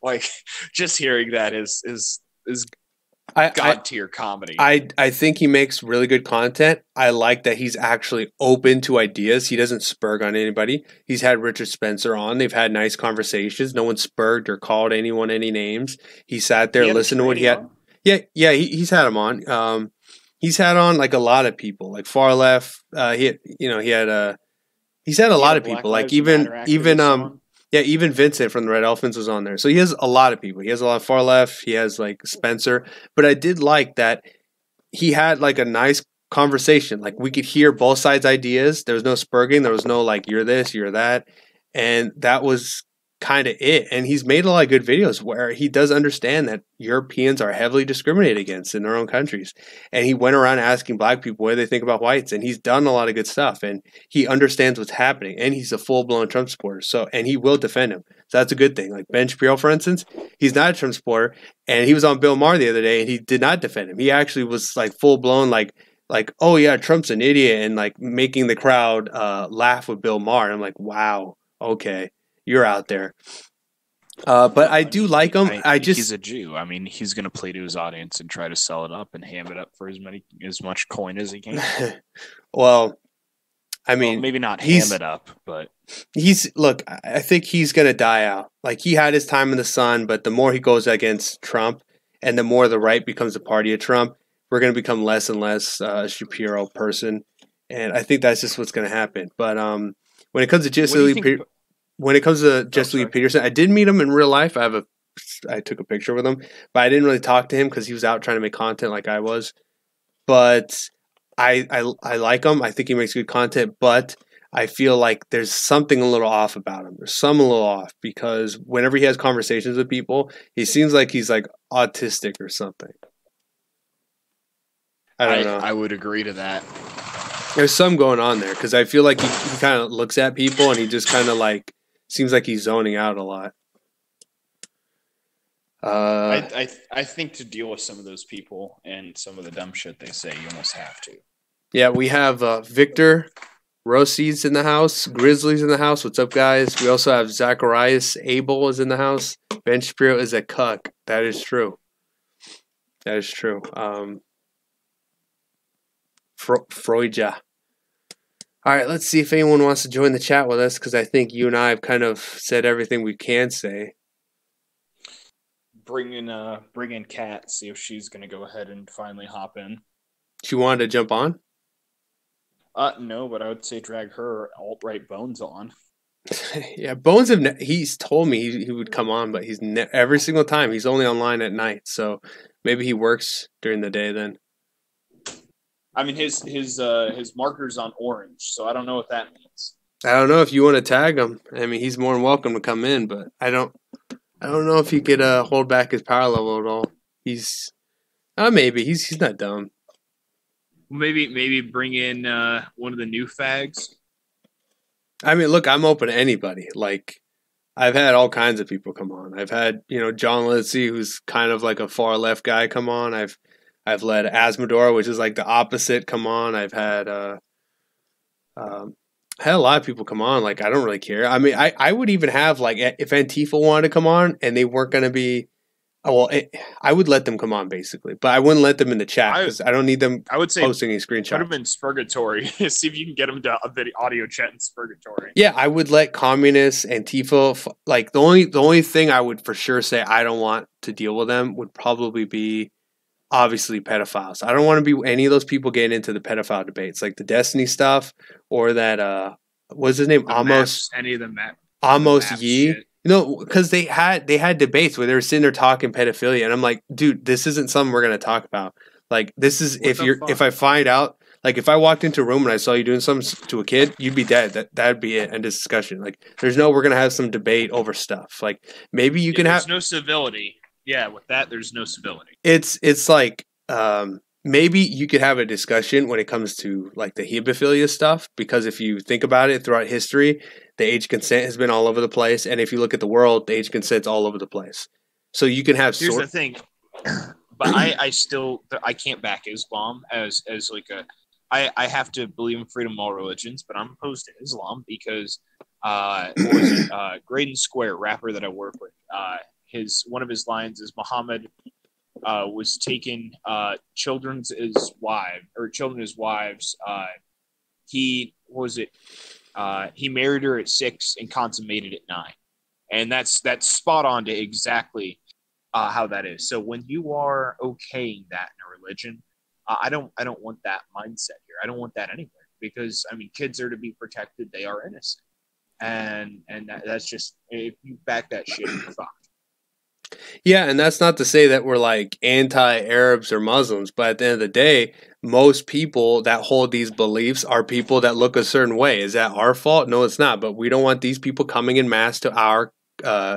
Like just hearing that is God tier comedy.
I think he makes really good content. I like that he's actually open to ideas. He doesn't spurg on anybody. He's had Richard Spencer on. They've had nice conversations. No one spurged or called anyone any names. He sat there, listened to what he had. Yeah, he's had him on. He's had on like a lot of people, like far left. He's had a lot of people, like even Vincent from the Red Elephants was on there. So he has a lot of people. He has a lot of far left. He has like Spencer. But I did like that he had like a nice conversation. Like we could hear both sides' ideas. There was no spurging. There was no like you're this, you're that, and that was kind of it. And he's made a lot of good videos where he does understand that Europeans are heavily discriminated against in their own countries. And he went around asking black people what they think about whites, and he's done a lot of good stuff, and he understands what's happening, and he's a full-blown Trump supporter. So, and he will defend him. So that's a good thing. Like Ben Shapiro, for instance, he's not a Trump supporter, and he was on Bill Maher the other day, and he did not defend him. He actually was like full-blown like, oh yeah, Trump's an idiot, and like making the crowd laugh with Bill Maher. And I'm like, wow, okay. You're out there. But I do like him.
He's a Jew. I mean, he's going to play to his audience and try to sell it up and ham it up for as much coin as he can.
Well, I mean,
maybe not ham it up, but
I think he's going to die out. Like he had his time in the sun, but the more he goes against Trump and the more the right becomes a party of Trump, we're going to become less and less a Shapiro person. And I think that's just what's going to happen. But when it comes to Jesse Lee Peterson, I did meet him in real life. I took a picture with him, but I didn't really talk to him because he was out trying to make content like I was. But I like him. I think he makes good content, but I feel like there's something a little off about him. There's some a little off because whenever he has conversations with people, he seems like he's like autistic or something. I don't know.
I would agree to that.
There's some going on there because I feel like he kind of looks at people and he just kind of like seems like he's zoning out a lot.
I think to deal with some of those people and some of the dumb shit they say, you almost have to.
Yeah, we have Victor Rossi's in the house. Grizzly's in the house. What's up, guys? We also have Zacharias Abel is in the house. Ben Shapiro is a cuck. That is true. That is true. Freudja. All right, let's see if anyone wants to join the chat with us because I think you and I have kind of said everything we can say.
Bring in Kat, see if she's going to go ahead and finally hop in.
She wanted to jump on?
No, but I would say drag her alt-right Bones on.
Yeah, Bones, he's told me he would come on, but he's every single time he's only online at night, so maybe he works during the day then.
I mean, his marker's on orange, so I don't know what that means.
I don't know if you want to tag him. I mean, he's more than welcome to come in, but I don't know if he could hold back his power level at all. He's maybe he's not dumb.
Maybe bring in one of the new fags.
I mean, look, I'm open to anybody. Like, I've had all kinds of people come on. I've had John Lindsay, who's kind of like a far left guy, come on. I've I've let Asmodor, which is like the opposite, come on. I've had had a lot of people come on. Like, I don't really care. I mean, I would even have, like, if Antifa wanted to come on and they weren't going to be, I would let them come on, basically. But I wouldn't let them in the chat because I don't need them
I would say
posting any
put
screenshots.
them in Spurgatory. See if you can get them to a video audio chat in Spurgatory.
Yeah, I would let communists, Antifa, like, the only thing I would for sure say I don't want to deal with them would probably be, obviously, pedophiles. I don't want to be any of those people getting into the pedophile debates, like the Destiny stuff or that what's his name,
Any of the map,
Amos Yee. Shit. You know, because they had debates where they were sitting there talking pedophilia, and I'm like, dude, this isn't something we're gonna talk about. Like, this is if I find out, like, if I walked into a room and I saw you doing something to a kid, you'd be dead. That'd be it. End of discussion. Like, we're gonna have some debate over stuff. Like, maybe you can have
no civility. Yeah, with that, there's no civility.
It's like maybe you could have a discussion when it comes to, like, the hebephilia stuff, because if you think about it, throughout history, the age consent has been all over the place, and if you look at the world, the age consent's all over the place. So you can have.
Here's the thing, but I can't back Islam as like a. I have to believe in freedom of all religions, but I'm opposed to Islam because Graydon Square, rapper that I work with, one of his lines is Muhammad was taking children as wives. He married her at 6 and consummated at 9, and that's spot on to exactly how that is. So when you are okaying that in a religion, I don't want that mindset here. I don't want that anywhere, because I mean, kids are to be protected. They are innocent, and that's just, if you back that shit, you're fucked.
Yeah, and that's not to say that we're like anti-Arabs or Muslims, but at the end of the day, most people that hold these beliefs are people that look a certain way. Is that our fault? No, it's not. But we don't want these people coming in mass to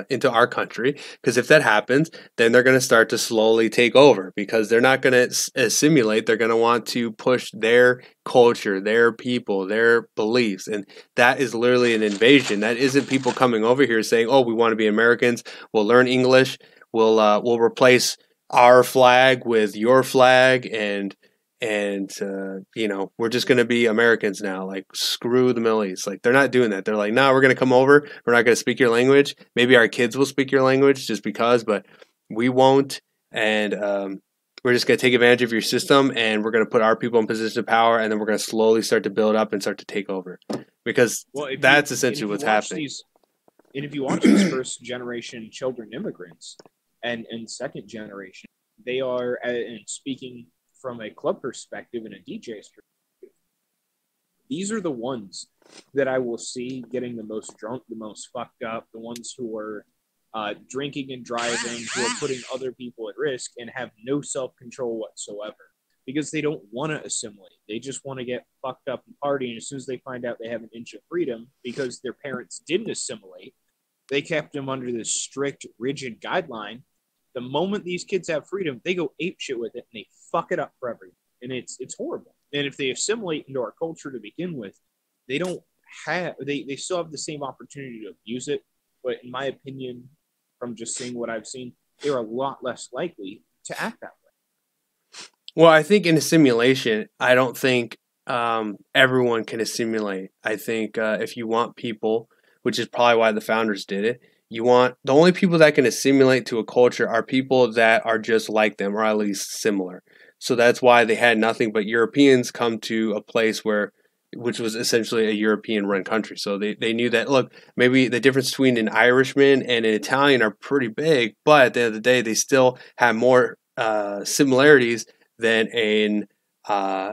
into our country, because if that happens, then they're going to start to slowly take over, because they're not going to assimilate. They're going to want to push their culture, their people, their beliefs, and that is literally an invasion. That isn't people coming over here saying, "Oh, we want to be Americans. We'll learn English. We'll replace our flag with your flag, and we're just going to be Americans now. Like, screw the Middle East." Like, they're not doing that. They're like, "No, we're going to come over. We're not going to speak your language. Maybe our kids will speak your language just because, but we won't. And we're just going to take advantage of your system, and we're going to put our people in position of power, and then we're going to slowly start to build up and start to take over." Because that's essentially what's happening.
And if you watch these first generation children immigrants and second generation, they are, and speaking from a club perspective and a DJ's perspective, these are the ones that I will see getting the most drunk, the most fucked up, the ones who are drinking and driving, who are putting other people at risk and have no self-control whatsoever, because they don't want to assimilate. They just want to get fucked up and party. And as soon as they find out they have an inch of freedom because their parents didn't assimilate, they kept them under this strict, rigid guideline. The moment these kids have freedom, they go apeshit with it and they fuck it up for everyone. And it's horrible. And if they assimilate into our culture to begin with, they still have the same opportunity to abuse it. But in my opinion, from just seeing what I've seen, they're a lot less likely to act that way.
Well, I think in assimilation, I don't think everyone can assimilate. I think if you want people, which is probably why the founders did it, the only people that can assimilate to a culture are people that are just like them, or at least similar. So that's why they had nothing but Europeans come to a place which was essentially a European-run country. So they knew that, look, maybe the difference between an Irishman and an Italian are pretty big, but at the end of the day, they still have more similarities than an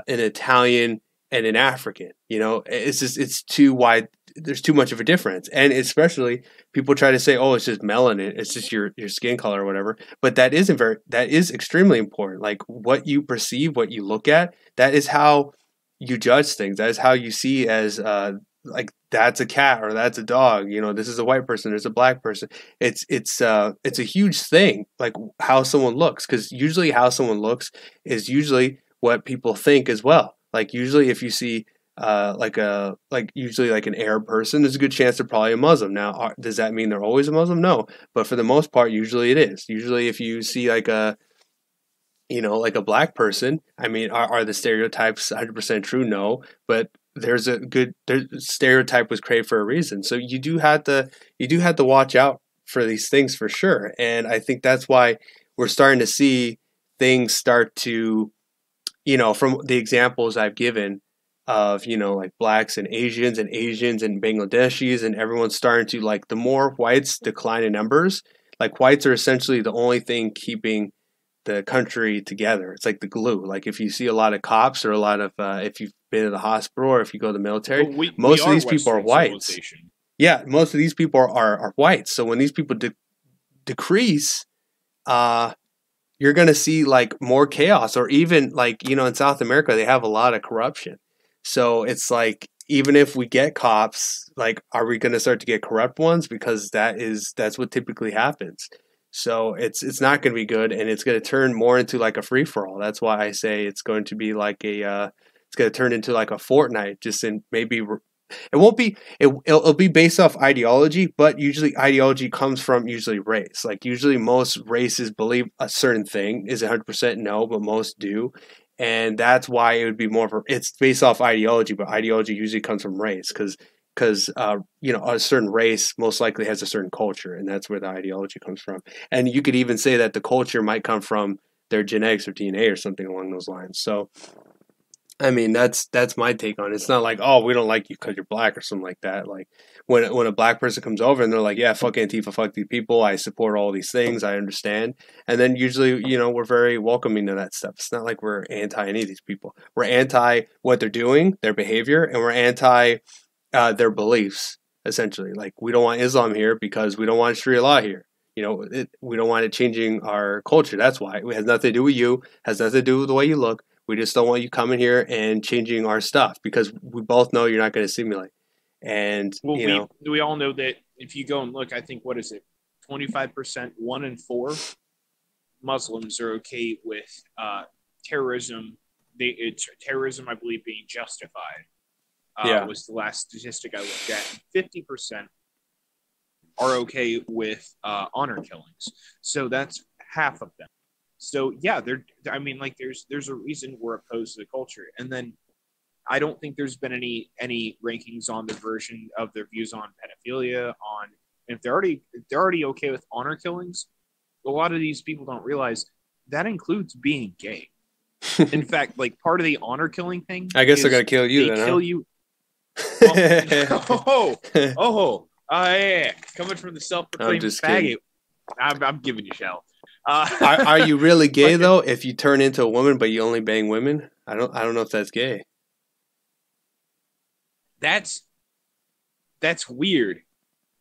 Italian and an African. It's too wide. There's too much of a difference. And especially people try to say, "Oh, it's just melanin. It's just your skin color or whatever." But that is extremely important. Like, what you perceive, what you look at, that is how you judge things. That is how you see as like, that's a cat or that's a dog. This is a white person. There's a black person. It's a huge thing, like how someone looks, because usually how someone looks is usually what people think as well. Like, usually if you see usually like an Arab person, there's a good chance they're probably a Muslim. Now, does that mean they're always a Muslim? No, but for the most part, usually it is. Usually, if you see like a like a black person. I mean, are the stereotypes 100% true? No, but stereotype was created for a reason. So you do have to watch out for these things for sure. And I think that's why we're starting to see things start to, from the examples I've given of, like blacks and Asians and Bangladeshis, and everyone's starting to, like, the more whites decline in numbers, like whites are essentially the only thing keeping the country together. It's like the glue. Like if you see a lot of cops or a lot of, if you've been to the hospital or if you go to the military, most of these people are whites. Yeah, most of these people are whites. So when these people decrease, you're going to see like more chaos, or even like, in South America, they have a lot of corruption. So it's like, even if we get cops, like, are we going to start to get corrupt ones? Because that's what typically happens. So it's not going to be good, and it's going to turn more into like a free for all. That's why I say it's going to be like it's going to turn into like a Fortnite. Just in maybe it won't be it'll be based off ideology, but usually ideology comes from usually race. Like usually most races believe a certain thing. Is 100% no, but most do. And that's why it would be it's based off ideology, but ideology usually comes from race, because a certain race most likely has a certain culture, and that's where the ideology comes from. And you could even say that the culture might come from their genetics or DNA or something along those lines. So, I mean, that's my take on it. It's not like, oh, we don't like you because you're black or something like that. Like when a black person comes over and they're like, yeah, fuck Antifa, fuck these people, I support all these things, I understand. And then usually, we're very welcoming to that stuff. It's not like we're anti any of these people. We're anti what they're doing, their behavior, and we're anti their beliefs, essentially. Like, we don't want Islam here because we don't want Sharia law here. We don't want it changing our culture. That's why. It has nothing to do with you. Has nothing to do with the way you look. We just don't want you coming here and changing our stuff, because we both know you're not going to assimilate. And,
we all know that if you go and look, I think, what is it? 25%, 1 in 4 Muslims are okay with terrorism. Terrorism, I believe, being justified. Was the last statistic I looked at. 50% are okay with honor killings. So that's half of them. So yeah, there's a reason we're opposed to the culture. And then I don't think there's been any rankings on the version of their views on pedophilia. On if they're already okay with honor killings, a lot of these people don't realize that includes being gay. In fact, like, part of the honor killing thing,
I guess they're gonna kill you.
They
then,
kill you. Yeah. Coming from the self-proclaimed faggot, I'm giving you shell.
Are you really gay though? If you turn into a woman but you only bang women, I don't know if that's gay.
That's weird.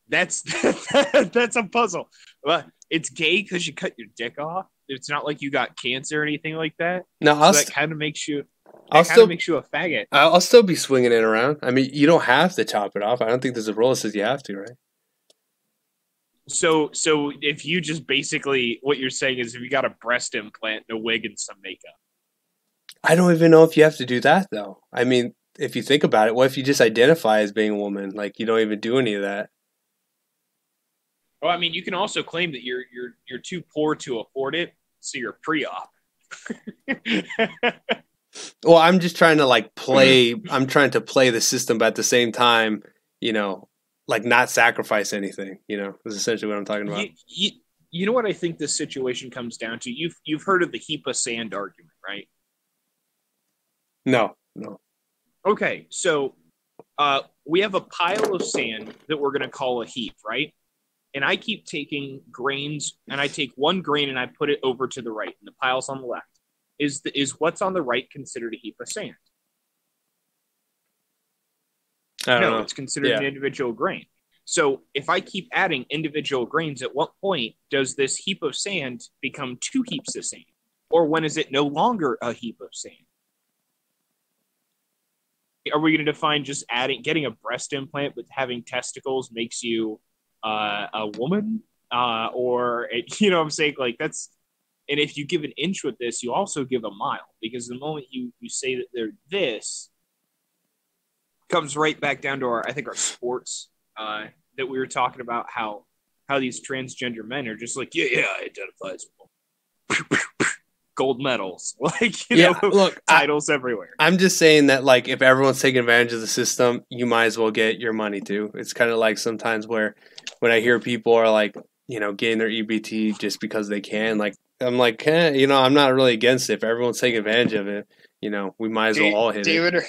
That's a puzzle. But it's gay because you cut your dick off. It's not like you got cancer or anything like that.
No,
that kind of makes you. Makes you a faggot.
I'll still be swinging it around. I mean, you don't have to chop it off. I don't think there's a rule that says you have to, right?
So if you just basically, what you're saying is, if you got a breast implant, a wig, and some makeup.
I don't even know if you have to do that, though. I mean, if you think about it, what if you just identify as being a woman? Like, you don't even do any of that.
Well, I mean, you can also claim that you're too poor to afford it, so you're pre-op.
Well, I'm just trying to play. I'm trying to play the system, but at the same time, not sacrifice anything. Is essentially what I'm talking about.
You know what I think this situation comes down to? You've heard of the heap of sand argument, right?
No.
Okay, so we have a pile of sand that we're going to call a heap, right? And I keep taking grains, and I take one grain and I put it over to the right, and the pile's on the left. Is what's on the right considered a heap of sand?
I don't know.
It's considered an individual grain. So if I keep adding individual grains, at what point does this heap of sand become 2 heaps of sand? Or when is it no longer a heap of sand? Are we going to define just getting a breast implant with having testicles makes you a woman? Or what I'm saying? Like, that's. And if you give an inch with this, you also give a mile, because the moment you say that they're this, comes right back down to our sports that we were talking about, how these transgender men are just like, yeah, I identify as a woman. gold medals, like
look,
titles everywhere.
I'm just saying that like if everyone's taking advantage of the system, you might as well get your money too. It's kind of like sometimes where when I hear people are like getting their EBT just because they can, like I'm like, I'm not really against it. If everyone's taking advantage of it, we might as well all hit
David,
it.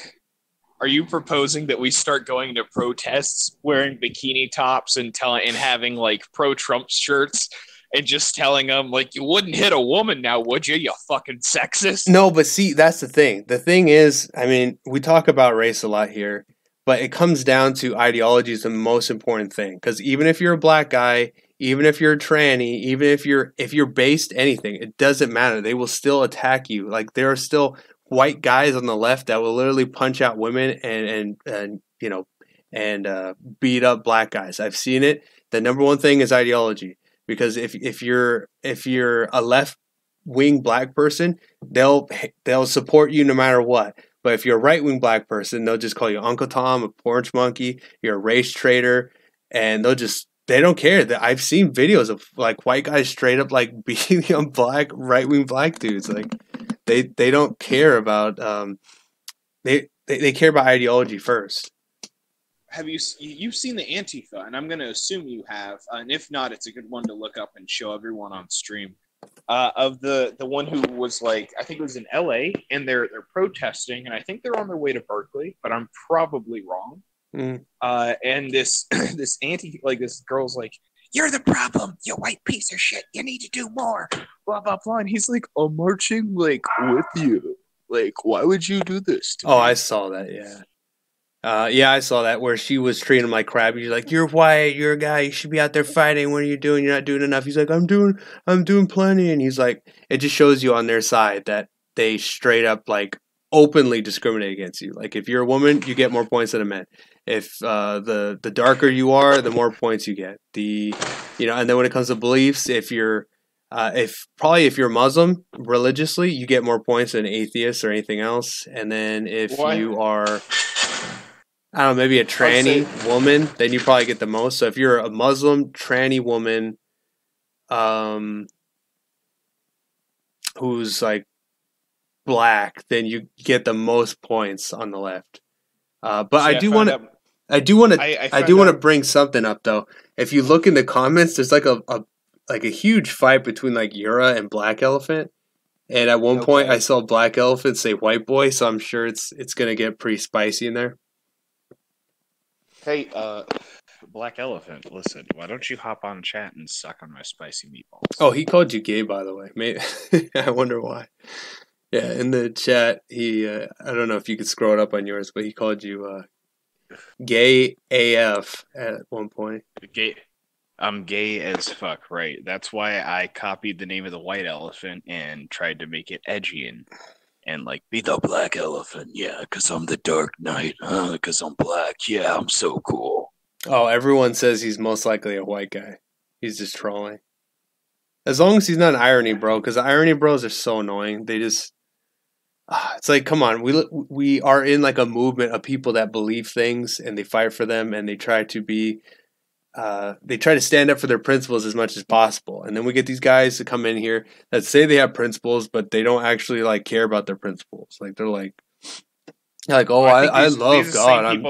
Are you proposing that we start going to protests wearing bikini tops and having like pro-Trump shirts and just telling them like you wouldn't hit a woman now, would you fucking sexist?
No, but see, that's the thing. The thing is, I mean, we talk about race a lot here, but it comes down to ideology is the most important thing. Because even if you're a black guy, even if you're a tranny, even if you're based anything, it doesn't matter. They will still attack you. Like there are still white guys on the left that will literally punch out women and beat up black guys. I've seen it. The number one thing is ideology, because if you're a left wing black person, they'll support you no matter what. But if you're a right wing black person, they'll just call you Uncle Tom, a porch monkey, you're a race traitor, and they don't care. I've seen videos of like white guys straight up like beating on black right wing black dudes. Like they don't care about they care about ideology first.
Have you've seen the Antifa, and I'm going to assume you have, and if not, it's a good one to look up and show everyone on stream. Of the one who was like, I think it was in LA, and they're protesting, and I think they're on their way to Berkeley, but I'm probably wrong. And this this girl's like, "You're the problem, you white piece of shit. You need to do more." Blah blah blah. And he's like, "I'm marching like with you. Like, why would you do this to me?"
I saw that. Yeah. I saw that where she was treating him like crap. She's like, "You're white, you're a guy, you should be out there fighting. What are you doing? You're not doing enough." He's like, I'm doing plenty." And he's like, it just shows you on their side that they straight up like openly discriminate against you. Like if you're a woman, you get more points than a man. If the darker you are, the more points you get. And then when it comes to beliefs, if you're Muslim religiously, you get more points than atheists or anything else. And then if you are, I don't know, maybe a tranny woman, then you probably get the most. So if you're a Muslim tranny woman, who's like black, then you get the most points on the left. But I do want to bring something up though. If you look in the comments, there's like a huge fight between like Yura and Black Elephant. And at one point I saw Black Elephant say white boy, so I'm sure it's gonna get pretty spicy in there.
Hey, Black Elephant, listen, why don't you hop on chat and suck on my spicy meatballs?
Oh, he called you gay, by the way. Maybe, I wonder why. Yeah, in the chat, he, I don't know if you could scroll it up on yours, but he called you gay AF at one point.
I'm gay as fuck, right? That's why I copied the name of the white elephant and tried to make it edgy and like be the Black Elephant, yeah, because I'm the Dark Knight, because I'm black, yeah, I'm so cool.
Oh, everyone says he's most likely a white guy. He's just trolling. As long as he's not an irony bro, because the irony bros are so annoying. They just, it's like, come on, we are in like a movement of people that believe things and they fight for them and they try to be, they try to stand up for their principles as much as possible. And then we get these guys to come in here that say they have principles, but they don't actually like care about their principles. Like they're like, oh, I love God.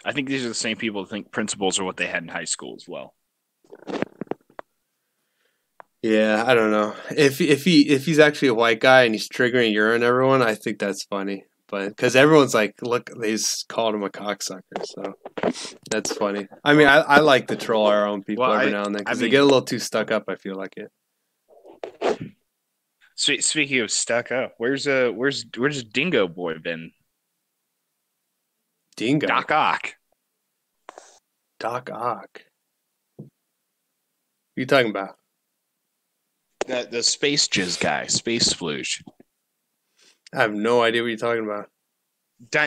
I think these are the same people that think principles are what they had in high school as well.
Yeah, I don't know. If he's actually a white guy and he's triggering urine everyone, I think that's funny. But because everyone's like, look, they just called him a cocksucker, so that's funny. I mean, I like to troll our own people every now and then because they get a little too stuck up. I feel like it.
Speaking of stuck up, where's Dingo Boy been?
Dingo.
Doc Ock.
Doc Ock. What are you talking about?
The space jizz guy, space splooge.
I have no idea what you're talking about.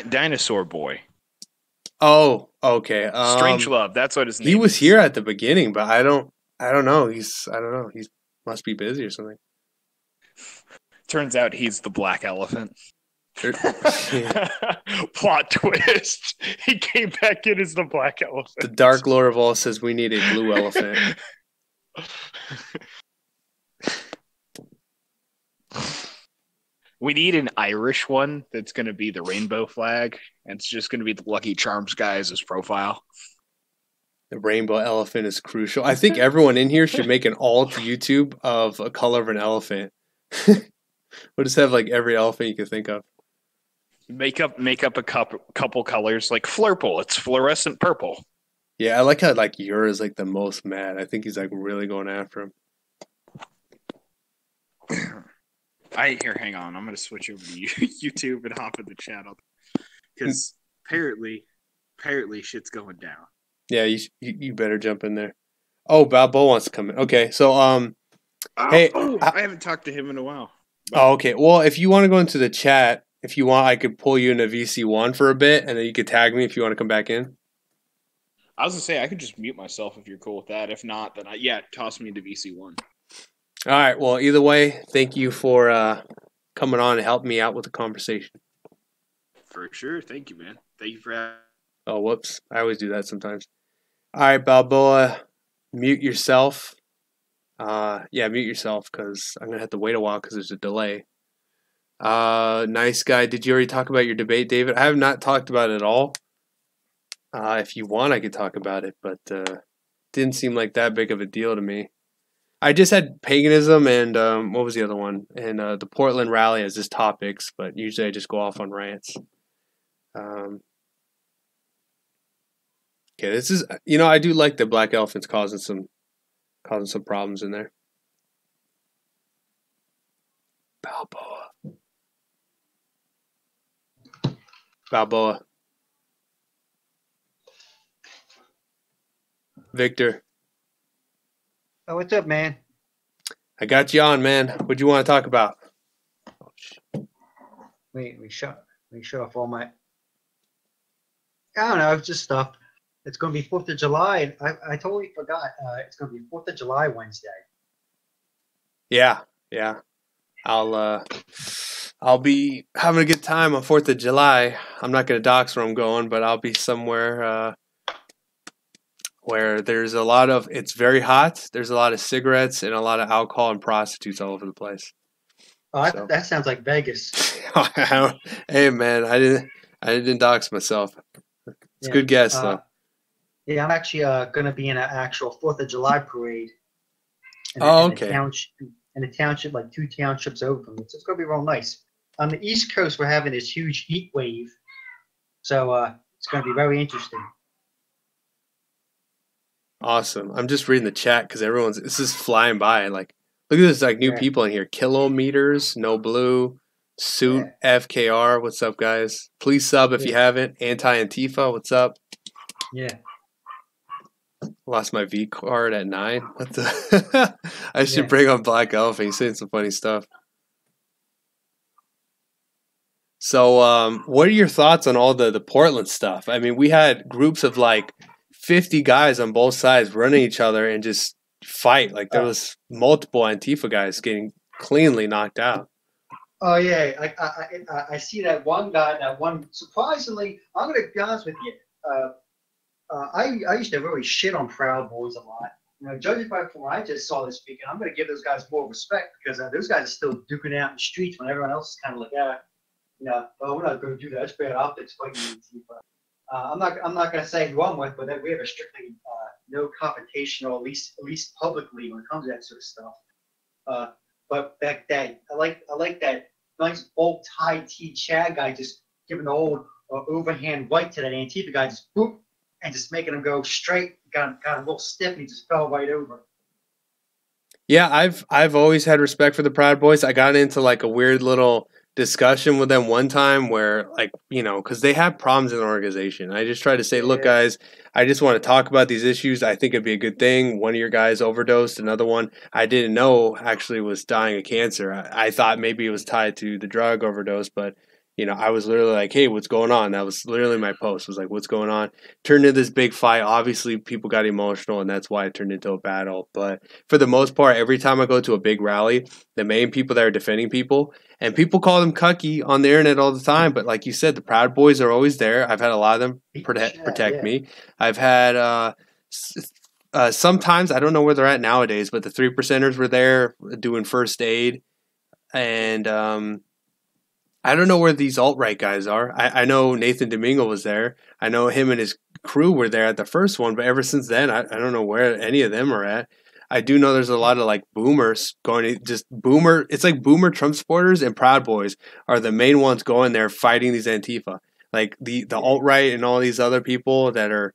Dinosaur Boy.
Oh, okay.
Strangelove, that's what his name is.
He was here at the beginning, but I don't know. He must be busy or something.
Turns out he's the Black Elephant. Plot twist. He came back in as the Black Elephant.
The Dark Lord of All says we need a blue elephant.
We need an Irish one that's going to be the rainbow flag, and it's just going to be the Lucky Charms guy as his profile.
The rainbow elephant is crucial. I think everyone in here should make an alt YouTube of a color of an elephant. We'll just have like every elephant you can think of.
Make up a couple colors like Flurple. It's fluorescent purple.
Yeah, I like how like Ur is like the most mad. I think he's like really going after him.
Hang on. I'm gonna switch over to YouTube and hop in the chat because apparently shit's going down.
Yeah, you better jump in there. Oh, Balboa wants to come in. Okay, so hey,
I haven't talked to him in a while.
Oh, okay. Well, if you want to go into the chat, if you want, I could pull you into VC1 for a bit, and then you could tag me if you want to come back in.
I was gonna say I could just mute myself if you're cool with that. If not, then toss me into VC1.
All right. Well, either way, thank you for coming on and helping me out with the conversation.
For sure. Thank you, man. Thank you for having.
Oh, whoops. I always do that sometimes. All right, Balboa, mute yourself. Mute yourself because I'm going to have to wait a while because there's a delay. Nice guy. Did you already talk about your debate, David? I have not talked about it at all. If you want, I could talk about it, but didn't seem like that big of a deal to me. I just had paganism and what was the other one? And the Portland rally as just topics, but usually I just go off on rants. Okay, this is I do like the black elephants causing some problems in there. Balboa. Victor.
Oh, what's up, man?
I got you on, man. What do you want to talk about?
Wait, we shut off all my. I don't know, it's just stuff. It's going to be 4th of July, and I totally forgot. It's going to be 4th of July Wednesday.
Yeah. I'll be having a good time on 4th of July. I'm not going to dox where I'm going, but I'll be somewhere where it's very hot. There's a lot of cigarettes and a lot of alcohol and prostitutes all over the place.
Oh, that sounds like Vegas.
Hey, man, I didn't dox myself. It's a good guess, though.
Yeah, I'm actually going to be in an actual 4th of July parade.
Okay.
In a township, like 2 townships over from it. So it's going to be real nice. On the East Coast, we're having this huge heat wave. So it's going to be very interesting.
Awesome. I'm just reading the chat because this is flying by. Like, look at this, like new people in here. Kilometers, No Blue, Suit, FKR. What's up, guys? Please sub if you haven't. Anti-Antifa. What's up?
Yeah.
Lost my V card at 9. What the? I should bring on Black Elephant. He's saying some funny stuff. So, what are your thoughts on all the Portland stuff? I mean, we had groups of like 50 guys on both sides running each other and just fight. Like there was multiple Antifa guys getting cleanly knocked out.
Oh yeah, I see that one guy. Surprisingly, I'm going to be honest with you. I used to really shit on Proud Boys a lot. Judging by from what I just saw this weekend, I'm going to give those guys more respect because those guys are still duking it out in the streets when everyone else is kind of like, we're not going to do that. It's bad optics fighting Antifa. I'm not going to say who I'm with, but we have a strictly no confrontational, at least publicly when it comes to that sort of stuff. But back then, I like that nice bold tie T Chad guy just giving the old overhand right to that Antifa guy, just boop, and just making him go straight. Got a little stiff, and he just fell right over.
Yeah, I've always had respect for the Proud Boys. I got into like a weird little discussion with them one time where because they have problems in the organization. I just tried to say, look, guys, I just want to talk about these issues. I think it'd be a good thing. One of your guys overdosed. Another one I didn't know actually was dying of cancer. I thought maybe it was tied to the drug overdose, but I was literally like, hey, what's going on? That was literally my post. Was like, what's going on? Turned into this big fight. Obviously, people got emotional, and that's why it turned into a battle. But for the most part, every time I go to a big rally, the main people that are defending people, and people call them cucky on the internet all the time. But like you said, the Proud Boys are always there. I've had a lot of them protect me. I've had sometimes, I don't know where they're at nowadays, but the 3%ers were there doing first aid. And I don't know where these alt-right guys are. I know Nathan Domingo was there. I know him and his crew were there at the first one, but ever since then, I don't know where any of them are at. I do know there's a lot of like boomers going to just boomer. It's like boomer Trump supporters and Proud Boys are the main ones going there fighting these Antifa. Like the alt-right and all these other people that are,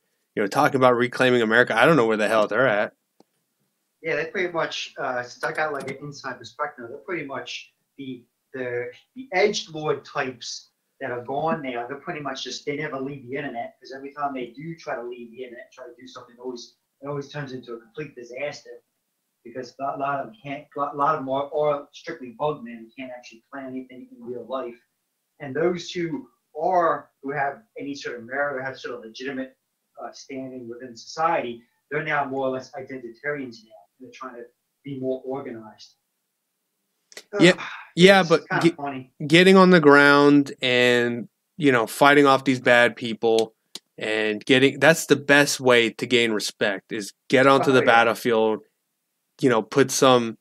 talking about reclaiming America. I don't know where the hell they're at.
Yeah, they pretty much, since I got like an inside perspective, they're pretty much the edgelord types that are gone now. They're pretty much just, they never leave the internet, because every time they do try to leave the internet, try to do something, it always turns into a complete disaster, because a lot of them are strictly bug men, can't actually plan anything in real life. And those who have any sort of merit or have sort of legitimate standing within society, they're now more or less identitarians now. They're trying to be more organized.
Yeah, but getting on the ground and fighting off these bad people and that's the best way to gain respect is get onto the battlefield, put some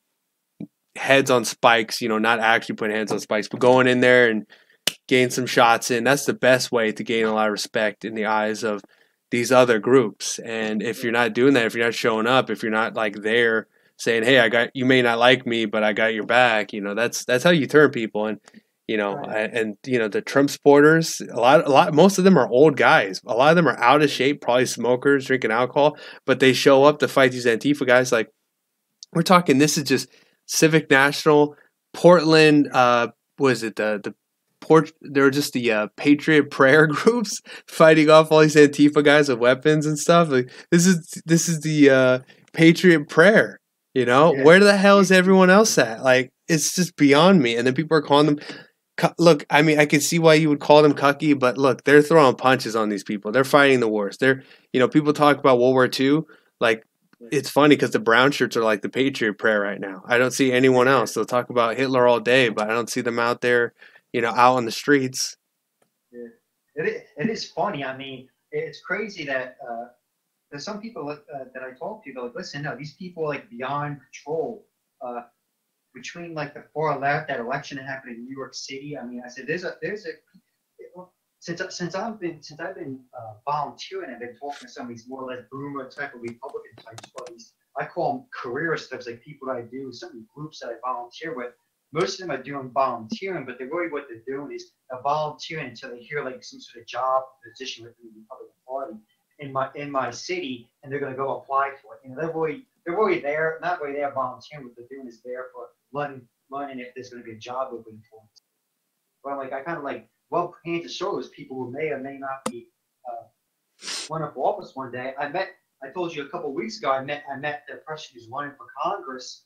heads on spikes, not actually putting heads on spikes, but going in there and gain some shots in. That's the best way to gain a lot of respect in the eyes of these other groups. And if you're not doing that, if you're not showing up, if you're not like there saying, "Hey, you may not like me, but I got your back," that's how you turn people. And the Trump supporters, most of them are old guys. A lot of them are out of shape, probably smokers, drinking alcohol, but they show up to fight these Antifa guys. Like, we're talking, this is just Civic National, Portland. Was it they were just the Patriot Prayer groups fighting off all these Antifa guys with weapons and stuff. Like, this is the Patriot Prayer. Where the hell is everyone else at? Like, it's just beyond me. And then people are calling them. Look, I mean, I can see why you would call them cucky, but look, they're throwing punches on these people. They're fighting the wars. People talk about World War II. Like, it's funny because the brown shirts are like the Patriot Prayer right now. I don't see anyone else. They'll talk about Hitler all day, but I don't see them out there, out on the streets.
Yeah, it is funny. I mean, it's crazy that there's some people that I talk to. They're like, listen, no, these people are like beyond control. Between like the far left, that election that happened in New York City. I mean, I said since I've been volunteering, I've been talking to some of these more or less boomer type of Republican types. I call them career stuff, like people that I do, some groups that I volunteer with. Most of them are doing volunteering, but what they're doing is they're volunteering until they hear like some sort of job position within the Republican Party in my city, and they're going to go apply for it. They're already there, not really there volunteering. What they're doing is there for learning if there's going to be a job opening for them. But like, I kind of like paint to show those people who may or may not be run up office one day. I told you a couple of weeks ago, I met the person who's running for Congress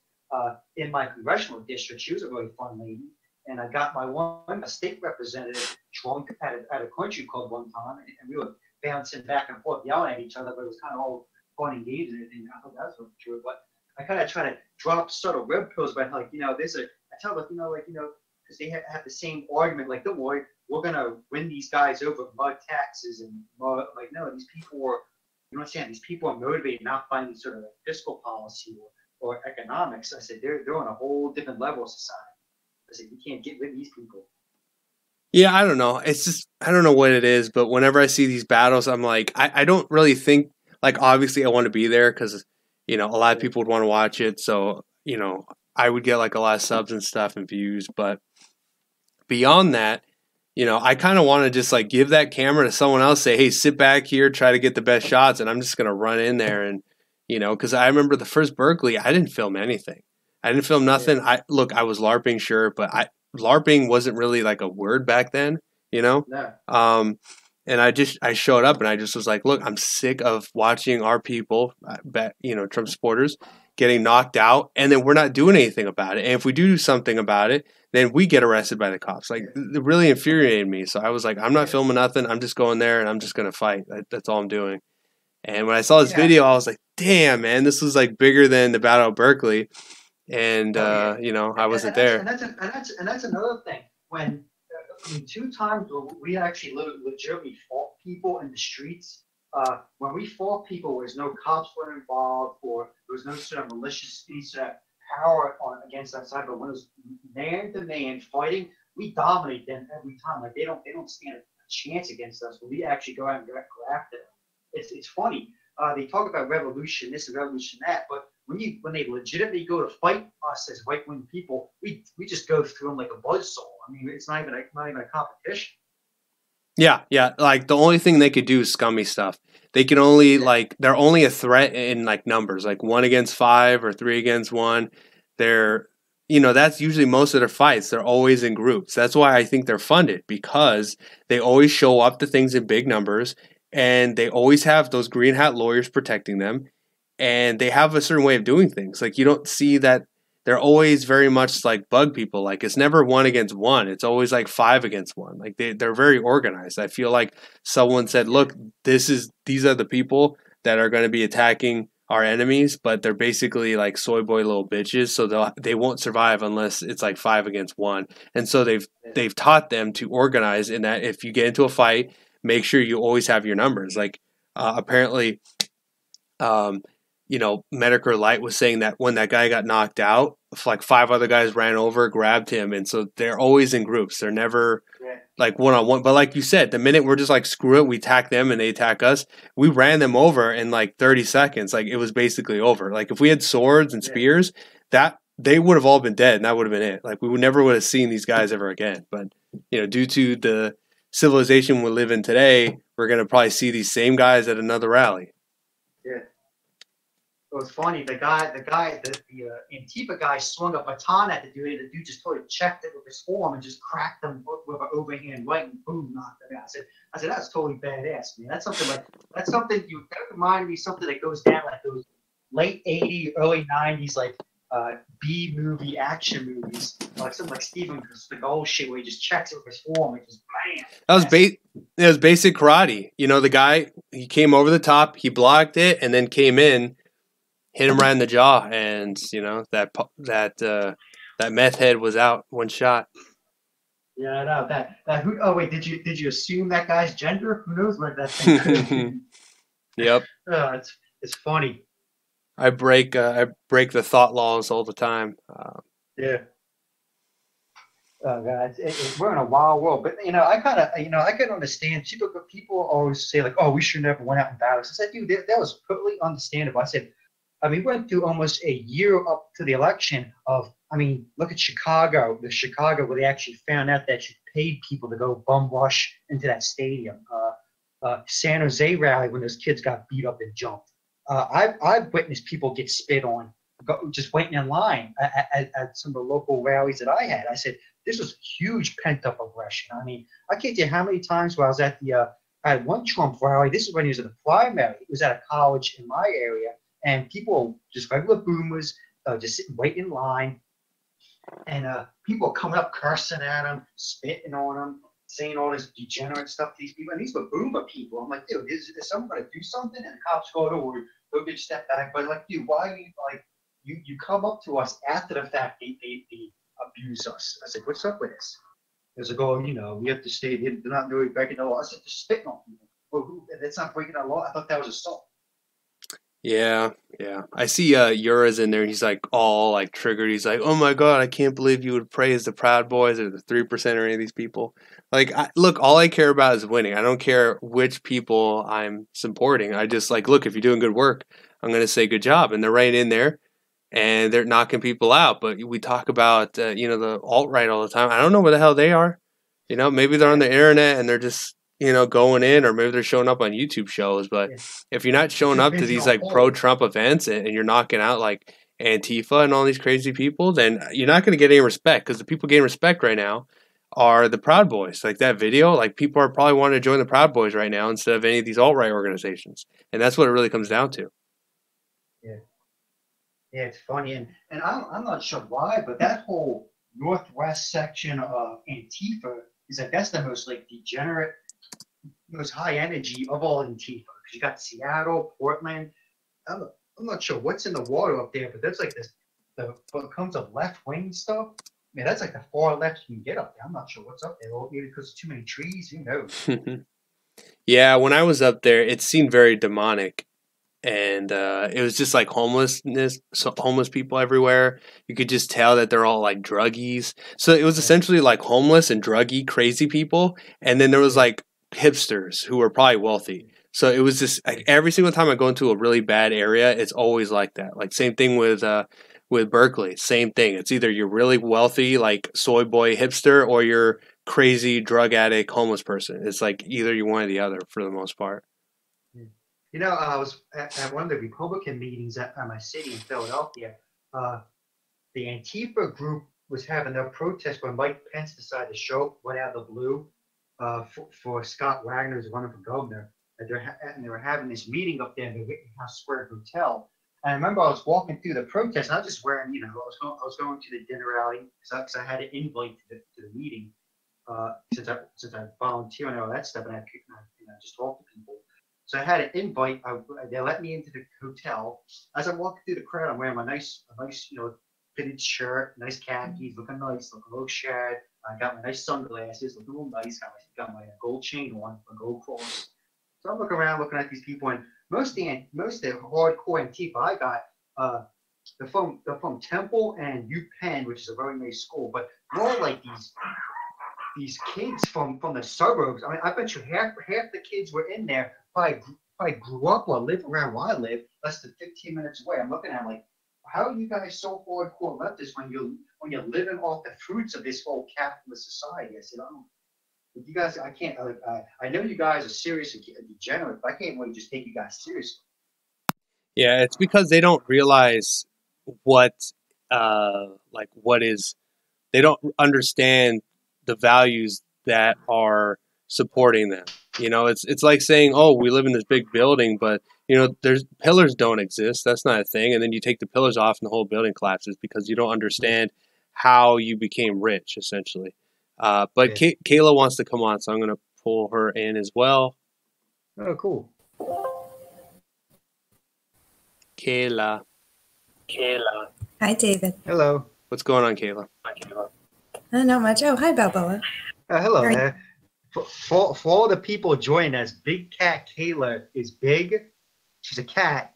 in my congressional district. She was a really fun lady. And I got a state representative drunk at a country club one time, and we were bouncing back and forth, yelling at each other, but it was kind of all fun and games and everything. I thought that's what true. But I kind of try to drop sort of red pills, but like, I tell them, because they have the same argument, like, don't worry, we're going to win these guys over mud taxes and mud. Like, no, these people are, these people are motivated, not by any sort of fiscal policy or economics. I said, they're on a whole different level of society. I said, you can't get rid of these people.
Yeah, I don't know. It's just, I don't know what it is, but whenever I see these battles, I'm like, I don't really think, like, obviously I want to be there because, a lot of people would want to watch it. So, I would get like a lot of subs and stuff and views. But beyond that, I kind of want to just like give that camera to someone else, say, hey, sit back here, try to get the best shots. And I'm just going to run in there. And, because I remember the first Berkeley, I didn't film anything. I didn't film nothing. I was LARPing, sure, but LARPing wasn't really like a word back then,
No.
And I showed up and I just was like, look, I'm sick of watching our people, Trump supporters, getting knocked out, and then we're not doing anything about it. And if we do something about it, then we get arrested by the cops. Like, it really infuriated me. So I was like, I'm not filming nothing. I'm just going there and I'm just going to fight. That's all I'm doing. And when I saw this video, I was like, damn, man, this was like bigger than the Battle of Berkeley. And, I wasn't there.
And that's another thing. When 2 times where we actually legitimately fought people in the streets, when we fought people, there was no cops were involved, or there was no sort of malicious power against that side, but when it was man to man fighting we dominate them every time. Like they don't stand a chance against us when we actually go out and go after them. It's funny. They talk about revolution, this and revolution that, but when they legitimately go to fight us as right wing people, we just go through them like a buzzsaw. I mean, it's not even a competition.
Yeah, yeah. Like the only thing they could do is scummy stuff. They can only they're only a threat in like numbers, like 1 against 5 or 3 against 1. They're that's usually most of their fights. They're always in groups. That's why I think they're funded, because they always show up to things in big numbers, and they always have those green hat lawyers protecting them, and they have a certain way of doing things. Like you don't see that they're always very much like bug people. Like it's never 1 against 1. It's always like 5 against 1. Like they're very organized. I feel like someone said, look, these are the people that are going to be attacking our enemies, but they're basically like soy boy little bitches. So they won't survive unless it's like 5 against 1. And so they've taught them to organize in that if you get into a fight, make sure you always have your numbers. Like apparently, Medicare Light was saying that when that guy got knocked out, like 5 other guys ran over, grabbed him, and so they're always in groups. They're never like one-on-one. But like you said, the minute we're just like, screw it, we attack them and they attack us, we ran them over in like 30 seconds. Like it was basically over. Like if we had swords and spears, that they would have all been dead, and that would have been it. Like we never would have seen these guys ever again. But due to the civilization we live in today, we're gonna probably see these same guys at another rally.
Yeah. It was funny. The Antifa guy swung a baton at the dude. The dude just totally checked it with his form and just cracked him with an overhand right, and boom, knocked him out. I said, that's totally badass, man. That reminded me of something that goes down like those late '80s, early '90s, like B movie action movies, like something like Steven Seagal shit, where he just checks it with his form and just bam.
It was basic karate. The guy, he came over the top, he blocked it, and then came in, hit him right in the jaw, and that meth head was out one shot.
Yeah, I know that. Who? Oh wait, did you assume that guy's gender? Who knows what that thing is?
Yep.
It's funny.
I break the thought laws all the time.
Yeah. Oh God, we're in a wild world, but I can understand. People always say like, "Oh, we should never went out in battles." I said, "Dude, that was totally understandable." I said, we went through almost a year up to the election of, look at Chicago, where they actually found out that you paid people to go bum rush into that stadium. San Jose rally when those kids got beat up and jumped. I've witnessed people get spit on, just waiting in line at some of the local rallies that I had. I said, this was huge pent-up aggression. I can't tell you how many times where I was at I had one Trump rally. This is when he was in the primary. It was at a college in my area. And people, just regular boomers, just sitting, waiting in line. And people coming up, cursing at them, spitting on them, saying all this degenerate stuff to these people. And these were boomer people. I'm like, dude, is someone going to do something? And the cops go, go get step back. But like, dude, why are you like, you come up to us after the fact, they abuse us. I said, what's up with this? There's like, oh, we have to stay. They're not really breaking the law. I said, they're spitting on people. Well, that's not breaking the law. I thought that was assault.
Yeah. I see Ura's in there. He's like all like triggered. He's like, "Oh my God, I can't believe you would praise the Proud Boys or the 3% or any of these people." Like, look, all I care about is winning. I don't care which people I'm supporting. I just like, look, if you're doing good work, I'm going to say good job. And they're right in there, and they're knocking people out. But we talk about the alt-right all the time. I don't know where the hell they are. Maybe they're on the internet and they're just going in, or maybe they're showing up on YouTube shows. But if you're not showing up to these like pro-Trump events and you're knocking out like Antifa and all these crazy people, then you're not going to get any respect, because the people getting respect right now are the Proud Boys. Like that video, like people are probably wanting to join the Proud Boys right now instead of any of these alt-right organizations. And that's what it really comes down to.
Yeah, it's funny. And I'm not sure why, but that whole northwest section of Antifa is, I guess, the most like degenerate, most high energy of all Antifa, because you got Seattle, Portland. I'm not sure what's in the water up there, but there's like this, when it comes to left wing stuff, man, that's like the far left you can get up there. I'm not sure what's up there. Well, maybe because of too many trees, who knows?
Yeah, when I was up there, it seemed very demonic. and it was just like homeless people everywhere. You could just tell that they're all like druggies. So it was essentially like homeless and druggy, crazy people, and then there was like hipsters who were probably wealthy. So it was just like every single time I go into a really bad area, it's always like that. Like same thing with Berkeley, same thing. It's either you're really wealthy, like soy boy hipster, or you're crazy drug addict homeless person. It's like either you one or the other for the most part.
You know, I was at one of the Republican meetings at my city in Philadelphia. The Antifa group was having a protest when Mike Pence decided to show up, went out of the blue, for Scott Wagner as running for governor. And they were having this meeting up there in the Rittenhouse Square Hotel. And I remember I was walking through the protest, and I was just wearing, I was going to the dinner rally because I had an invite to the meeting, since I volunteer and all that stuff, and I just talk to people. So I had an invite. They let me into the hotel. As I'm walking through the crowd, I'm wearing a nice, fitted shirt, nice khakis, looking nice, looking a little shabby. I got my nice sunglasses, looking a little nice. Got my gold chain on, a gold cross. So I'm looking around, looking at these people, and most of the hardcore Antifa I got, they're from Temple and UPenn, which is a very nice school, but more like these kids from the suburbs. I mean, I bet you half the kids were in there probably grew up or live around where I live, less than 15 minutes away. I'm looking at them like, how are you guys so hardcore leftists when you're living off the fruits of this whole capitalist society? I said, you guys, I can't. I know you guys are serious and degenerate, but I can't really just take you guys seriously.
Yeah, it's because they don't realize what is. They don't understand the values that are supporting them. It's like saying, "Oh, we live in this big building, but there's pillars don't exist. That's not a thing." And then you take the pillars off, and the whole building collapses because you don't understand how you became rich, essentially. But yeah. Kayla wants to come on, so I'm going to pull her in as well.
Oh, cool.
Kayla.
Hi, David.
Hello.
What's going on, Kayla?
Not much. Oh, hi, Balboa.
Hello there. For all the people joining us, Big Cat Kayla is big. She's a cat,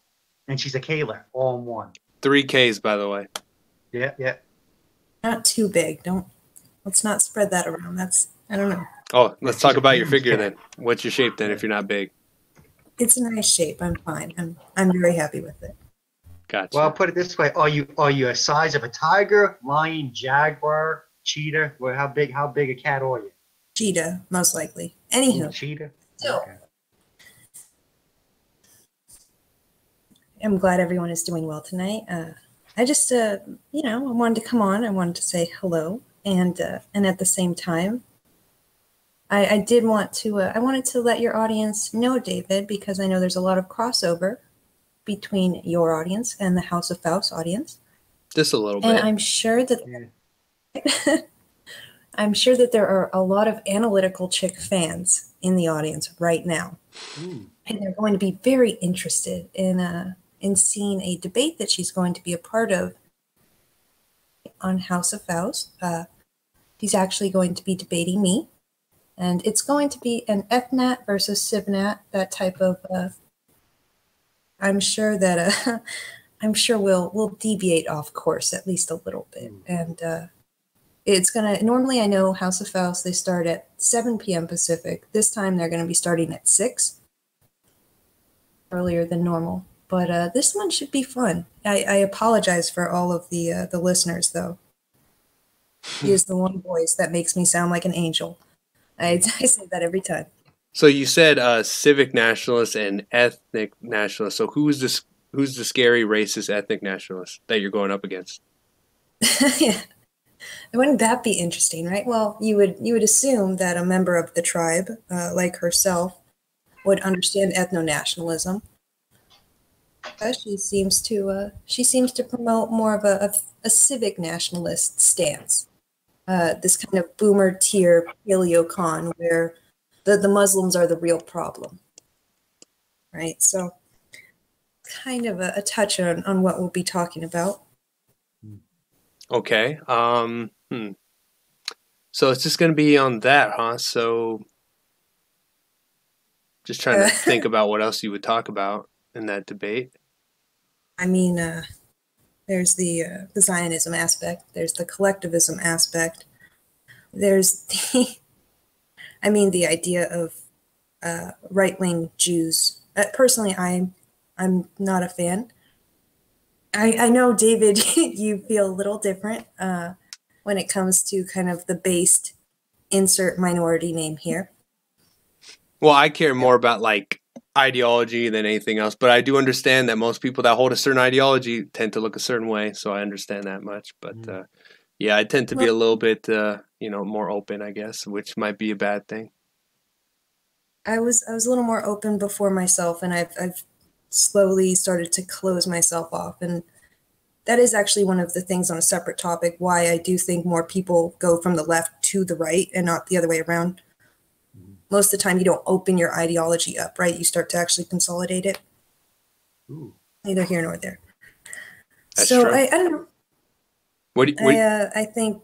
and she's a Kayla, all in one.
3 Ks, by the way.
Yeah.
Not too big. Let's not spread that around. I don't know.
Oh, let's talk about your figure then. What's your shape then if you're not big?
It's a nice shape. I'm fine. I'm very happy with it.
Gotcha.
Well, I'll put it this way. Are you a size of a tiger, lion, jaguar, cheetah? Well, how big a cat are you?
Cheetah, most likely. Anywho.
Cheetah?
So,
okay.
I'm glad everyone is doing well tonight. I just, I wanted to come on. I wanted to say hello. And at the same time, I did want to, I wanted to let your audience know, David, because I know there's a lot of crossover between your audience and the House of Faust audience.
Just a little bit.
And I'm sure that there are a lot of analytical chick fans in the audience right now.
Ooh. And
they're going to be very interested in seeing a debate that she's going to be a part of on House of Faust. He's actually going to be debating me. And it's going to be an FNAT versus CivNat, that type of. I'm sure we'll deviate off course at least a little bit, and it's gonna. Normally, I know House of Faust, they start at 7 p.m. Pacific. This time, they're going to be starting at 6, earlier than normal. But this one should be fun. I apologize for all of the listeners, though. He is the one voice that makes me sound like an angel. I say that every time.
So you said civic nationalist and ethnic nationalist. So who's the scary racist ethnic nationalist that you're going up against?
Yeah. Wouldn't that be interesting, right? Well, you would assume that a member of the tribe, like herself, would understand ethno-nationalism. She seems to promote more of a civic nationalist stance. This kind of boomer tier paleocon where the Muslims are the real problem, right? So kind of a touch on what we'll be talking about.
Okay. So it's just going to be on that, huh? So just trying to think about what else you would talk about. in that debate?
I mean, there's the Zionism aspect. There's the collectivism aspect. There's the, I mean, the idea of right-wing Jews. Personally, I'm not a fan. I know, David, you feel a little different when it comes to kind of the based insert minority name here.
Well, I care more about like ideology than anything else, but I do understand that most people that hold a certain ideology tend to look a certain way, so I understand that much. But yeah, I tend to be a little bit, more open, I guess, which might be a bad thing.
I was a little more open before myself, and I've slowly started to close myself off, and that is actually one of the things on a separate topic why I do think more people go from the left to the right and not the other way around. Most of the time, you don't open your ideology up, right? You start to actually consolidate it.
Ooh.
Neither here nor there.
That's
so
true.
I don't know. I think.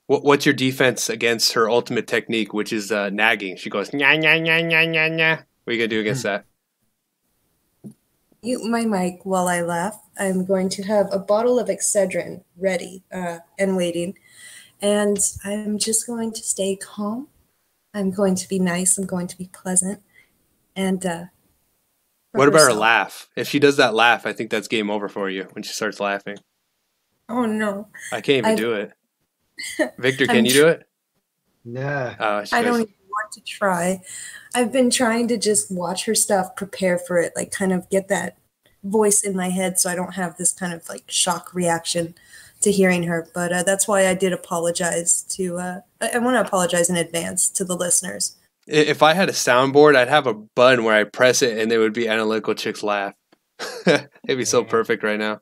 What's your defense against her ultimate technique, which is nagging? She goes, nya, nya, nya, nya, nya, nya. What are you going to do against that?
Mute my mic while I laugh. I'm going to have a bottle of Excedrin ready and waiting. And I'm just going to stay calm. I'm going to be nice. I'm going to be pleasant. And
what about her laugh? If she does that laugh, I think that's game over for you when she starts laughing.
Oh, no.
I can't even do it. Victor, can you do it?
No.
I don't even want to try. I've been trying to just watch her stuff, prepare for it, like kind of get that voice in my head so I don't have this kind of like shock reaction to hearing her. But that's why I did apologize to, I want to apologize in advance to the listeners.
If I had a soundboard, I'd have a button where I press it and there would be Analytical Chicks laugh. It'd be so perfect right now.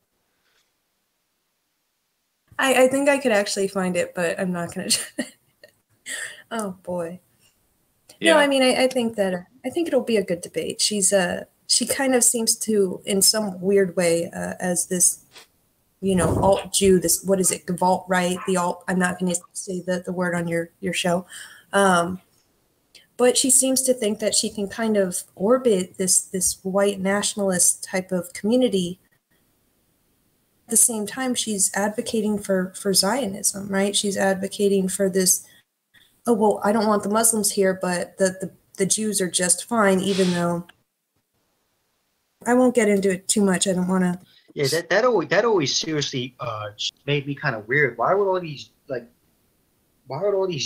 I think I could actually find it, but I'm not going to. Oh, boy. Yeah. No, I mean, I think that, I think it'll be a good debate. She kind of seems to, in some weird way, as this, alt Jew, this, what is it, alt-right, the alt, I'm not going to say the word on your show. But she seems to think that she can kind of orbit this white nationalist type of community. At the same time, she's advocating for Zionism, right? She's advocating for this, oh, well, I don't want the Muslims here, but the Jews are just fine, even though I won't get into it too much. I don't want to.
Yeah, that always seriously made me kind of weird. Why would all these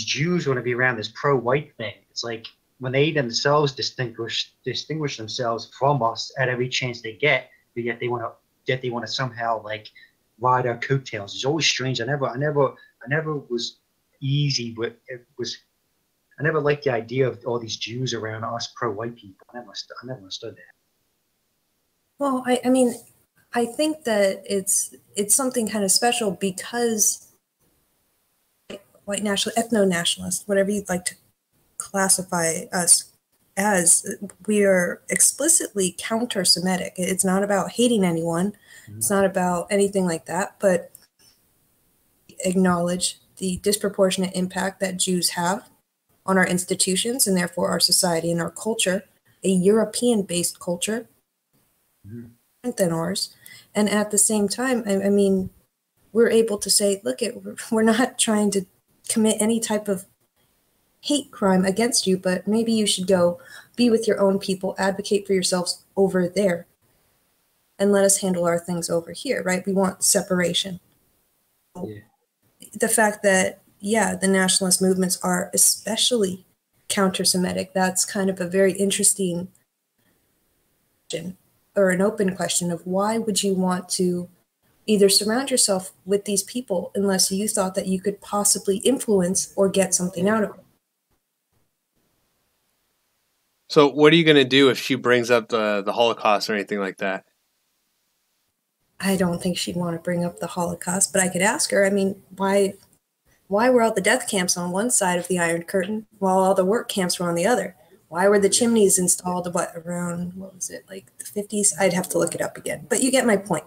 Jews want to be around this pro-white thing? It's like when they themselves distinguish themselves from us at every chance they get, but yet they want to somehow like ride our coattails. It's always strange. I never was easy, but I never liked the idea of all these Jews around us pro-white people. I never understood that.
Well, I mean, I think that it's something kind of special because white national, ethno-nationalist, whatever you'd like to classify us as, we are explicitly counter-Semitic. It's not about hating anyone. It's not about anything like that, but acknowledge the disproportionate impact that Jews have on our institutions and therefore our society and our culture, a European-based culture, different than ours. And at the same time, I mean, we're able to say, look, we're not trying to commit any type of hate crime against you, but maybe you should go be with your own people, advocate for yourselves over there, and let us handle our things over here, right? We want separation. Yeah. The fact that, yeah, the nationalist movements are especially counter-Semitic, that's kind of a very interesting question, or an open question of why would you want to either surround yourself with these people unless you thought that you could possibly influence or get something out of it.
So what are you going to do if she brings up the Holocaust or anything like that?
I don't think she'd want to bring up the Holocaust, but I could ask her, I mean, why were all the death camps on one side of the Iron Curtain while all the work camps were on the other? Why were the chimneys installed around, what was it, like the 50s? I'd have to look it up again, but you get my point.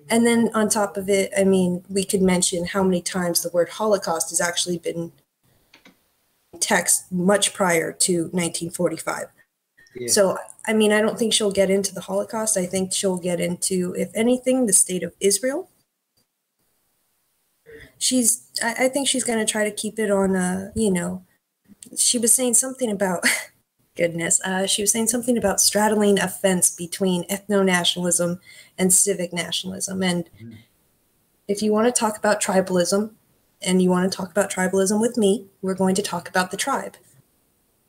And then on top of it, I mean, we could mention how many times the word Holocaust has actually been text much prior to 1945. Yeah. So I mean, I don't think she'll get into the Holocaust. I think she'll get into, if anything, the state of Israel. I think she's going to try to keep it on, she was saying something about, goodness, she was saying something about straddling a fence between ethno-nationalism and civic nationalism. And if you want to talk about tribalism, and you want to talk about tribalism with me, we're going to talk about the tribe.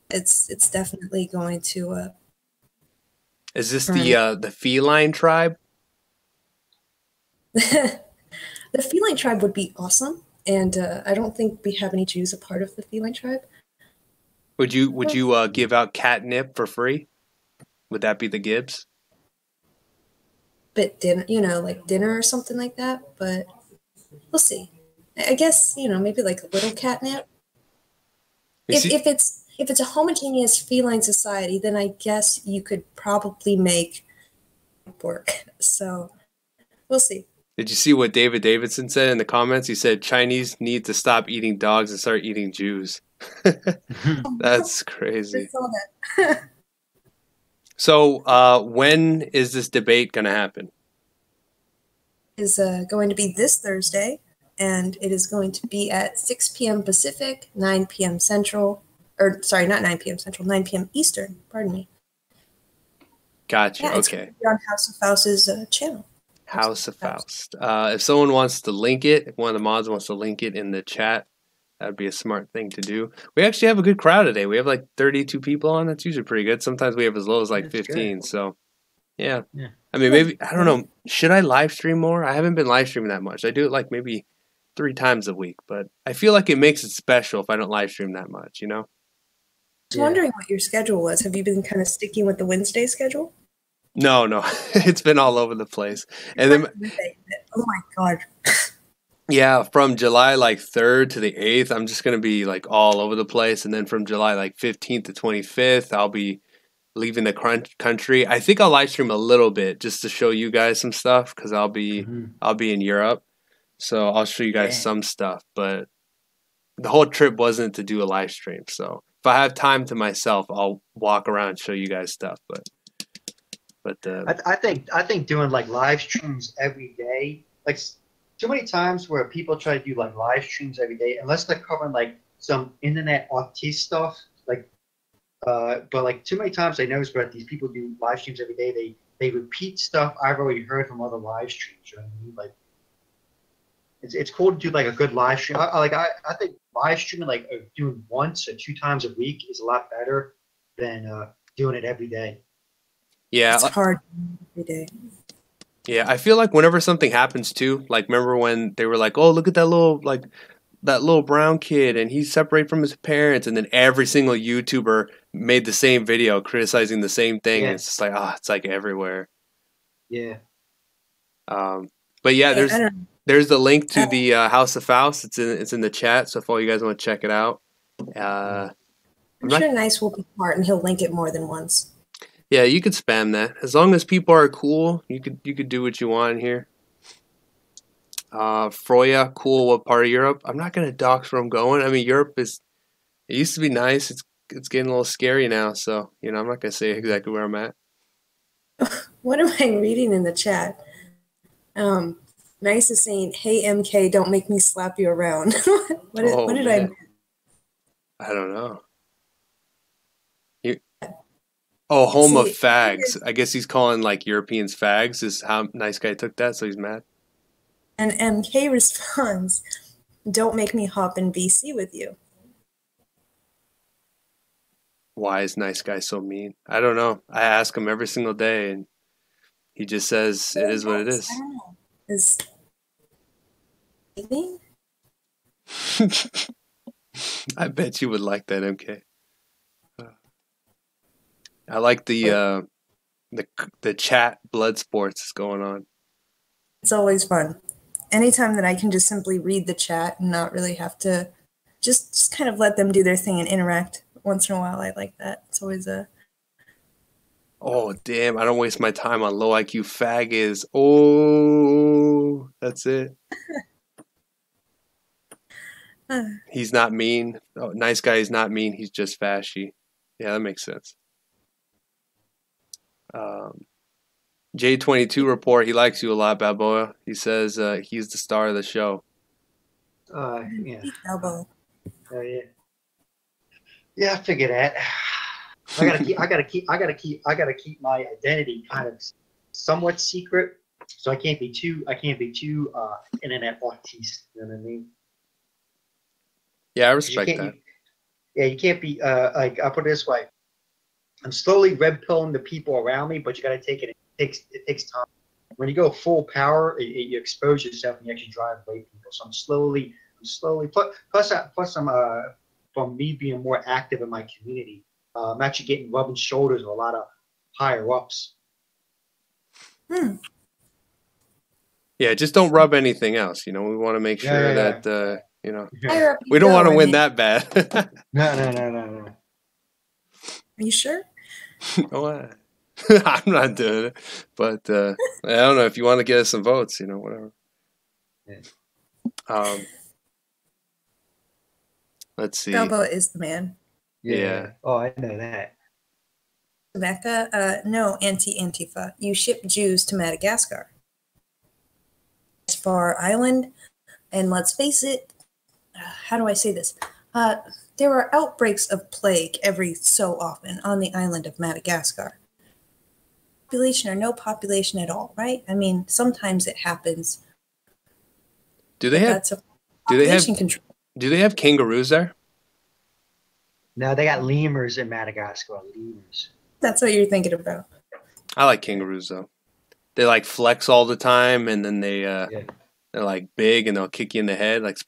It's definitely going to.
Is this the feline tribe?
The feline tribe would be awesome, and I don't think we have any Jews a part of the feline tribe.
Would you give out catnip for free? Would that be the Gibbs?
But dinner, like dinner or something like that. But we'll see. I guess maybe like a little catnip. If it's a homogeneous feline society, then I guess you could probably make it work. So we'll see.
Did you see what David Davidson said in the comments? He said Chinese need to stop eating dogs and start eating Jews. That's crazy.
I saw that.
So when is this debate going to happen?
Is going to be this Thursday, and it is going to be at 6 p.m. Pacific, 9 p.m. Central, or sorry, not 9 p.m. Central, 9 p.m. Eastern, pardon me.
Gotcha,
yeah,
okay.
It's on House of Faust's channel.
House of Faust. If someone wants to link it, if one of the mods wants to link it in the chat, that would be a smart thing to do. We actually have a good crowd today. We have like 32 people on. That's usually pretty good. Sometimes we have as low as like 15. Good. So, yeah. I mean, maybe, I don't know. Should I live stream more? I haven't been live streaming that much. I do it like maybe 3 times a week. But I feel like it makes it special if I don't live stream that much,
I was wondering what your schedule was. Have you been kind of sticking with the Wednesday schedule?
No. It's been all over the place. And then,
oh my God.
Yeah, from July like 3rd to the 8th, I'm just going to be like all over the place. And then from July like 15th to 25th, I'll be leaving the country. I think I'll live stream a little bit just to show you guys some stuff because I'll be in Europe. So I'll show you guys some stuff. But the whole trip wasn't to do a live stream. So if I have time to myself, I'll walk around and show you guys stuff. But
I think doing like live streams every day, like too many times where people try to do like live streams every day, unless they're covering like some internet artist stuff, like but like too many times I notice that these people do live streams every day, they repeat stuff I've already heard from other live streams. You know what I mean? Like it's cool to do like a good live stream. I think live streaming like doing once or 2 times a week is a lot better than doing it every day.
Yeah,
it's hard every day.
Yeah, I feel like whenever something happens too, like remember when they were like, "Oh, look at that little brown kid, and he's separated from his parents," and then every single YouTuber made the same video criticizing the same thing. And it's just like, it's like everywhere.
Yeah.
But yeah, there's the link to the House of Faust. It's in the chat. So if all you guys want to check it out,
I'm sure Nice will be smart and he'll link it more than once.
Yeah, you could spam that. As long as people are cool, you could do what you want here. Froya, cool. What part of Europe? I'm not gonna dox where I'm going. I mean, Europe it used to be nice. It's getting a little scary now. So I'm not gonna say exactly where I'm at.
What am I reading in the chat? Nice is saying, "Hey MK, don't make me slap you around." What did I mean?
I don't know. Oh, home of fags. I guess he's calling like Europeans fags is how Nice Guy took that, so he's mad.
And MK responds, "Don't make me hop in BC with you."
Why is Nice Guy so mean? I don't know. I ask him every single day, and he just says it is what it is.
I don't know. Is mean?
I bet you would like that, MK. I like the chat blood sports is going on.
It's always fun. Anytime that I can just simply read the chat and not really have to just kind of let them do their thing and interact once in a while, I like that. It's always a...
Oh, damn. I don't waste my time on low IQ faggots. Oh, that's it. He's not mean. Oh, Nice Guy is not mean. He's just fashy. Yeah, that makes sense. J22 report. He likes you a lot, Balboa. He says he's the star of the show.
Yeah.
Elbow.
Oh yeah. Yeah, I figure that. I gotta keep my identity kind of somewhat secret, so I can't be too internet artiste. You know what I mean?
Yeah, I
'Cause
respect that.
you can't be like, I'll put it this way. I'm slowly red pilling the people around me, but you gotta take it. It takes time. When you go full power, you expose yourself and you actually drive away people. So I'm slowly. Plus I'm from me being more active in my community. I'm actually getting rubbing shoulders with a lot of higher ups.
Yeah, just don't rub anything else. You know, we want to make sure
Yeah.
that you know,
Higher up you
we don't
go,
want to
I
win
mean.
that bad.
No.
Are you sure?
No, I'm not doing it, but I don't know if you want to get us some votes. You know, whatever.
Yeah.
Let's see.
Balboa is the man.
Yeah.
Oh, I know that.
Rebecca, no, Antifa. You ship Jews to Madagascar. As for our island, and let's face it, how do I say this? There are outbreaks of plague every so often on the island of Madagascar. Population or no population at all, right? I mean, sometimes it happens.
Do they have
population control.
Do they have kangaroos there?
No, they got lemurs in Madagascar. Lemurs.
That's what you're thinking about.
I like kangaroos though. They like flex all the time, and then they're like big, and they'll kick you in the head. Like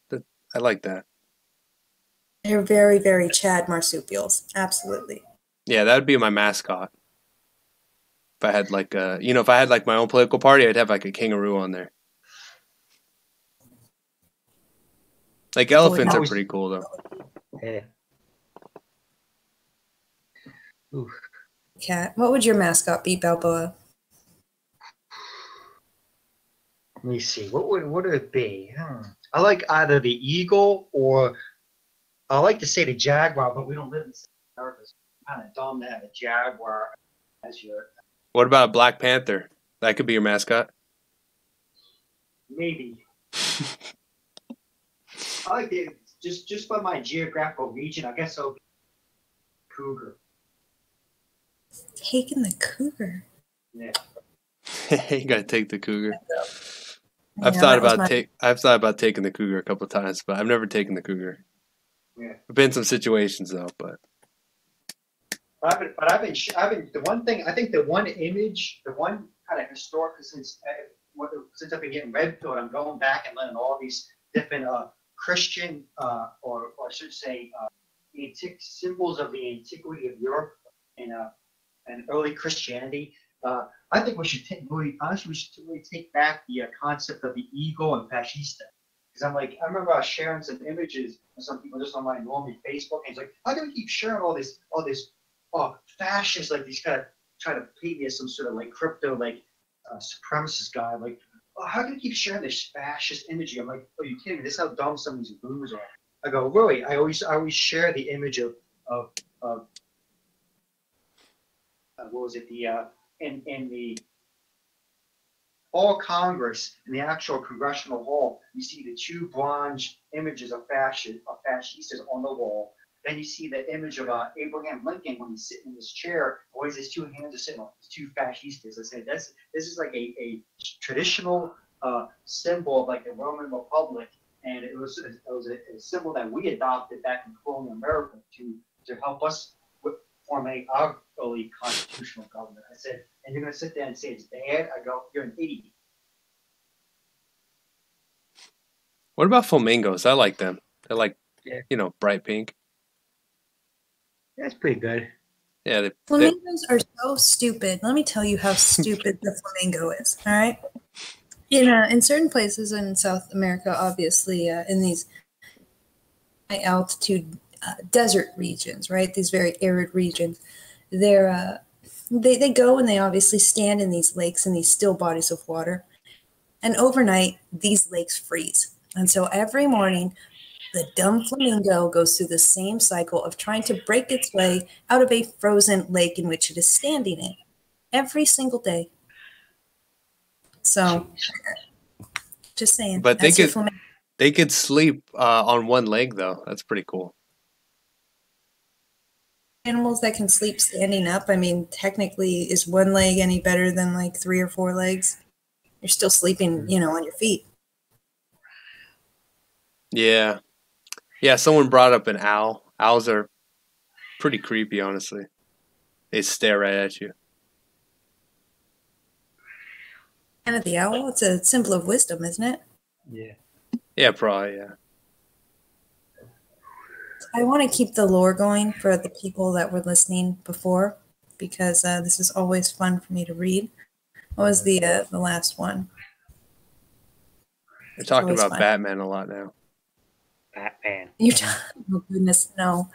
I like that.
They're very, very Chad marsupials. Absolutely.
Yeah, that would be my mascot. If I had like if I had like my own political party, I'd have like a kangaroo on there. Like elephants are pretty cool though.
Yeah. Oof.
Cat. What would your mascot be, Balboa?
Let me see. What would it be? I like either the eagle or I like to say the jaguar, but we don't live in America. It's kind of dumb to have a jaguar as your.
What about a Black Panther? That could be your mascot.
Maybe. I like it just by my geographical region. I guess I'll be cougar.
Taking the cougar.
Yeah.
You gotta take the cougar.
Yeah,
I've thought about taking the cougar a couple of times, but I've never taken the cougar.
Yeah.
I've been in some situations though, but
I've been the one thing I think the one kind of historic since I've been getting red pilled, I'm going back and learning all these different Christian or I should say symbols of the antiquity of Europe and early Christianity. I think we should really take back the concept of the eagle and fascista. Because I remember I was sharing some images of some people just on my normal Facebook, and it's like, how do we keep sharing all this fascist, like these kind of trying to paint me as some sort of like crypto supremacist guy, like, oh, how can you keep sharing this fascist imagery? I'm like, oh, you kidding me? This is how dumb some of these boomers are. I go, really? I always share the image of what was it, in the Hall of Congress, in the actual congressional hall, you see the two bronze images of fascistas on the wall. Then you see the image of Abraham Lincoln when he's sitting in his chair, always his two hands are sitting on his two fascistas. I said, this is like a traditional symbol of like the Roman Republic, and it was a symbol that we adopted back in colonial America to help us form our early constitutional government. I said, and you're going to sit there and say it's bad? I go, you're an idiot.
what about flamingos? I like them. They're like, bright pink.
That's pretty good.
Yeah,
Flamingos are so stupid. Let me tell you how stupid the flamingo is. All right. In certain places in South America, obviously, in these high altitude desert regions, right? These very arid regions, they go and they obviously stand in these lakes and these still bodies of water, and overnight these lakes freeze. And so every morning, the dumb flamingo goes through the same cycle of trying to break its way out of a frozen lake in which it is standing in. every single day. So, just saying.
But
That's your
they could sleep on one leg though. That's pretty cool.
animals that can sleep standing up. I mean, technically, is one leg any better than like 3 or 4 legs? You're still sleeping, on your feet.
Yeah. Yeah, someone brought up an owl. Owls are pretty creepy, honestly. They stare right at you.
And of the owl, it's a symbol of wisdom, isn't it?
Yeah.
Yeah, probably, yeah.
I want to keep the lore going for the people that were listening before, because this is always fun for me to read. What was the last one?
We're talking about
fun.
Batman a lot now.
Batman.
Oh goodness, no.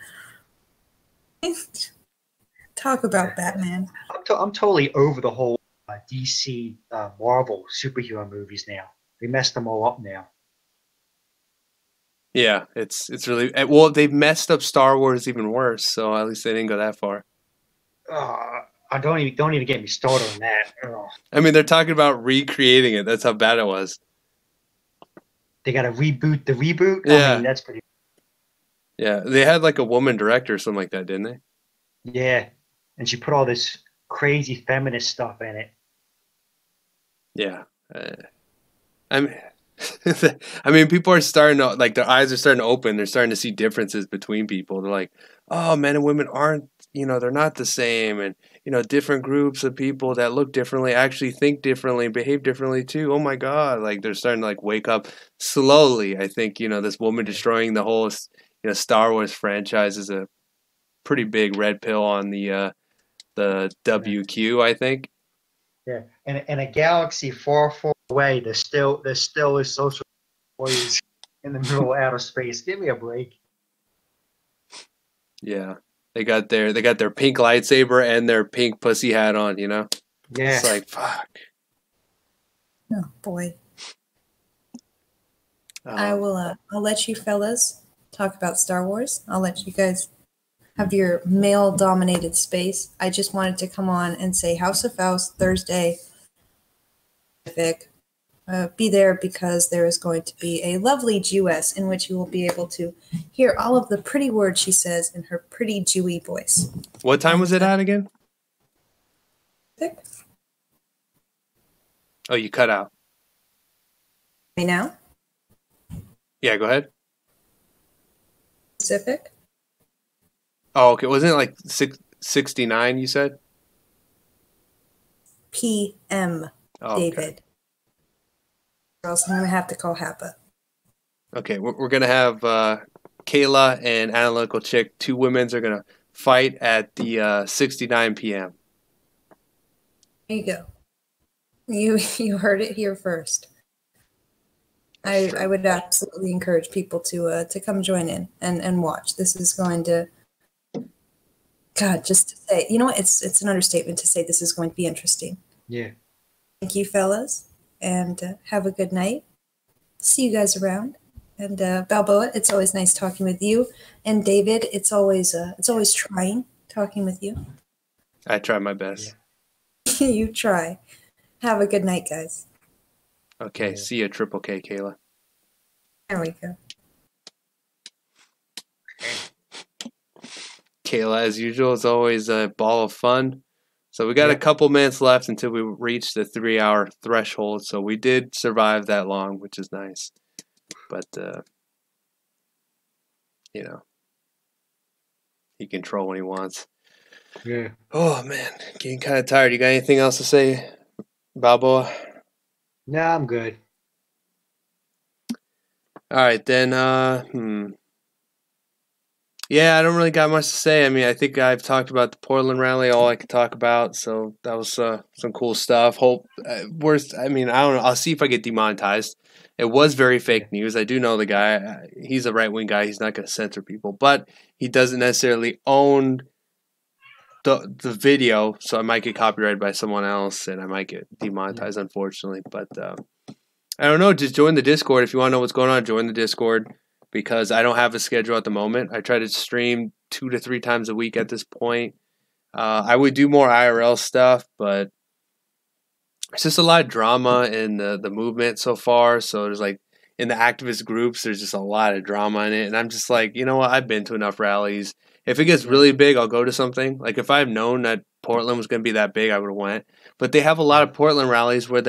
Talk about Batman.
I'm totally over the whole DC Marvel superhero movies now. They messed them all up now.
Yeah, it's really well. They've messed up Star Wars even worse. So at least they didn't go that far.
I don't even get me started on that.
I mean, they're talking about recreating it. That's how bad it was.
They got to reboot the reboot.
Yeah,
I mean, that's pretty.
Yeah, they had like a woman director or something like that, didn't they?
Yeah, and she put all this crazy feminist stuff in it.
Yeah, I mean, people are starting to like their eyes are starting to open. They're starting to see differences between people. They're like, oh, men and women aren't, they're not the same, and different groups of people that look differently actually think differently, behave differently too. Oh my God, like they're starting to like wake up slowly. I think this woman destroying the whole Star Wars franchise is a pretty big red pill on the WQ, I think.
Yeah, in a galaxy far, far away, there still is social employees in the middle of outer space. Give me a break.
Yeah, they got their pink lightsaber and their pink pussy hat on.
Yeah,
it's like fuck.
Oh boy. I'll let you fellas talk about Star Wars. I'll let you guys have your male-dominated space. I just wanted to come on and say House of Faust Thursday. Be there because there is going to be a lovely Jewess in which you will be able to hear all of the pretty words she says in her pretty Jewy voice.
What time was it at again? Oh, you cut out.
Me now?
Yeah, go ahead.
Pacific?
Oh, okay. Wasn't it like 69, you said?
PM, David.
Okay.
Or else I'm going to have to call HAPA.
Okay, we're going to have Kayla and Analytical Chick, 2 women's, are going to fight at the 69 p.m.
There you go. You heard it here first. I would absolutely encourage people to come join in and watch. This is going to... God, just to say, what? It's an understatement to say this is going to be interesting.
Yeah.
Thank you, fellas, and have a good night. See you guys around. And Balboa, it's always nice talking with you. And David, it's always trying talking with you.
I try my best.
Yeah. You try. Have a good night, guys.
Okay, see you, Triple K, Kayla.
There we go.
Kayla, as usual, is always a ball of fun. So we got a couple minutes left until we reach the 3-hour threshold. So we did survive that long, which is nice. But, he can troll when he wants.
Yeah.
Oh, man. Getting kind of tired. You got anything else to say, Balboa?
No, I'm good.
All right, then. Yeah, I don't really got much to say. I mean, I think I've talked about the Portland rally, all I could talk about. So that was some cool stuff. Worst, I don't know. I'll see if I get demonetized. It was very fake news. I do know the guy. He's a right-wing guy. He's not going to censor people. But he doesn't necessarily own the video, so I might get copyrighted by someone else, and I might get demonetized, unfortunately. But I don't know. Just join the Discord. If you want to know what's going on, join the Discord. Because I don't have a schedule at the moment. I try to stream 2 to 3 times a week at this point. I would do more IRL stuff, but it's just a lot of drama in the movement so far. So there's like in the activist groups, there's just a lot of drama in it, and I'm just like, you know what? I've been to enough rallies. If it gets really big, I'll go to something. Like if I've known that Portland was going to be that big, I would have went. But they have a lot of Portland rallies where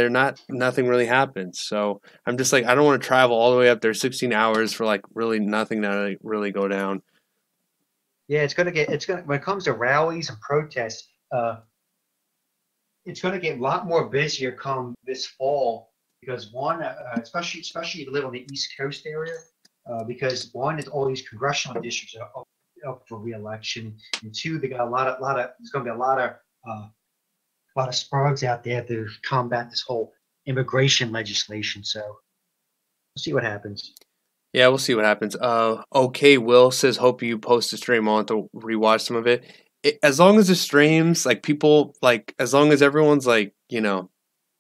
nothing really happens. So I'm just like, I don't want to travel all the way up there 16 hours for like really nothing to really go down.
Yeah, it's gonna when it comes to rallies and protests, it's gonna get a lot more busier come this fall because one, especially if you live on the East Coast area, because one is all these congressional districts are up for re-election, and two, they got a lot of there's gonna be a lot of sparks out there to combat this whole immigration legislation. So we'll see what happens.
Yeah, we'll see what happens. Okay, Will says, hope you post a stream. I want to rewatch some of it. As long as the streams, like people, like as long as everyone's like, you know,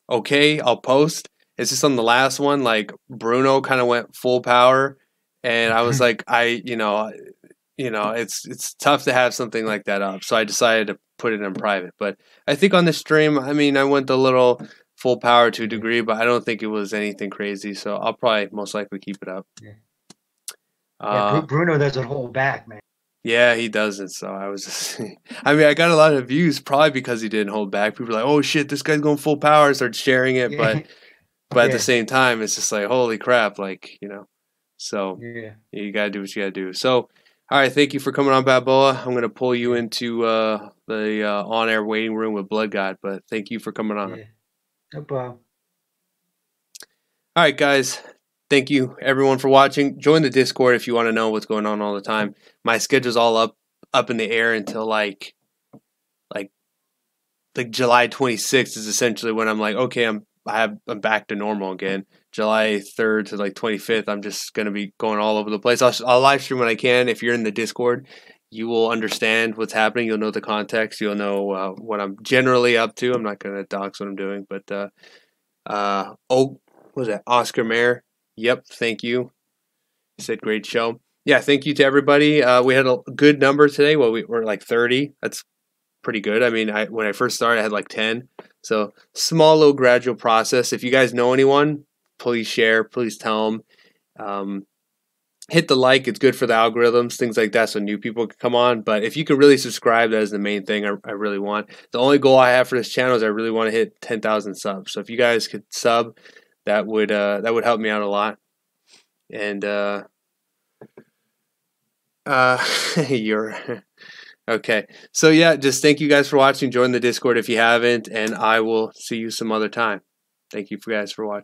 okay, I'll post. It's just on the last one, like Bruno kind of went full power, and I was like, it's tough to have something like that up, so I decided to put it in private. But I think on the stream, I mean, I went a little full power to a degree, but I don't think it was anything crazy, so I'll probably most likely keep it up.
Bruno doesn't hold back, man.
Yeah, he doesn't. So I was just, I mean, I got a lot of views probably because he didn't hold back. People are like, "Oh shit, this guy's going full power," start sharing it, but at the same time, it's just like, holy crap, like, you know. So you gotta do what you gotta do. So, all right, thank you for coming on, Balboa. I'm gonna pull you into the on-air waiting room with Blood God, but thank you for coming on.
Yeah. No problem.
All right, guys. Thank you, everyone, for watching. Join the Discord if you want to know what's going on all the time. My schedule's all up in the air until like July 26th is essentially when I'm like, okay, I'm back to normal again. July 3rd to like 25th, I'm just gonna be going all over the place. I'll live stream when I can. If you're in the Discord, you will understand what's happening. You'll know the context. You'll know what I'm generally up to. I'm not gonna dox what I'm doing, but what was that? Oscar Mayer. Yep, thank you. He said great show. Yeah, thank you to everybody. We had a good number today. Well, we were like 30. That's pretty good. I mean, when I first started, I had like 10. So small, little gradual process. If you guys know anyone, please share. Please tell them. Hit the like. It's good for the algorithms, things like that, so new people can come on. But if you could really subscribe, that is the main thing I really want. The only goal I have for this channel is I really want to hit 10,000 subs. So if you guys could sub, that would help me out a lot. And you're okay. So yeah, just thank you guys for watching. Join the Discord if you haven't, and I will see you some other time. Thank you guys for watching.